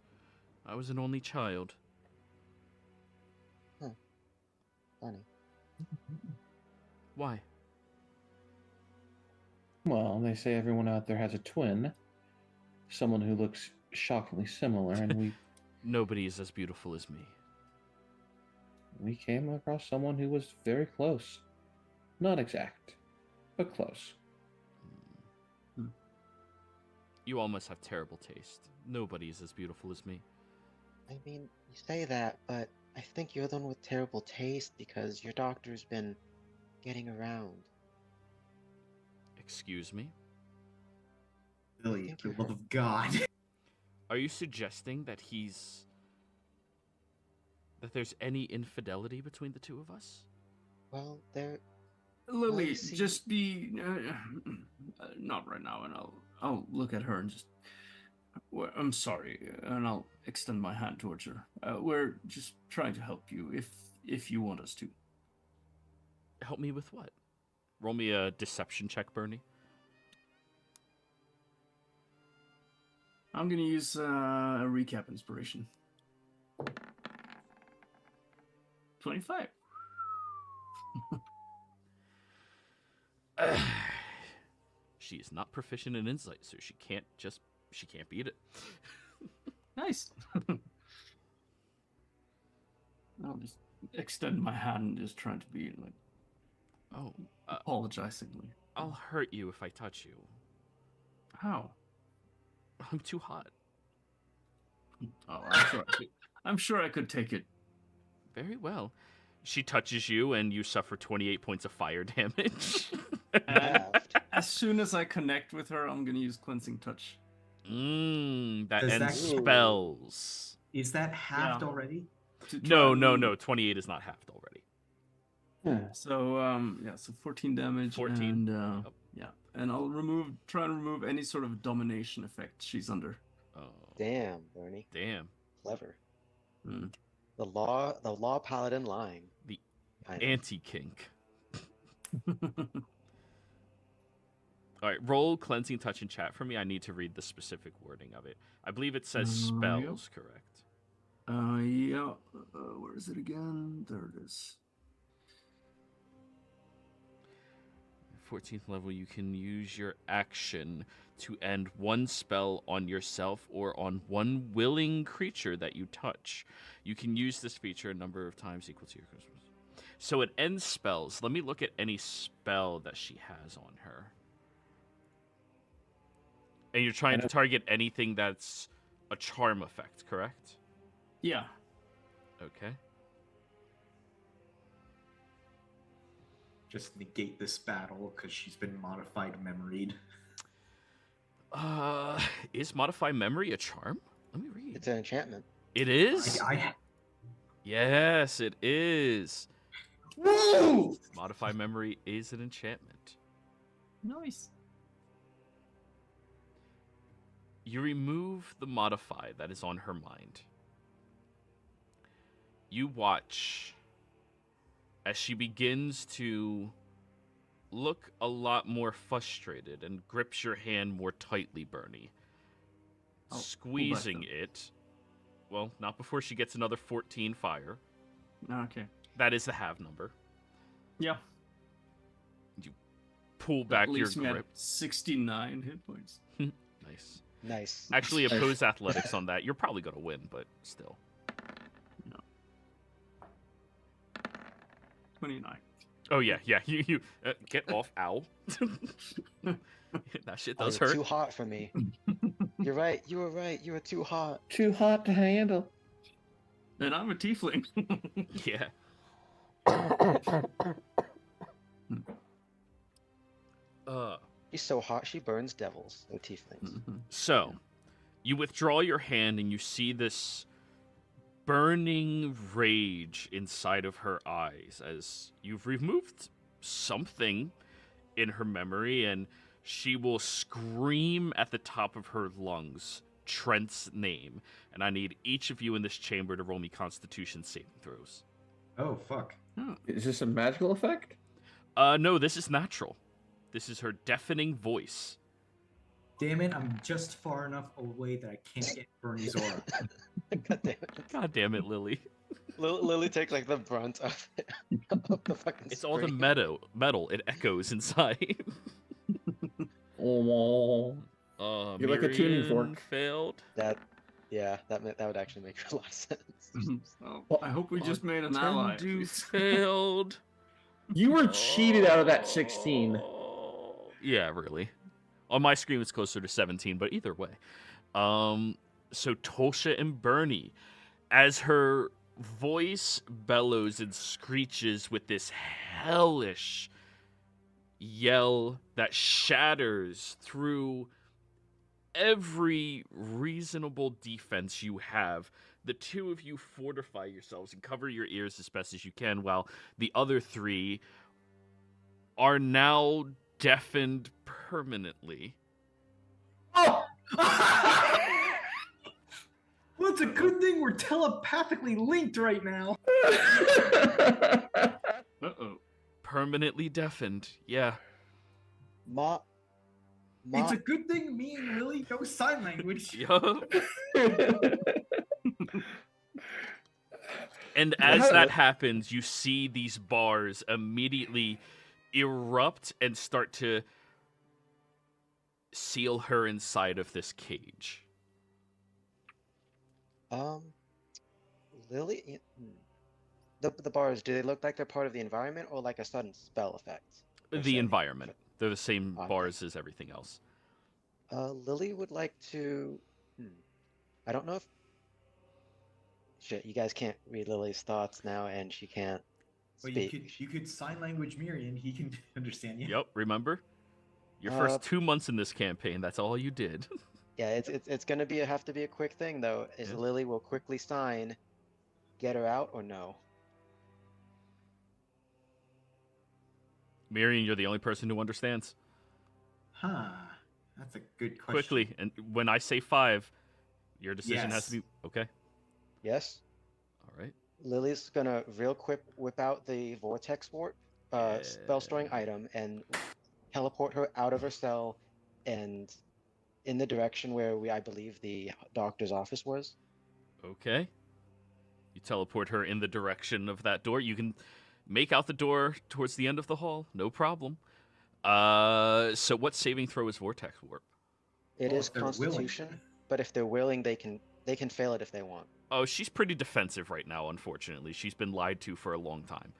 I was an only child. Funny. Why? Well, they say everyone out there has a twin. Someone who looks shockingly similar, and Nobody is as beautiful as me. we came across someone who was very close. Not exact, but close. You all must have terrible taste. Nobody is as beautiful as me. I mean, you say that, but I think you're the one with terrible taste because your doctor's been getting around. Excuse me? Billy, think for you're the love of God. Are you suggesting that there's any infidelity between the two of us? Well, there. Lily, you see- just be not right now, and I'll look at her and just. I'm sorry, and I'll extend my hand towards her. We're just trying to help you if you want us to. Help me with what? Roll me a deception check, Bernie. I'm gonna use a recap inspiration. 25. She is not proficient in insight, so she can't beat it. Nice. I'll just extend my hand, just trying to be like Oh, apologizingly. I'll hurt you if I touch you. How? I'm too hot. Oh, I'm sure I could take it. Very well. She touches you, and you suffer 28 points of fire damage. Halved. As soon as I connect with her, I'm gonna use cleansing touch. That Does ends that- spells. Is that halved Yeah. already? To try No, and- no, no. 28 is not halved already. So so 14 damage. 14. And Yep. yeah, and I'll try and remove any sort of domination effect she's under. Oh, Damn, Bernie. damn. Clever. Mm. The law paladin lying. The Kind of. Anti-kink. All right, roll cleansing touch in chat for me. I need to read the specific wording of it. I believe it says spells, correct? Yeah. Where is it again? There it is. 14th level, you can use your action to end one spell on yourself or on one willing creature that you touch. You can use this feature a number of times equal to your Christmas. So it ends spells. Let me look at any spell that she has on her. And you're trying to target anything that's a charm effect, correct? Yeah. Okay. Just negate this battle because she's been modified memoried. Is Modify Memory a charm? Let me read. It's an enchantment. It is? Yes, it is. Woo! Modify Memory is an enchantment. Nice. You remove the modify that is on her mind. You watch as she begins to look a lot more frustrated and grips your hand more tightly, Bernie. I'll Squeezing pull back it. Well, not before she gets another 14 fire. Okay. That is the have number. Yeah. Pull back That your leaves me at grip. 69 hit points. Nice. Nice. Actually, oppose athletics on that. You're probably going to win, but still. 29. Oh, yeah. You get off, owl. That shit does you're hurt. too hot for me. You're right. You were right. You were too hot. Too hot to handle. And I'm a tiefling. Yeah. She's so hot she burns devils. No tieflings. Mhm. So, you withdraw your hand and you see this burning rage inside of her eyes as you've removed something in her memory, and she will scream at the top of her lungs Trent's name. And I need each of you in this chamber to roll me Constitution saving throws. Oh, fuck. Is this a magical effect? No, this is natural. This is her deafening voice. Damn it, I'm just far enough away that I can't get Bernie's aura. God damn it. God damn it, Lily. Lily takes like the brunt of it. Of the fucking It's all the scream. metal. It echoes inside. Oh, You're like a tuning Miriam fork. Failed. That would actually make a lot of sense. Oh, I hope we just made an ally. at Tendu least. failed. you were cheated out of that 16. Yeah, really. On my screen, it's closer to 17, but either way. So Tolsha and Bernie, as her voice bellows and screeches with this hellish yell that shatters through every reasonable defense you have, the two of you fortify yourselves and cover your ears as best as you can, while the other three are now deafened permanently. Oh! Well, it's a good thing we're telepathically linked right now. Uh-oh. Permanently deafened, yeah. It's a good thing me and Lily know sign language. Yup. And as that happens, you see these bars immediately erupt and start to seal her inside of this cage. Lily, the bars, do they look like they're part of the environment or like a sudden spell effect? per The se? environment. They're the same Okay. bars as everything else. Lily would like to. I don't know if. Shit, you guys can't read Lily's thoughts now, and she can't But speak. you could sign language Miriam. He can understand you. Yep, remember? Your first 2 months in this campaign, that's all you did. Yeah, it's gonna have to be a quick thing though. Is Yeah. Lily will quickly sign, get her out or no? Miriam, you're the only person who understands. Huh. That's a good question. Quickly, and when I say 5, your decision has to Yes. be okay. Yes. All right. Lily's gonna real quick whip out the vortex warp spell storing item and teleport her out of her cell and in the direction where I believe the doctor's office was. Okay. You teleport her in the direction of that door. You can make out the door towards the end of the hall. No problem. So what saving throw is Vortex Warp? It Well, is if they're willing. Constitution, but if they're willing, they can fail it if they want. Oh, she's pretty defensive right now, unfortunately. She's been lied to for a long time.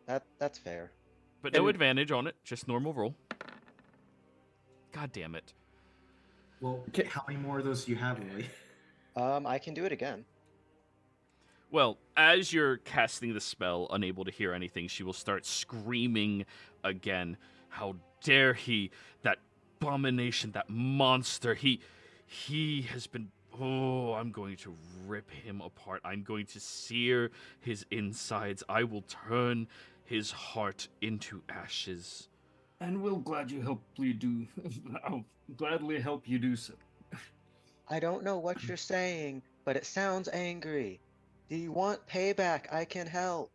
That's fair. But no And- advantage on it, just normal roll. God damn it. Well, Okay. how many more of those do you have, Lily? I can do it again. Well, as you're casting the spell, unable to hear anything, she will start screaming again. How dare he, that abomination, that monster, he has been, I'm going to rip him apart. I'm going to sear his insides. I will turn his heart into ashes. And we'll I'll gladly help you do so. I don't know what you're saying, but it sounds angry. Do you want payback? I can help.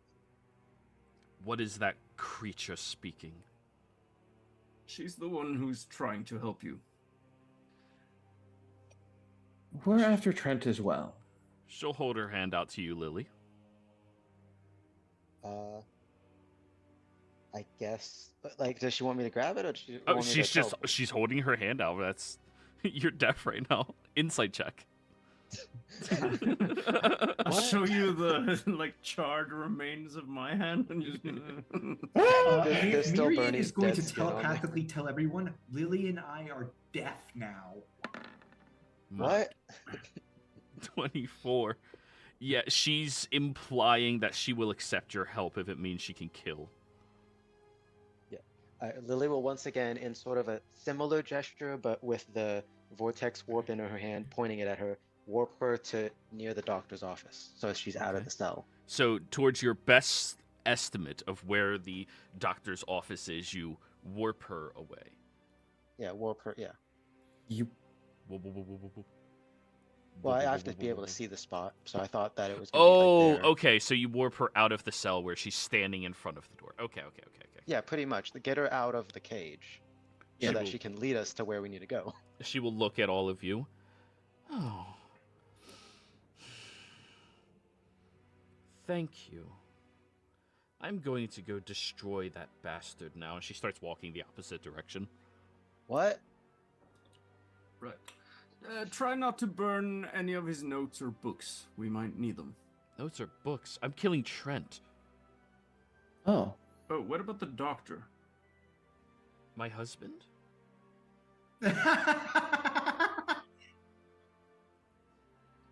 What is that creature speaking? She's the one who's trying to help you. We're after Trent as well. She'll hold her hand out to you, Lily. I guess. But like, does she want me to grab it, or does she Oh, want me she's to just teleport? she's holding her hand out. That's you're deaf right now. Insight check. I'll show you the charred remains of my hand and just. There's still Miriam Bernie's is going dead to skin on there. telepathically tell everyone Lily and I are deaf now. What? 24. Yeah, she's implying that she will accept your help if it means she can kill. Lily will once again, in sort of a similar gesture, but with the vortex warp in her hand, pointing it at her, warp her to near the doctor's office, so she's out of Okay. the cell. So, towards your best estimate of where the doctor's office is, you warp her away. Yeah, warp her. Yeah. You Well, I have to be able to see the spot, so I thought that it was. Gonna Oh, be like there. okay. So you warp her out of the cell where she's standing in front of the door. Okay. Yeah, pretty much. Get her out of the cage, so Yeah. that she can lead us to where we need to go. She will look at all of you. Oh. Thank you. I'm going to go destroy that bastard now. And she starts walking the opposite direction. What? Right. Try not to burn any of his notes or books. We might need them. Those are books. I'm killing Trent. Oh, Oh, what about the doctor? My husband?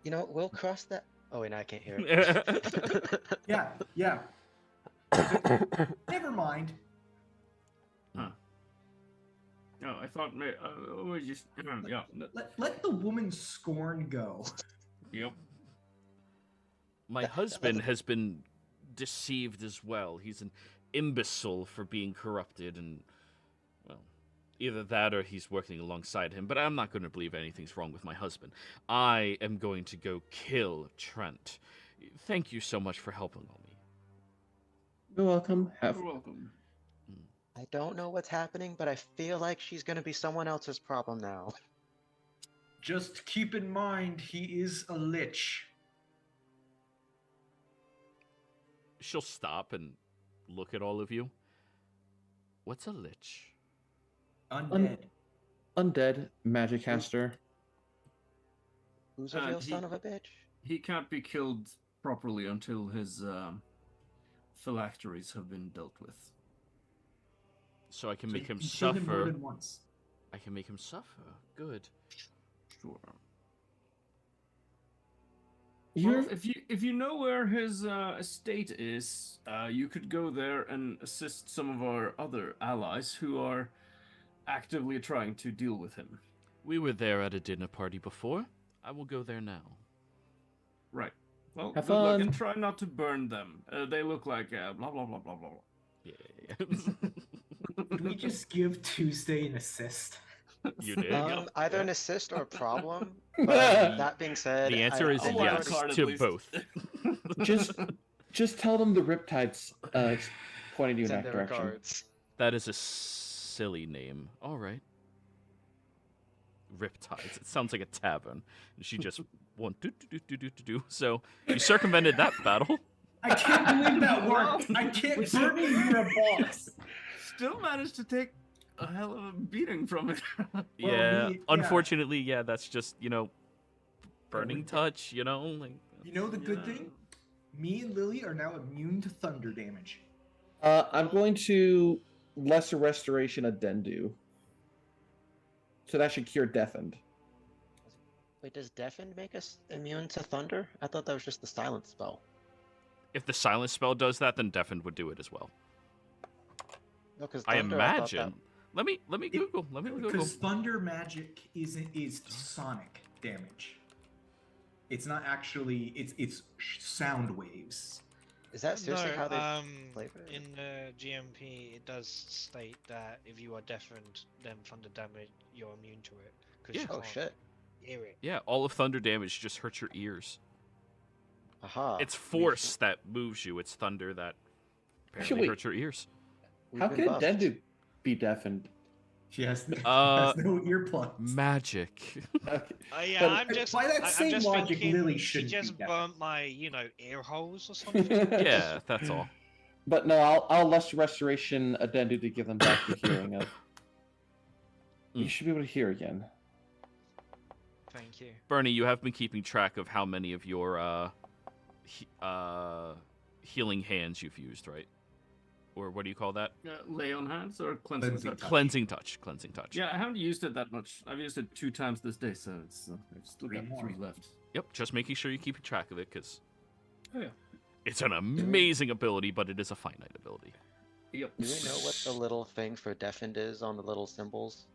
You know, we'll cross that. Oh wait, no, I can't hear it. yeah. Never mind. Oh, I thought we just yeah. Let the woman scorn go. Yep. My husband has been deceived as well. He's an imbecile for being corrupted, and, well, either that or he's working alongside him. But I'm not going to believe anything's wrong with my husband. I am going to go kill Trent. Thank you so much for helping on me. You're welcome. You're welcome. I don't know what's happening, but I feel like she's gonna be someone else's problem now. Just keep in mind, he is a lich. She'll stop and look at all of you. What's a lich? Undead. Undead magic caster. Who's a real he- son of a bitch? He can't be killed properly until his phylacteries have been dealt with. So I can So make him you killed him more suffer. than once. I can make him suffer. Good. Sure. You're Well, if you know where his estate is, you could go there and assist some of our other allies who are actively trying to deal with him. We were there at a dinner party before. I will go there now. Right. Well, Have good luck fun. and try not to burn them. They look like blah blah blah blah blah blah. Yeah. Did we just give Tuesday an assist? You did? Either an assist or a problem. But that being said, The answer is I'll wild yes card at to least. both. just tell them the Riptides pointed you in Send that their direction. regards. That is a silly name. All right. Riptides. It sounds like a tavern. And she just went do. So you circumvented that battle. I can't believe that worked. I can't. Bernie, you're a boss. Still managed to take a hell of a beating from it. Yeah. yeah. Unfortunately, yeah, that's just, burning we- touch, like You know the good Yeah. thing? Me and Lily are now immune to thunder damage. I'm going to lesser restoration Adendu. So that should cure deafened. Wait, does Deafened make us immune to thunder? I thought that was just the silence spell. if the silence spell does that, then deafened would do it as well. No, because I imagine. Let me Google. Let me Google. Because thunder magic is sonic damage. It's not actually. It's sound waves. Is that seriously how they No, flavor it? in the GMP, it does state that if you are deafened, then thunder damage, you're immune to it. Yeah. You Oh can't shit. hear it. Yeah, all of thunder damage just hurts your ears. Aha. It's force that moves you. It's thunder that apparently wait. hurts your ears. We've How been can buffed. Adendu be deafened? She has, Uh, has no earplugs. Magic. Okay. Yeah, But- I'm just. by that I'm same just logic, thinking Lily she shouldn't be just deafened. burnt my, ear holes or something. Yeah, that's all. But no, I'll less restoration Adendu to give them back the hearing of. You Mm. should be able to hear again. Thank you. Bernie, you have been keeping track of how many of your healing hands you've used, right? Or what do you call that? Lay on hands or cleansing Cleansing touch? touch. Cleansing touch. Cleansing touch. Yeah, I haven't used it that much. I've used it 2 times this day, so it's I've still Three got more. 3 left. Yep. Just making sure you keep track of it, because Oh yeah. it's an amazing ability, but it is a finite ability. Yep. Do we know what the little thing for deafened is on the little symbols?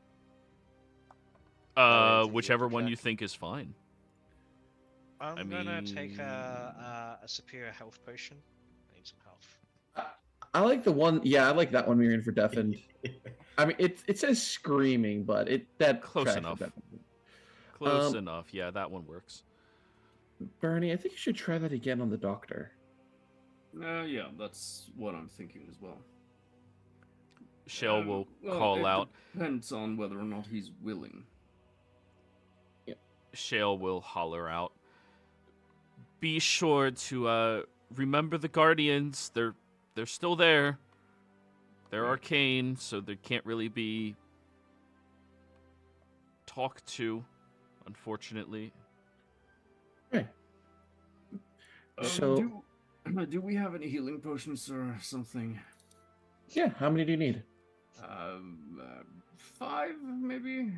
it's easy to Whichever one check. you think is fine. I'm gonna take a superior health potion. I need some health. I like the one. Yeah, I like that one. We're in for deafened. I mean, it says screaming, but that Close tracks enough. with deafened. Close enough. Yeah, that one works. Bernie, I think you should try that again on the doctor. Yeah, that's what I'm thinking as well. Shell will Well, call it out. Depends on whether or not he's willing. Shale will holler out. Be sure to remember the Guardians. They're still there. They're arcane, so they can't really be talked to, unfortunately. Right. So- do we have any healing potions or something? Yeah. How many do you need? 5 maybe.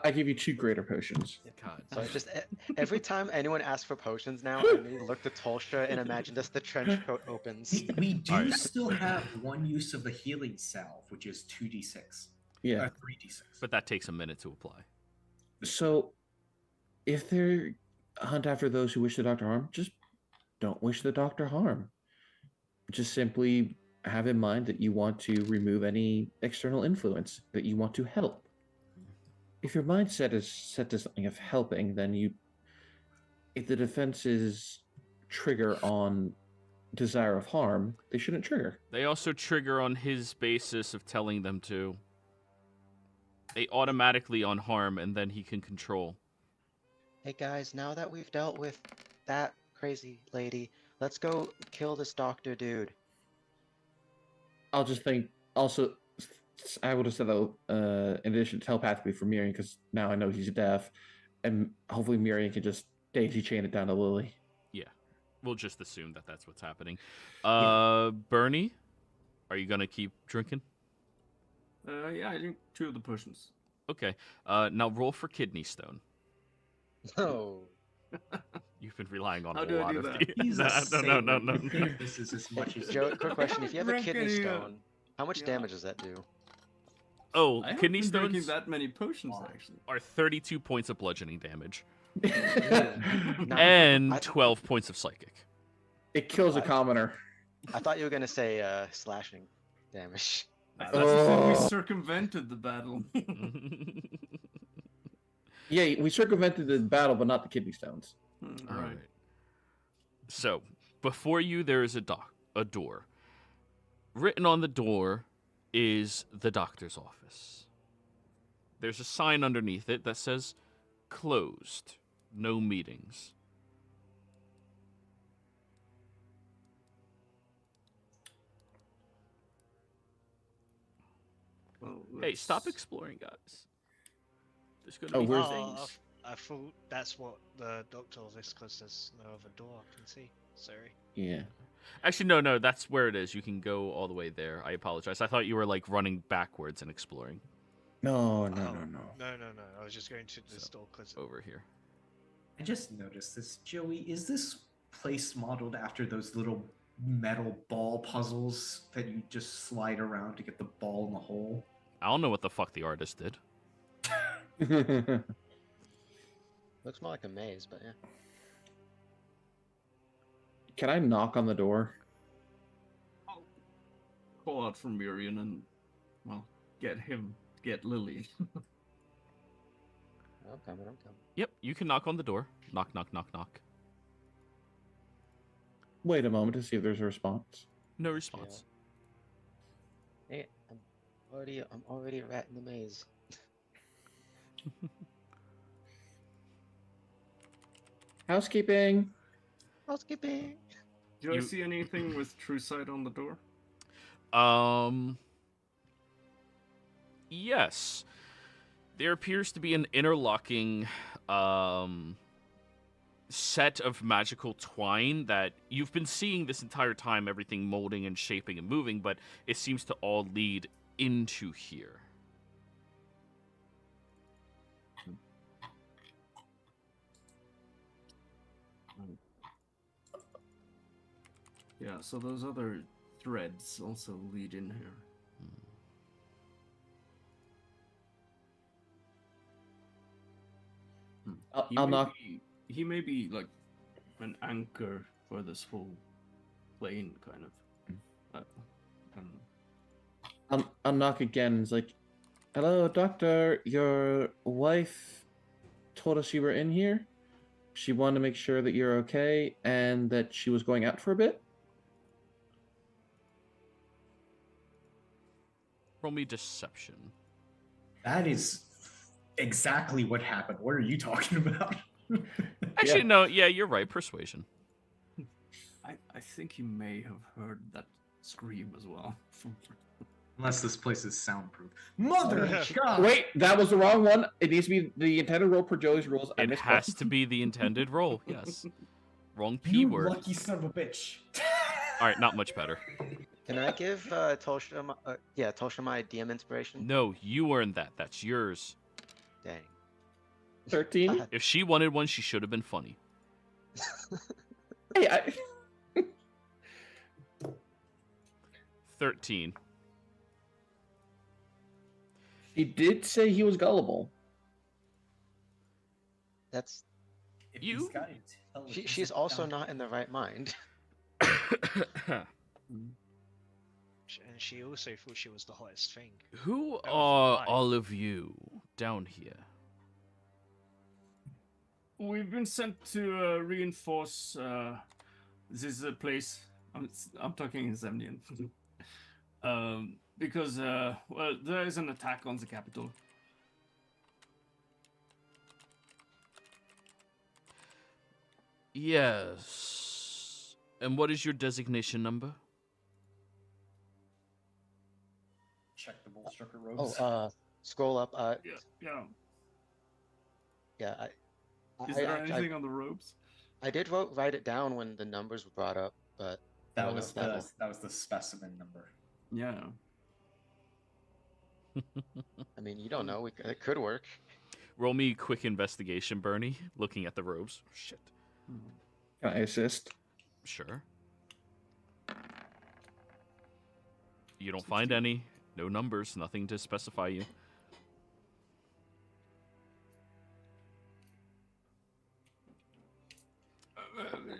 I give you 2 greater potions. God. So I just every time anyone asks for potions now, I may look to Tolsha and imagine just the trench coat opens. We do Alright. still have one use of the healing salve, which is 2d6. Yeah. 3d6. But that takes a minute to apply. So, if they hunt after those who wish the doctor harm, just don't wish the doctor harm. Just simply have in mind that you want to remove any external influence, that you want to help. If your mindset is set to something of helping, then if the defenses trigger on desire of harm, they shouldn't trigger. They also trigger on his basis of telling them to. They automatically on harm, and then he can control. Hey guys, now that we've dealt with that crazy lady, let's go kill this doctor dude. I'll just think, also, I would have said that in addition telepathically for Miriam, because now I know he's deaf, and hopefully Miriam can just daisy chain it down to Lily. Yeah. We'll just assume that that's what's happening. Bernie, are you going to keep drinking? Yeah, I drink 2 of the potions. Okay. Now roll for kidney stone. No. You've been relying on How a do I lot do of that? the... He's a No. saint. This is as much as Joe, quick question. If you have a Drink kidney any, stone, how much yeah. damage does that do? Oh, I haven't kidney been drinking stones that many potions, actually. are 32 points of bludgeoning damage. No, And I- 12 points of psychic. It kills a commoner. I thought you were gonna say slashing damage. That's when we Oh. circumvented the battle. Yeah, we circumvented the battle, but not the kidney stones. All right. So, before you, there is a door. Written on the door is the doctor's office. There's a sign underneath it that says, closed, no meetings. Well, Hey, stop let's- exploring, guys. There's going Oh, to be where's- things. I thought that's what the doctor office, because there's no other door I can see. Sorry. Yeah. Actually, no, that's where it is. You can go all the way there. I apologize. I thought you were, like, running backwards and exploring. No. Oh, no. I was just going to the So, door because Over here. I just noticed this, Joey. Is this place modeled after those little metal ball puzzles that you just slide around to get the ball in the hole? I don't know what the fuck the artist did. Looks more like a maze, but yeah. Can I knock on the door? Call out from Miriam and, well, get Lily. I'm coming. Yep, you can knock on the door. Knock, knock, knock, knock. Wait a moment to see if there's a response. No response. Hey, I'm already a rat in the maze. Housekeeping. Housekeeping. Do I You- see anything with true sight on the door? Yes. There appears to be an interlocking set of magical twine that you've been seeing this entire time, everything molding and shaping and moving, but it seems to all lead into here. Yeah, so those other threads also lead in here. I'll knock. He may be like an anchor for this whole plane, kind of. I'll knock again. It's like, hello, doctor. Your wife told us you were in here. She wanted to make sure that you're okay and that she was going out for a bit. Roll me deception. That is exactly what happened. What are you talking about? Actually, no, yeah, you're right. Persuasion. I think he may have heard that scream as well. Unless this place is soundproof. Mother of God! Wait, that was the wrong one. It needs to be the intended roll per Joey's rules. I It missed has one. to be the intended roll, yes. Wrong You keyword. lucky son of a bitch. All right, not much better. Can I give Tolsha my DM inspiration? No, you earned that. That's yours. Dang. 13. If she wanted one, she should have been funny. Hey, I... 13. He did say he was gullible. That's If You- he's got intelligence, she's also not in the right mind. And she also thought she was the hottest thing. Who That was are a lie. all of you down here? We've been sent to reinforce this place. I'm talking Exandrian. Because well, there is an attack on the capital. Yes. And what is your designation number? check the Bullstrucker robes. Oh, scroll up. Yeah. Yeah. Is there anything on the robes? I did write it down when the numbers were brought up, but I that don't know was if that'll- that was the specimen number. Yeah. I mean, you don't know. It could work. Roll me quick investigation, Bernie, looking at the robes. Shit. Can I assist? Sure. You don't find any. No numbers, nothing to specify you.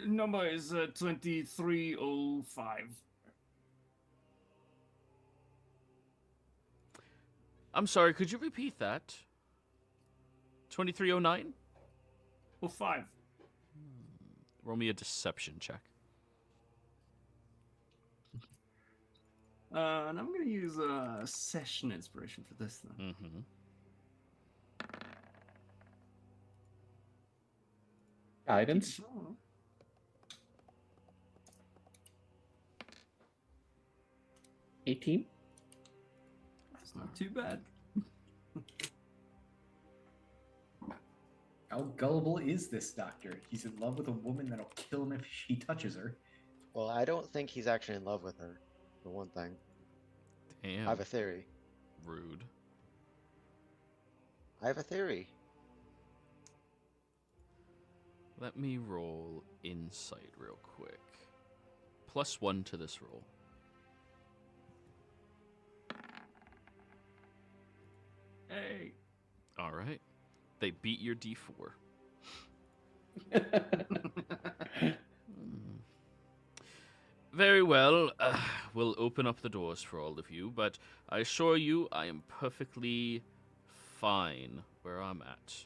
Number is 2305. I'm sorry, could you repeat that? 2309? Or 5. Roll me a deception check. And I'm going to use a session inspiration for this then. Mm-hmm. Guidance? Oh. 18? That's not too bad. How gullible is this doctor? He's in love with a woman that'll kill him if she touches her. Well, I don't think he's actually in love with her, for one thing. Damn. I have a theory. Rude. I have a theory. Let me roll insight real quick. +1 to this roll. Hey. All right. They beat your D4. Very well. We'll open up the doors for all of you, but I assure you I am perfectly fine where I'm at.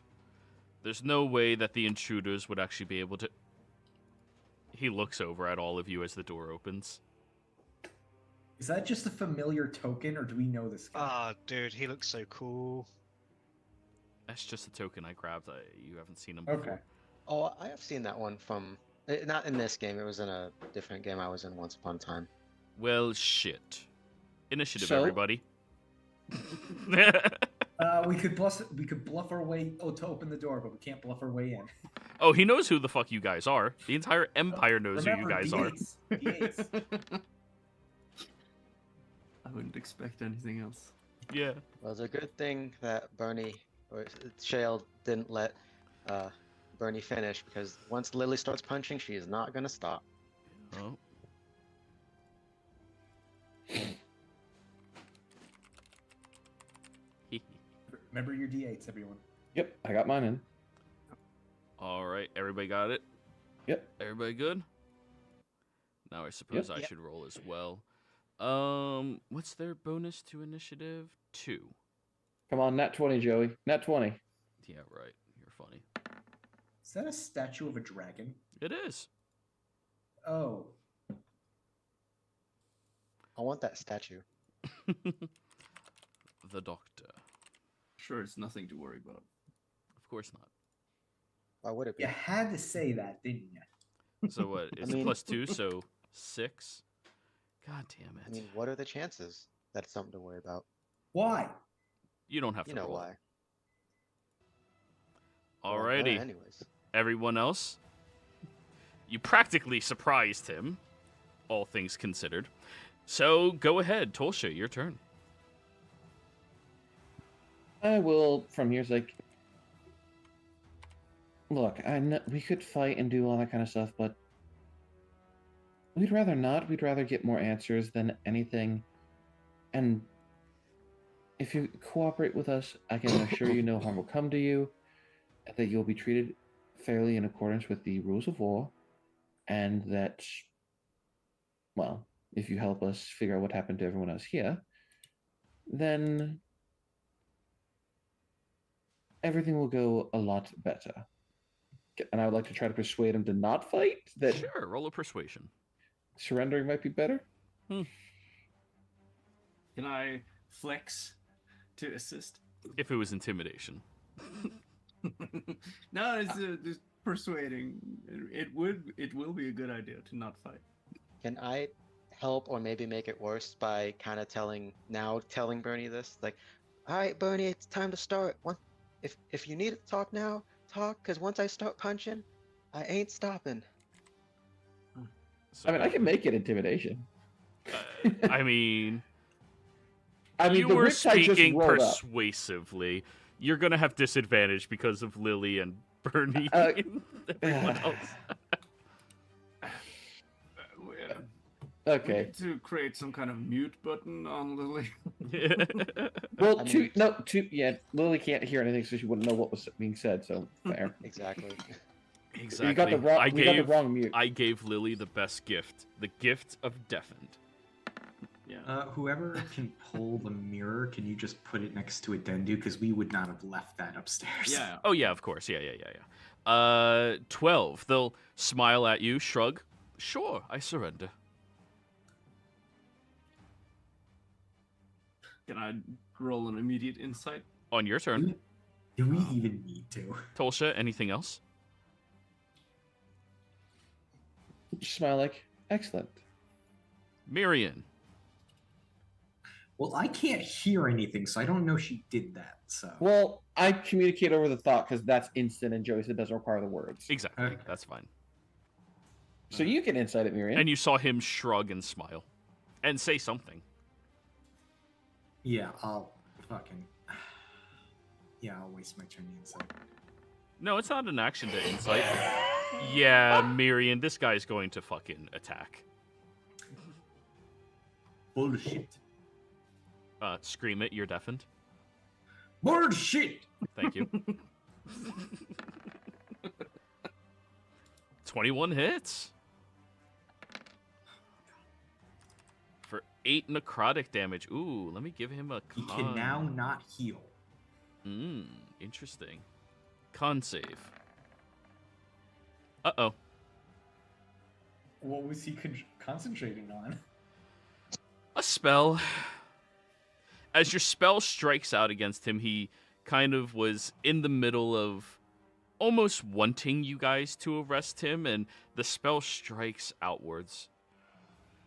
There's no way that the intruders would actually be able to... He looks over at all of you as the door opens. Is that just a familiar token, or do we know this guy? Ah, dude, he looks so cool. That's just a token I grabbed. You haven't seen him before. Okay. Oh, I have seen that one from... Not in this game. It was in a different game I was in once upon a time. Well, shit. Initiative, So- everybody. We could bluff our way to open the door, but we can't bluff our way in. Oh, he knows who the fuck you guys are. The entire empire knows who you Remember, guys are. D8s. D8s. I wouldn't expect anything else. Yeah. Well, it's a good thing that Bernie or Shale didn't let Bernie finish, because once Lily starts punching, she is not going to stop. Oh. Remember your D8s, everyone. Yep, I got mine in. All right, everybody got it? Yep. Everybody good? Now I suppose I Yep. should roll as well. What's their bonus to initiative? 2. Come on, nat 20, Joey. Nat 20. Yeah, right. You're funny. Is that a statue of a dragon? It is. Oh, I want that statue. The doctor. Sure, it's nothing to worry about. Of course not. Why would it be? you had to say that, didn't you? So what? It's mean- +2, so 6. God damn it. I mean, what are the chances? That's something to worry about. Why? You don't have to You know roll. why. Well, Alrighty. anyways. Everyone else? You practically surprised him, all things considered. So go ahead, Tolsha, your turn. I will, from here's like, look, I know we could fight and do all that kind of stuff, but we'd rather not. We'd rather get more answers than anything. And if you cooperate with us, I can assure you no harm will come to you, and that you'll be treated fairly in accordance with the rules of war, and that, well, if you help us figure out what happened to everyone else here, then everything will go a lot better. And I would like to try to persuade him to not fight, that Sure, roll a persuasion. surrendering might be better. Can I flex to assist? If it was intimidation. No, it's persuading. It will be a good idea to not fight. Can I help or maybe make it worse by kind of telling Bernie this? Like, all right, Bernie, it's time to start. If you need to talk now, talk, because once I start punching, I ain't stopping. So, I mean, I can make it intimidation. I mean, you were Riptide just speaking rolled up. persuasively. You're gonna have disadvantage because of Lily and Bernie and everyone else. Okay. We need to create some kind of mute button on Lily. Well, I mean- yeah, Lily can't hear anything, so she wouldn't know what was being said. So fair. Exactly. Exactly. You got the wrong mute. I gave Lily the best gift, the gift of deafened. Yeah. Whoever can pull the mirror, can you just put it next to Adendu? Because we would not have left that upstairs. Yeah. Oh yeah, of course. Yeah. 12. They'll smile at you, shrug. Sure, I surrender. Can I roll an immediate insight? On your turn. Do we even need to? Tolsha, anything else? You smile like, excellent. Mirian. Well, I can't hear anything, so I don't know she did that. So. Well, I communicate over the thought because that's instant, and Joey said it doesn't require the words. Exactly. Okay. That's fine. So you can insight it, Miriam. And you saw him shrug and smile. And say something. Yeah, I'll fucking. Yeah, I'll waste my turn inside. No, it's not an action to insight. Yeah, Miriam, this guy's going to fucking attack. Bullshit. Scream it, you're deafened. Bullshit. Thank you. 21 hits. For 8 necrotic damage. Ooh, let me give him a He con. can now not heal. Interesting. Con save. Uh-oh. What was he concentrating on? A spell. As your spell strikes out against him, he kind of was in the middle of almost wanting you guys to arrest him, and the spell strikes outwards,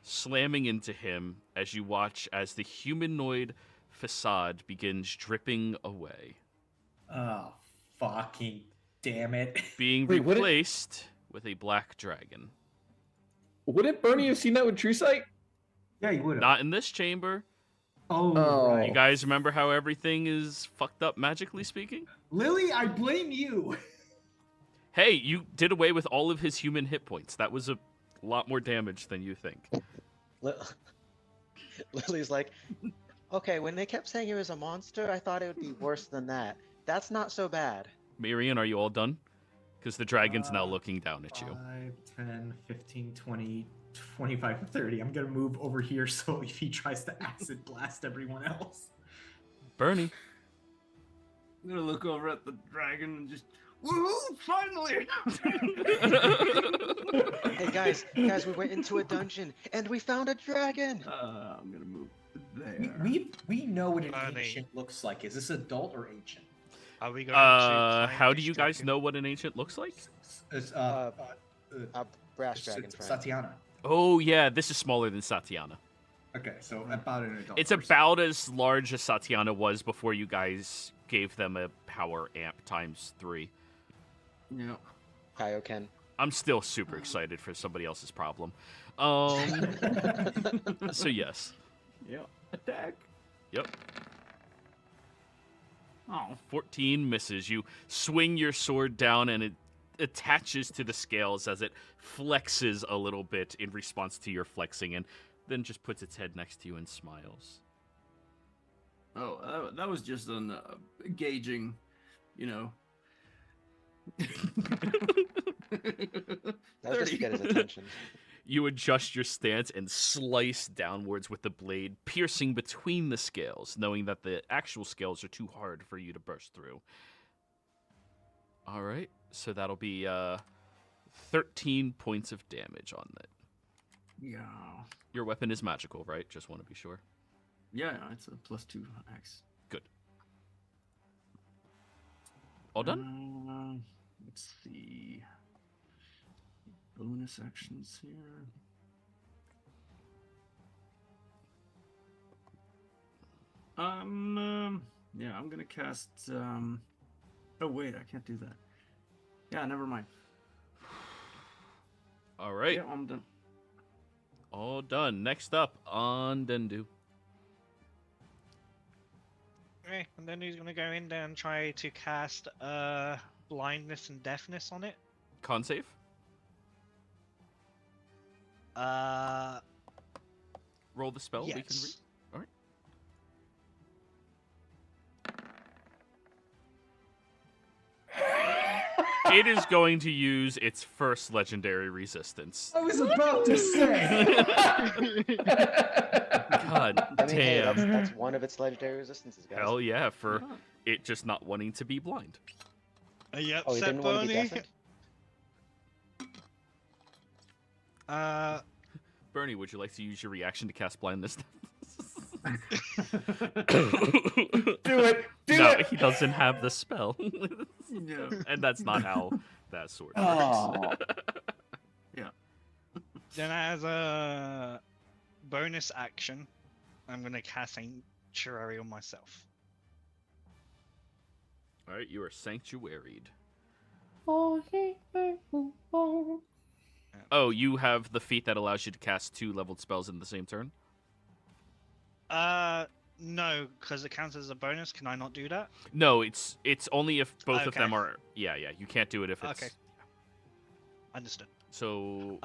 slamming into him as you watch as the humanoid facade begins dripping away, Oh, fucking damn it. being Wait, what did- replaced with a black dragon. Wouldn't Bernie have seen that with True Sight? Yeah, you would have. Not in this chamber. Oh, Oh. right. You guys remember how everything is fucked up magically speaking? Lily, I blame you. Hey, you did away with all of his human hit points. That was a lot more damage than you think. Lily's like, okay, when they kept saying he was a monster, I thought it would be worse than that. That's not so bad. Miriam, are you all done? Because the dragon's now looking down at you. 5, 10, 15, 20, 25, 30. I'm going to move over here so if he tries to acid blast everyone else. Bernie. I'm gonna look over at the dragon and just, woohoo! Finally! Hey guys, we went into a dungeon and we found a dragon. I'm gonna move there. We know what an Funny. ancient looks like. Is this adult or ancient? Are we going to How do you guys know what an ancient looks like? It's, A brass dragon friend. Satiana. Oh, yeah, this is smaller than Satiana. Okay, so about an adult. It's person. about as large as Satiana was before you guys gave them a power amp ×3. Yeah. Kaioken. I'm still super excited for somebody else's problem. So yes. Yeah. Attack. Yep. Oh. 14 misses. You swing your sword down and it attaches to the scales as it flexes a little bit in response to your flexing and then just puts its head next to you and smiles. Oh, that was just on gauging, you know. That was just to get his attention. You adjust your stance and slice downwards with the blade, piercing between the scales, knowing that the actual scales are too hard for you to burst through. All right, so that'll be 13 points of damage on that. Yeah. Your weapon is magical, right? Just want to be sure. Yeah, it's a +2 axe. Good. All done? Let's see. Bonus actions here. Yeah, I'm gonna cast. Oh wait, I can't do that. Yeah, never mind. All right. Yeah, I'm done. All done. Next up on Dendu. Okay, and then he's gonna go in there and try to cast blindness and deafness on it. Con save. Roll the spell. Yes. We can read. All right. It is going to use its first legendary resistance. I was about to say. God I mean, hey, damn. that's one of its legendary resistances, guys. Hell yeah, for it just not wanting to be blind. Are you Oh, you upset, didn't want to be Bernie? deafened? Bernie, would you like to use your reaction to cast blindness? Do it. Do No, it. he doesn't have the spell. No. And that's not how that sword works. Oh. Yeah. Then as a bonus action, I'm gonna cast Sanctuary on myself. All right, you are sanctuaried. Oh, you have the feat that allows you to cast 2 leveled spells in the same turn? No, because it counts as a bonus. Can I not do that? No, it's only if both of Okay. them are. Yeah, you can't do it if it's. Okay. Understood. So.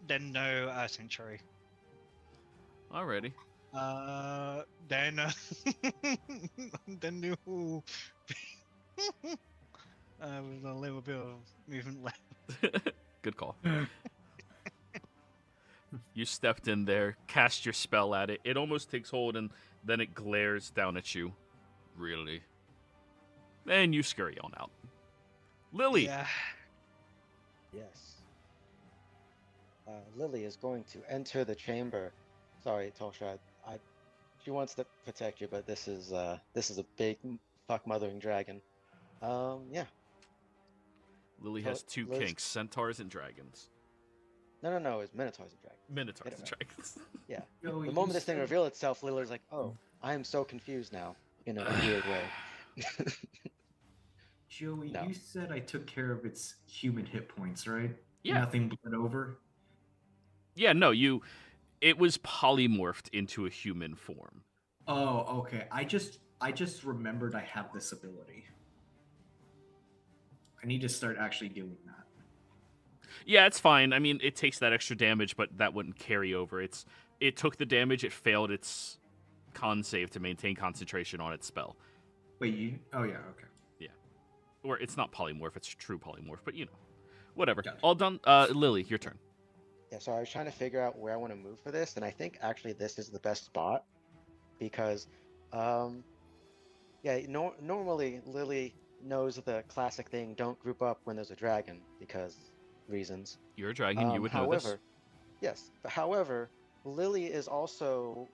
Then no Sanctuary. Alrighty. Then then no. With a little bit of movement left. Good call. You stepped in there, cast your spell at it. It almost takes hold, and then it glares down at you. Really? And you scurry on out. Lily! Yeah. Yes. Lily is going to enter the chamber. Sorry, Tosha. She wants to protect you, but this is a big fuck mothering dragon. Yeah. Lily has 2 Liz- kinks, centaurs and dragons. No, it's minotaurs and dragons. Minotaurs Get and it right. dragons. Yeah. Joey, The moment you this thing said- revealed itself, Lily's like, oh, I am so confused now, in a weird way. Joey, No. you said I took care of its human hit points, right? Yeah. Nothing bled over. Yeah, no, it was polymorphed into a human form. Oh, okay. I just remembered I have this ability. I need to start actually doing that. Yeah, it's fine. I mean, it takes that extra damage, but that wouldn't carry over. It took the damage, it failed its con save to maintain concentration on its spell. Wait, you? Oh yeah, okay. Or it's not polymorph, it's true polymorph, but whatever. Gotcha. All done. Lily, your turn. Yeah, so I was trying to figure out where I want to move for this, and I think actually this is the best spot because, normally Lily knows the classic thing: don't group up when there's a dragon because reasons. You're a dragon, you would know this. Yes, but however, Lily is also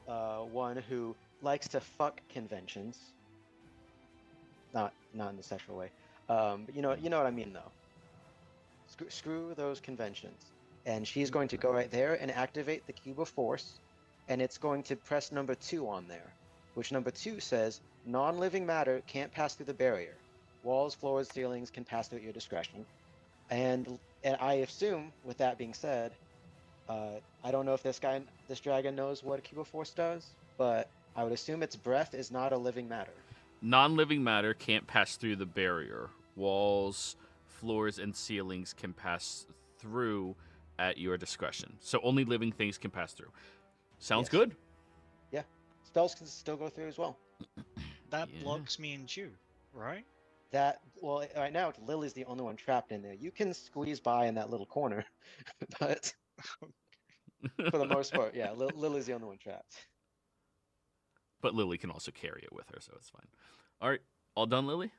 one who likes to fuck conventions. Not in the sexual way. But you know what I mean though. Screw those conventions. And she's going to go right there and activate the Cube of Force, and it's going to press number 2 on there, which number 2 says, non-living matter can't pass through the barrier. Walls, floors, ceilings can pass through at your discretion. And I assume, with that being said, I don't know if this dragon knows what a Cube of Force does, but I would assume its breath is not a living matter. Non-living matter can't pass through the barrier. Walls, floors, and ceilings can pass through at your discretion. So only living things can pass through. Sounds Yes. good. Yeah, spells can still go through as well. That Yeah. blocks me and you, right? Well, right now Lily's the only one trapped in there. You can squeeze by in that little corner, but for the most part, yeah, Lily's the only one trapped. But Lily can also carry it with her, so it's fine. All right, all done, Lily?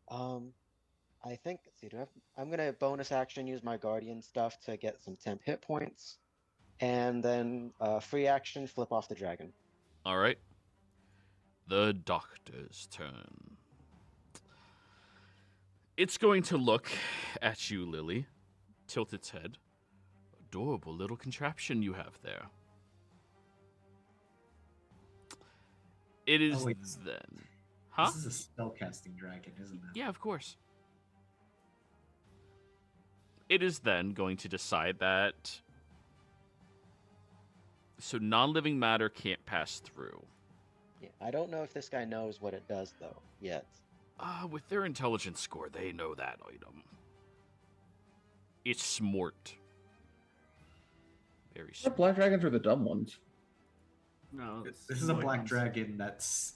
I think, let's see, I'm gonna bonus action use my guardian stuff to get some temp hit points, and then free action flip off the dragon. All right. The doctor's turn. It's going to look at you, Lily, tilt its head. Adorable little contraption you have there. It is wait. then. Huh? This is a spellcasting dragon, isn't it? Yeah, of course. It is then going to decide that. So non-living matter can't pass through. Yeah, I don't know if this guy knows what it does though yet. With their intelligence score, they know that item. It's smart. Very The smart. black dragons are the dumb ones. No, This is a black dragon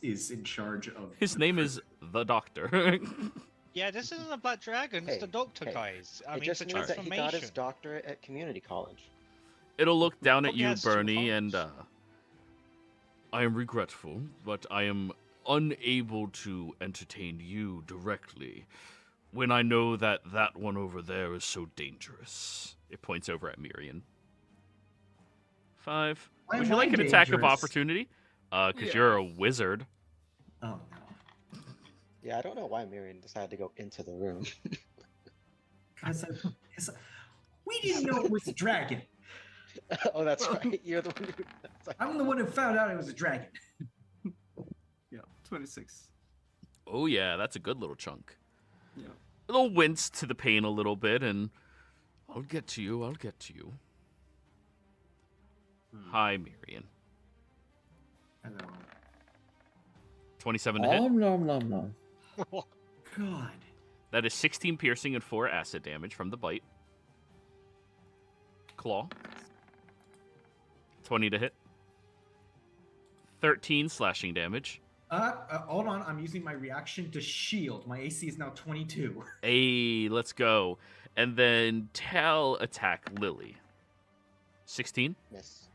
is in charge of. His name is the Doctor. Yeah, this isn't a black dragon. It's Hey, the doctor, hey, guys. I It mean, just it's a means that he got his transformation. doctorate at community college. It'll look down at Probably you, has two Bernie, and hearts. I am regretful, but I am unable to entertain you directly when I know that that one over there is so dangerous. It points over at Miriam. 5. Why Would am you like I an attack of dangerous? opportunity? Because Yeah. you're a wizard. Oh no. Yeah, I don't know why Miriam decided to go into the room. Because we didn't know it was a dragon. Oh, that's right. You're the one who. That's right. I'm the one who found out it was a dragon. Yeah, 26. Oh yeah, that's a good little chunk. Yeah. It'll wince to the pain a little bit, and I'll get to you. I'll get to you. Hi, Miriam. Hello. 27 to hit. Nom nom nom. God. That is 16 piercing and 4 acid damage from the bite. Claw. 20 to hit. 13 slashing damage. Hold on. I'm using my reaction to shield. My AC is now 22. Hey, let's go. And then Tal attack Lily. 16. Miss.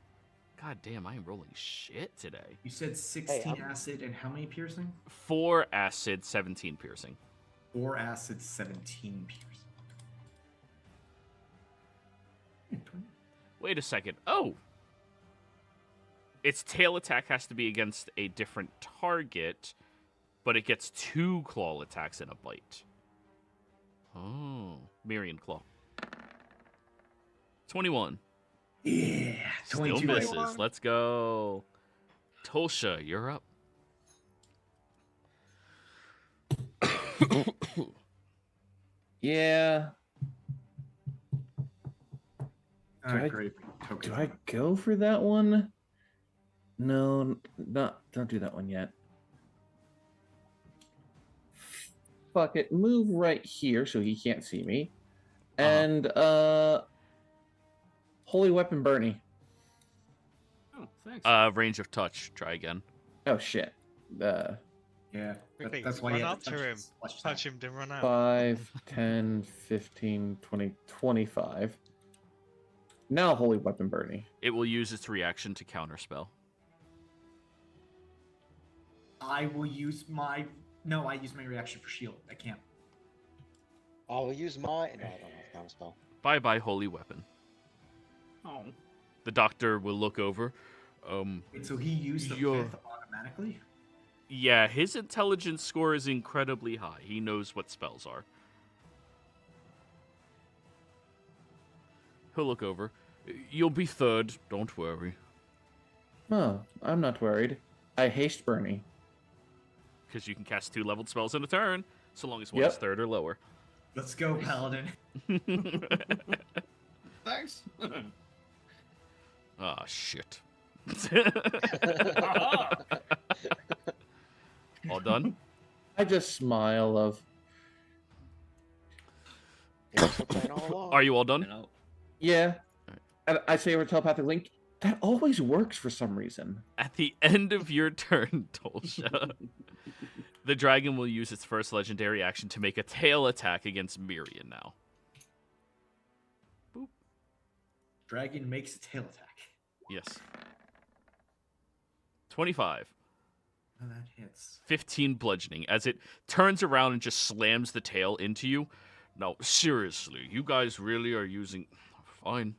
God damn, I am rolling shit today. You said 16 I'm- acid and how many piercing? 4 acid, 17 piercing. 4 acid, 17 piercing. Wait a second. Oh! Its tail attack has to be against a different target, but it gets 2 claw attacks and a bite. Oh. Miriam Claw. 21. Yeah, Still 22. misses. Let's go. Tolsha, you're up. Yeah. Alright, I- great. Do I go for that one? No, don't do that one yet. Fuck it. Move right here so he can't see me. And Holy Weapon Bernie. Oh, thanks. Range of touch. Try again. Oh shit. Yeah, Quickly, that's why run you have up to him. Touch him, then run out. 5, 10, 15, 20, 25. Now Holy Weapon Bernie. It will use its reaction to counterspell. I will use my. No, I use my reaction for shield. I can't. I will use my. No, I don't have counterspell. Bye bye, Holy Weapon. Oh. The doctor will look over. Wait, so he used the You're- 5th automatically? Yeah, his intelligence score is incredibly high. He knows what spells are. He'll look over. You'll be third, don't worry. Oh, I'm not worried. I haste Bernie. Because you can cast 2 leveled spells in a turn, so long as one is Yep. third or lower. Let's go, Paladin. Thanks. Ah, shit. All done? I just smile of, It was the plan all along. Are you all done? You know, yeah. And I say over telepathic link, That always works for some reason. At the end of your turn, Tolsha, the dragon will use its first legendary action to make a tail attack against Mirian now. Boop. Dragon makes a tail attack. Yes. 25. Oh, that hits. 15 bludgeoning as it turns around and just slams the tail into you. No, seriously, you guys really are using... Fine.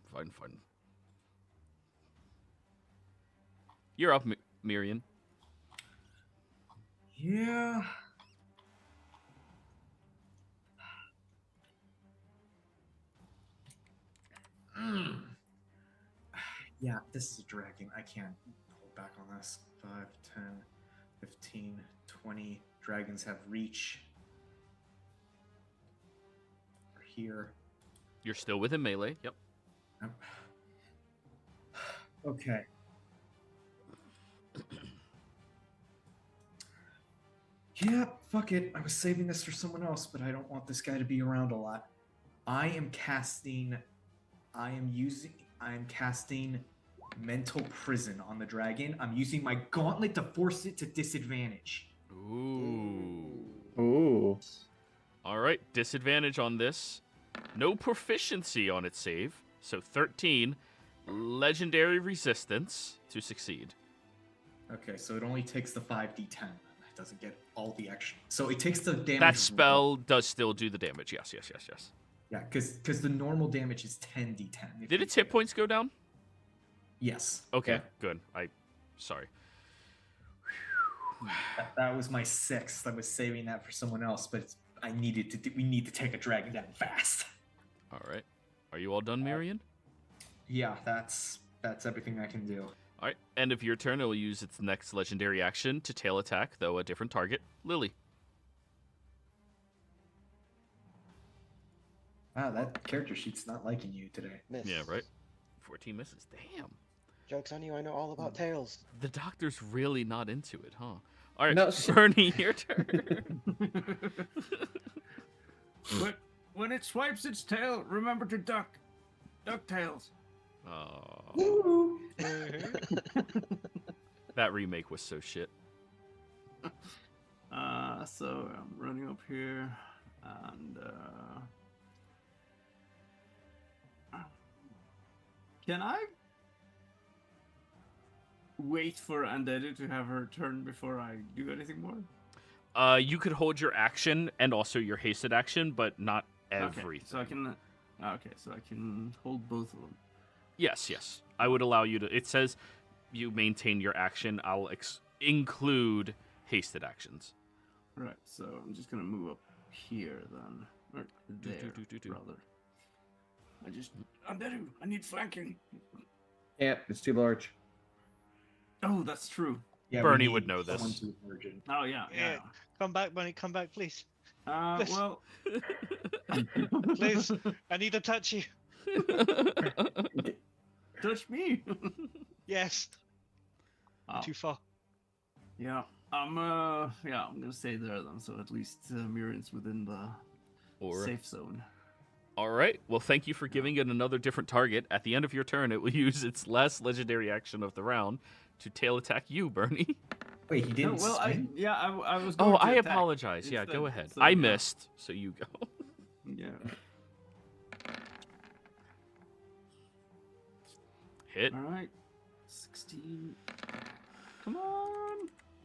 You're up, Mirian. Yeah. Yeah, this is a dragon. I can't hold back on this. 5, 10, 15, 20. Dragons have reach. We're here. You're still within melee. Yep. Okay. Yeah, fuck it. I was saving this for someone else, but I don't want this guy to be around a lot. I am casting Mental Prison on the dragon. I'm using my gauntlet to force it to disadvantage. Ooh. All right, disadvantage on this. No proficiency on its save. So 13. Legendary resistance to succeed. Okay, so it only takes the 5d10. It doesn't get all the action. So it takes the damage. That spell does still do the damage. Yes. Yeah, because the normal damage is 10d10. Did its hit points go down? Yes. Okay, Yeah. good. Sorry. That was my 6th. I was saving that for someone else, but we need to take a dragon down fast. All right. Are you all done, Mirian? Yeah, that's everything I can do. All right. End of your turn. It will use its next legendary action to tail attack, though a different target. Lily. Wow, that character sheet's not liking you today. Miss. Yeah, right. 14 misses. Damn. Joke's on you, I know all about tails. The doctor's really not into it, huh? All right, No, Bernie, your turn. But when it swipes its tail, remember to duck. Duck tails. Oh. That remake was so shit. So I'm running up here, and can I wait for Undead to have her turn before I do anything more? You could hold your action and also your hasted action, but not everything. Okay, so I can. Okay, so I can hold both of them. Yes. I would allow you to. It says you maintain your action. I'll include hasted actions. Right, so I'm just gonna move up here then. Or there, rather. Undead, I need flanking. Yeah, it's too large. Oh, that's true. Yeah, Bernie we would need know someone this. to virgin. Oh, yeah. Come back, Bunny. Come back, please. Well. Please, I need to touch you. Touch me. Yes. Oh, Too far. yeah. I'm gonna stay there then, so at least Mirian's within the safe zone. All right. Well, thank you for giving it another different target. At the end of your turn, it will use its last legendary action of the round to tail attack you, Bernie. Wait, he didn't. No, well, I was. Oh, Going to I attack apologize. Yeah, instead, go ahead. so, I yeah. missed, so you go. Yeah. Hit. All right. 16. Come on.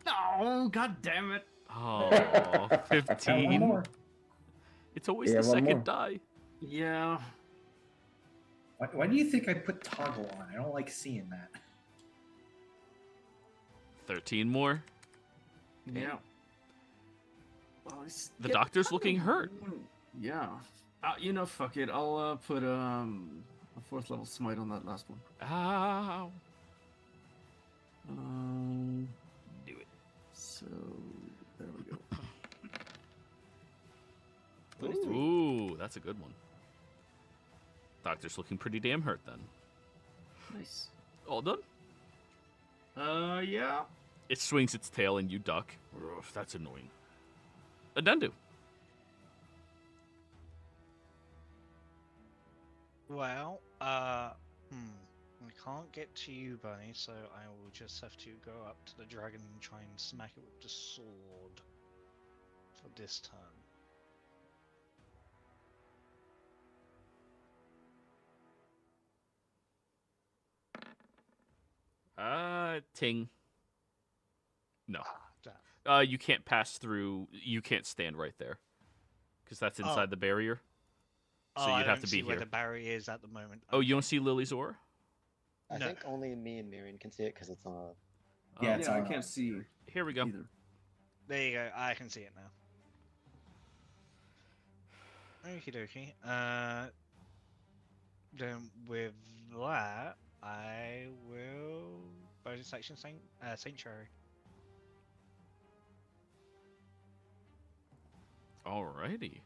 No, god damn it. Oh, Got one 15. more. It's always Yeah, the one second more. die. Yeah. Why do you think I put toggle on? I don't like seeing that. 13 more. Yeah. Well, it's The getting doctor's kinda looking hurt. warm. Yeah. Fuck it. I'll put a 4th level smite on that last one. Ow. Do it. So there we go. Ooh, that's a good one. Doctor's looking pretty damn hurt then. Nice. All done? Yeah. It swings its tail and you duck. Oof, that's annoying. Adendu. Well, can't get to you, Bunny, so I will just have to go up to the dragon and try and smack it with the sword for this turn. Ting. No. Damn. You can't pass through. You can't stand right there, because that's inside the barrier. So I you'd have don't to see be where here. the barrier is at the moment. Oh, you don't Okay. see Lily's aura? I No. think only me and Miriam can see it because it's on. Yeah, Oh, it's Yeah, I on, can't see here we go. either. There you go. I can see it now. Okie dokie. Then with that, I will bonus action sanctuary. Alrighty.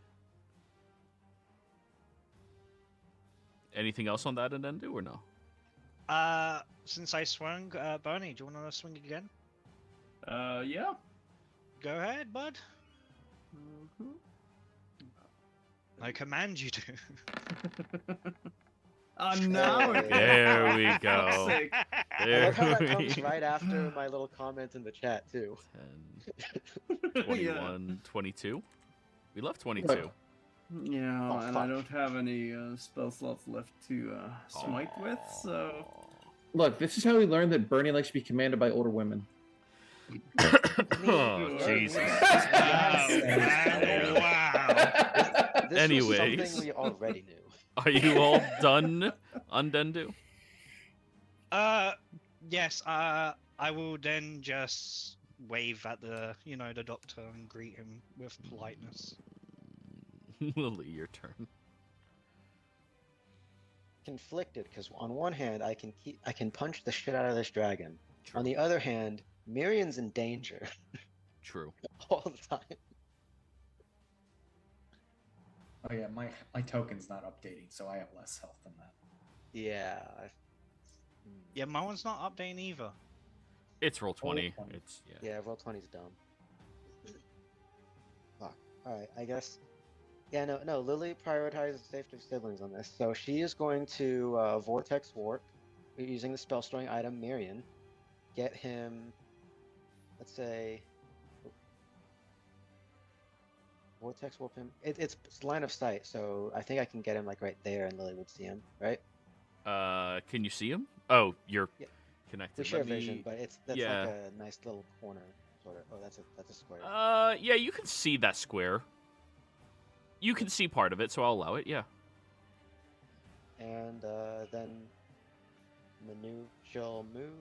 Anything else on that addendum or no? Since I swung, Bernie, do you want to swing again? Yeah. Go ahead, bud. Mhm. I command you to. Oh, now it There we For fuck's go. sake. I There love how that we comes right after my little comment in the chat too. 10, 21, 22. We love 22. Look. Yeah, Oh, and I fuck. don't have any spell slots left to smite with, so. Look, this is how we learned that Bernie likes to be commanded by older women. Oh, Bernie, Jesus. Wow, Yes. man, wow. This Anyways. was something we already knew. Are you all done, Undendu? Yes, I will then just wave at the doctor and greet him with politeness. Lily, your turn. Conflicted because on one hand I can punch the shit out of this dragon. True. On the other hand, Miriam's in danger True. all the time. Oh yeah, my token's not updating, so I have less health than that. Yeah. Yeah, my one's not updating either. It's roll 20. 20. It's yeah. Yeah, roll 20's dumb. Fuck. Alright, I guess. Yeah, no, Lily prioritizes safety of siblings on this. So she is going to Vortex Warp, using the spell storing item Miriam. Get him, let's say, Vortex Warp him. It's line of sight, so I think I can get him like right there and Lily would see him, right? Can you see him? Oh, you're Yeah. connected. We share Let me- vision, but that's yeah. like a nice little corner, sort of. Oh, that's a square. Yeah, you can see that square. You can see part of it, so I'll allow it. Yeah. And then she'll move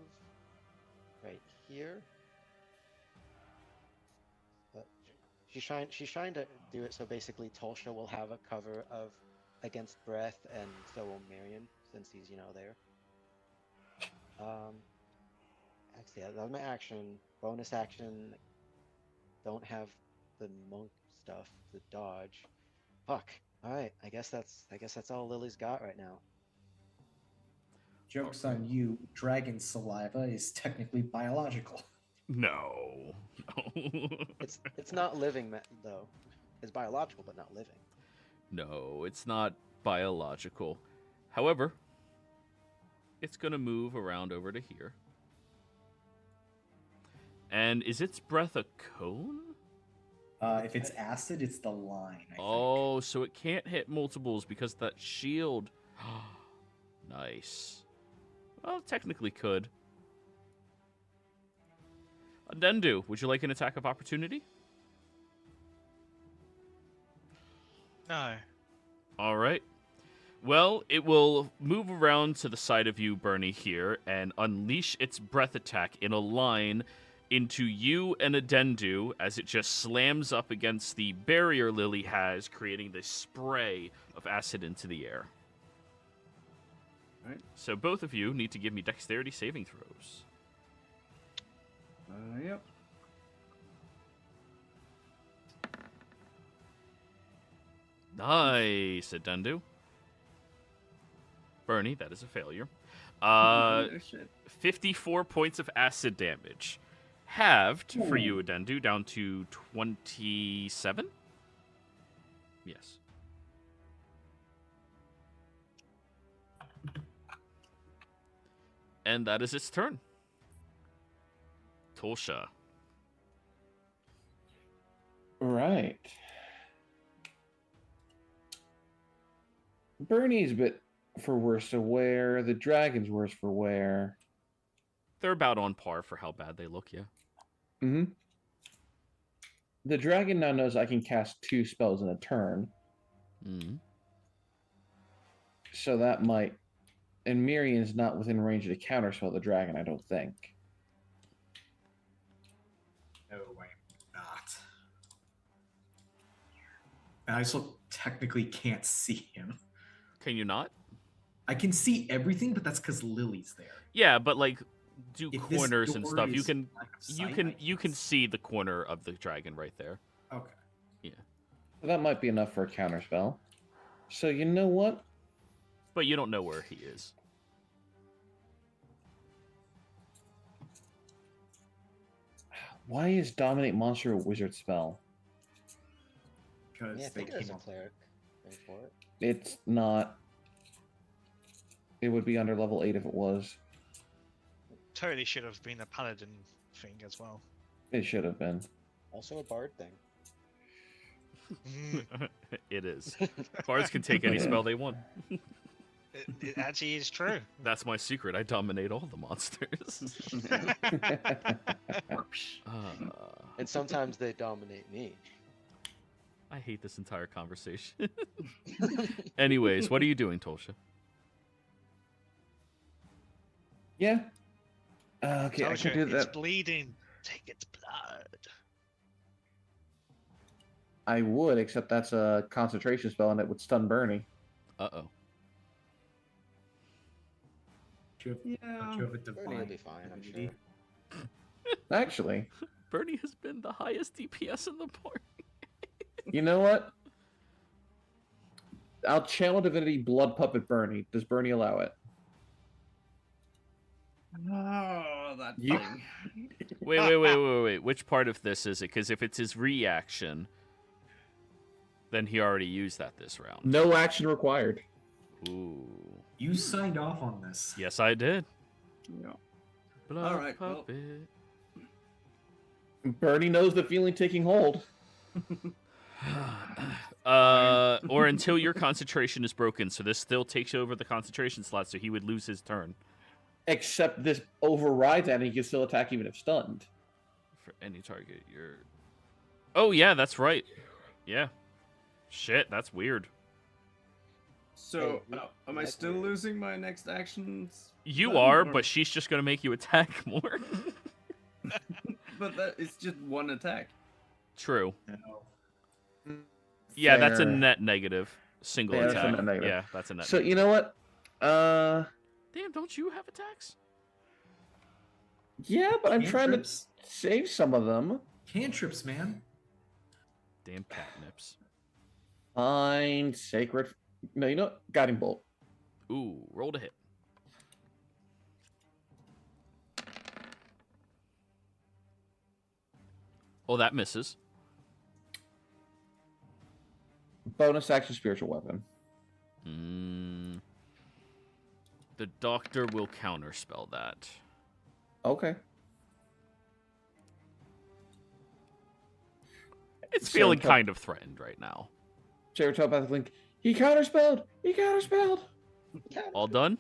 right here. But she's trying to do it so basically Tulsha will have a cover of against breath, and so will Marion, since he's there. Actually, that was my action. Bonus action. Don't have the monk stuff, the dodge. Fuck. All right. I guess that's all Lily's got right now. Joke's on you. Dragon saliva is technically biological. No. It's not living though. It's biological, but not living. No, it's not biological. However, it's gonna move around over to here. And is its breath a cone? If it's acid, it's the line. I think. Oh, so it can't hit multiples because that shield. Nice. Well, technically could. Adendu, would you like an attack of opportunity? No. All right. Well, it will move around to the side of you, Bernie, here, and unleash its breath attack in a line into you and Adendu as it just slams up against the barrier Lily has, creating this spray of acid into the air. Right. So both of you need to give me dexterity saving throws. Yep. Nice, Adendu. Bernie, that is a failure. Oh, shit. 54 points of acid damage. Halved for you, Adendu, down to 27? Yes. And that is its turn. Tolsha. Right. Bernie's a bit for worse for wear. The dragon's worse for wear. They're about on par for how bad they look, yeah. Mm-hmm. The dragon now knows I can cast 2 spells in a turn. Mm-hmm. So that might... And Mirian's not within range to counterspell the dragon, I don't think. No, I'm not. And I still technically can't see him. Can you not? I can see everything, but that's because Lily's there. Yeah, but like do If this corners and door stuff. You is can line of you sight, can I you can see the corner of the dragon right there. Okay. So that might be enough for a counterspell. So you know what? But you don't know where he is. Why is Dominate Monster a wizard spell? Because Yeah, I they think there's came a up. cleric thing for it. It's not. It would be under level 8 if it was. Totally should have been a paladin thing as well. It should have been. Also a bard thing. It is. Bards can take any spell they want. It actually is true. That's my secret. I dominate all the monsters. And sometimes they dominate me. I hate this entire conversation. Anyways, what are you doing, Tolsha? Yeah. Okay, I Told can you, do it's that. bleeding. Take its blood. I would, except that's a concentration spell and it would stun Bernie. Uh-oh. Do you have a Bernie divine will be fine, I'm immunity? sure. Actually, Bernie has been the highest DPS in the party. you know what? I'll channel Divinity Blood Puppet Bernie. Does Bernie allow it? Oh, that You- thing. Wait. Which part of this is it? Because if it's his reaction, then he already used that this round. No action required. Ooh. You signed off on this. Yes, I did. Yeah. Blood All right, well. puppet. Bernie knows the feeling taking hold. Or until your concentration is broken. So this still takes over the concentration slot, so he would lose his turn. Except this overrides that and he can still attack even if stunned. For any target, you're... Oh, yeah, that's right. Yeah. Shit, that's weird. So, Hey, am I that's still weird. losing my next actions? You then, are, or- but she's just going to make you attack more. But that it's just one attack. True. No. Yeah, that's a Fair. net negative. Single Yeah, that's a attack. net negative. Yeah, that's a net So negative. you know what? Damn, don't you have attacks? Yeah, but I'm trying to Cantrips. save some of them. Cantrips, man. Damn catnips. Fine, sacred. No, you know what? Guiding bolt. Ooh, roll to hit. Oh, that misses. Bonus action spiritual weapon. The doctor will counterspell that. Okay. It's So feeling to- kind of threatened right now. Telepathic link. He counterspelled. He counterspelled. All done?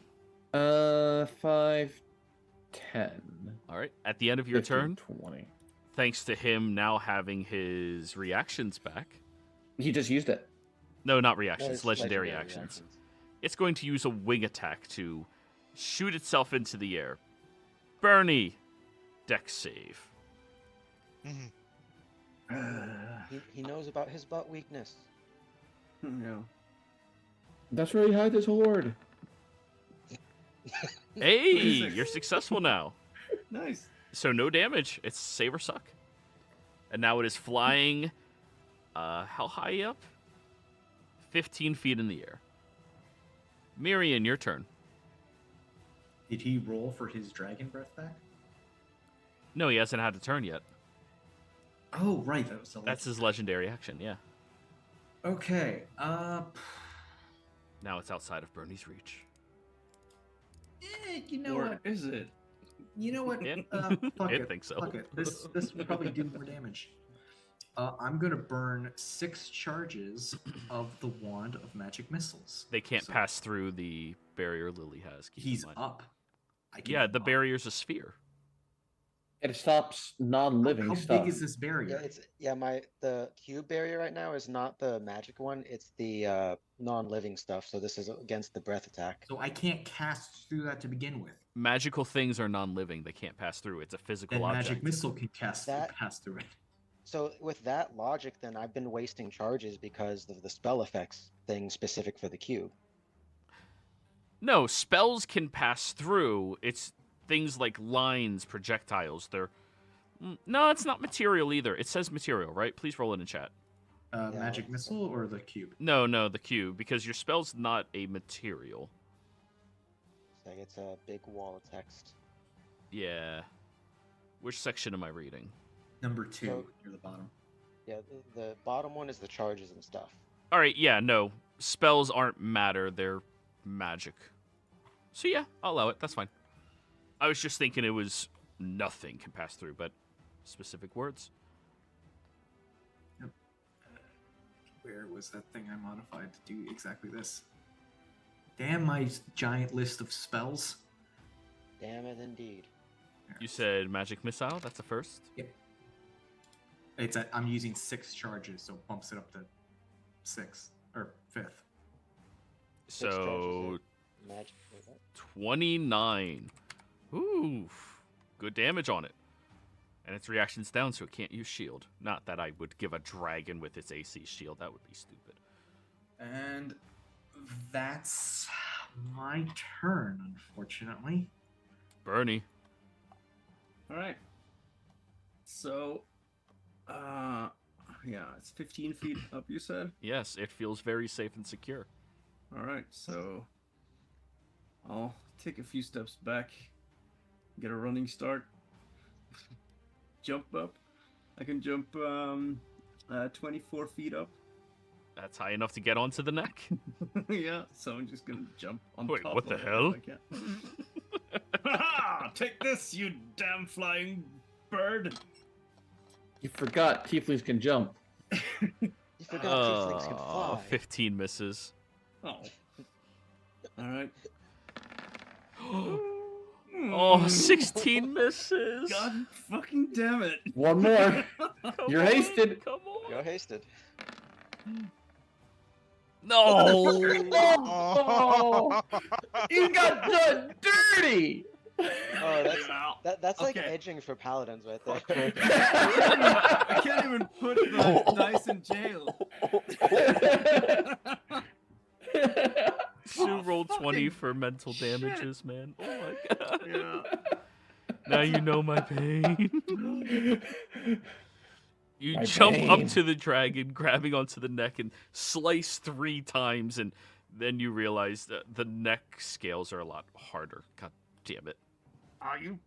5, 10. All right. At the end of your 15, turn, 20. thanks to him now having his reactions back. He just used it. No, not No, reactions. it's legendary actions. It's going to use a wing attack to shoot itself into the air. Bernie, dex save. Mhm. He knows about his butt weakness. No. That's where he hides his horde. Hey, 26. you're successful now. Nice. So no damage. It's save or suck. And now it is flying. How high up? 15 feet in the air. Mirian, your turn. Did he roll for his dragon breath back? No, he hasn't had a turn yet. Oh, right. That was the That's his legendary action, yeah. Okay. Now it's outside of Bernie's reach. You know Or what? is it? You know what? Yeah. Fuck I it. think so. Fuck it. This will probably do more damage. I'm gonna burn 6 charges of the wand of magic missiles. They can't So pass through the barrier Lily has. Keep in He's mind. up. I can Yeah, hit the him up. barrier's a sphere. It stops non-living How stuff. big is this barrier? The cube barrier right now is not the magic one, it's the non-living stuff, so this is against the breath attack. So I can't cast through that to begin with. Magical things are non-living. They can't pass through. It's a physical Then object. magic missile can pass through it. So with that logic, then I've been wasting charges because of the spell effects thing specific for the cube. No, spells can pass through. It's things like lines, projectiles. No, it's not material either. It says material, right? Please roll it in chat. Magic missile or the cube? No, the cube, because your spell's not a material. It's a big wall of text. Yeah. Which section am I reading? Number 2 So- near the bottom. Yeah, the bottom one is the charges and stuff. All right, yeah, no. Spells aren't matter. They're magic. So yeah, I'll allow it. That's fine. I was just thinking it was nothing can pass through, but specific words. Yep. Where was that thing I modified to do exactly this? Damn my giant list of spells. Damn it, indeed. You said magic missile. That's a first. Yep. I'm using 6 charges, so it bumps it up to 6th or 5th. Six charges So of magic. What is that? 29. Ooh, good damage on it. And its reaction's down, so it can't use shield. Not that I would give a dragon with its AC shield. That would be stupid. And that's my turn, unfortunately. Bernie. All right. So, yeah, it's 15 feet up, you said? Yes, it feels very safe and secure. All right, so I'll take a few steps back, get a running start, jump up. I can jump 24 feet up. That's high enough to get onto the neck. Yeah, so I'm just gonna jump on Wait, top what of the it if hell? I can. Ha-ha! Take this, you damn flying bird! You forgot tieflings can jump. You forgot tieflings can fly. 15 misses. Oh. All right. Oh, 16 misses. God fucking damn it! One more. Come You're on, hasted. Come on. You're hasted. No. Oh, you got done dirty. Oh, that's like Okay. edging for paladins right there. I can't even put the dice in jail. Sue rolled 20 fucking for mental shit. damages, man. Oh my god. Yeah. Now you know my pain. You My jump pain. up to the dragon, grabbing onto the neck, and slice 3 times, and then you realize that the neck scales are a lot harder. God damn it. Are you?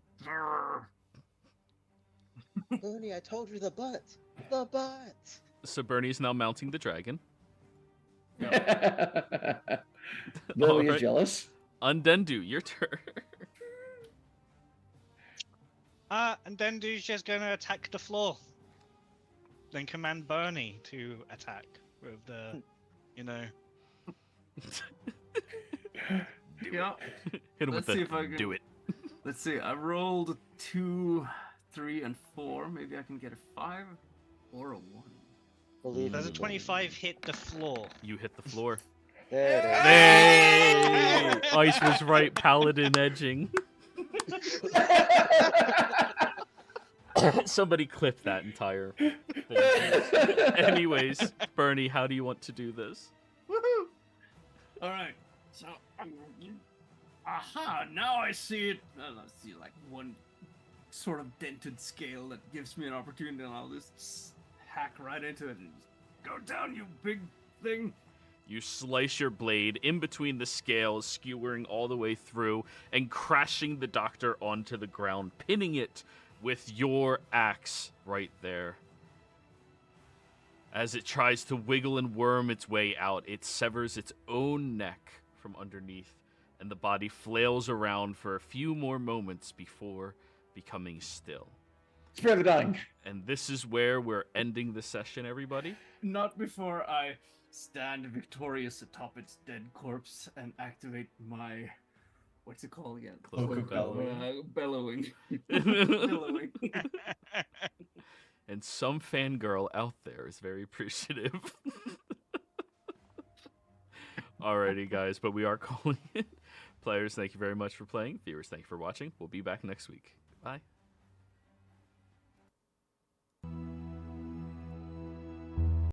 Looney, I told you the butt. The butt. So Bernie's now mounting the dragon. Lily Alright. is jealous. Undendu, your turn. And then Dude's just gonna attack the floor. Then command Bernie to attack with the, Yeah. Hit him Let's with see the if I can- do it. Let's see. I rolled 2, 3, and 4. Maybe I can get a 5 or a 1. Believe Does a me, 25 hit the floor? You hit the floor. There it is. Hey! Ice was right, paladin edging. Somebody clip that entire thing. Anyways, Bernie, how do you want to do this? Woohoo! All right. So, aha! Now I see it. I see like one sort of dented scale that gives me an opportunity, and I'll just hack right into it and just go down, you big thing. You slice your blade in between the scales, skewering all the way through, and crashing the doctor onto the ground, pinning it with your axe right there. As it tries to wiggle and worm its way out, it severs its own neck from underneath and the body flails around for a few more moments before becoming still. Spare the dying. And this is where we're ending the session, everybody. Not before I stand victorious atop its dead corpse and activate my... What's it called again? Cloak of Bellowing. Bellowing. Bellowing. And some fangirl out there is very appreciative. Alrighty, guys, but we are calling it. Players, thank you very much for playing. Viewers, thank you for watching. We'll be back next week. Bye.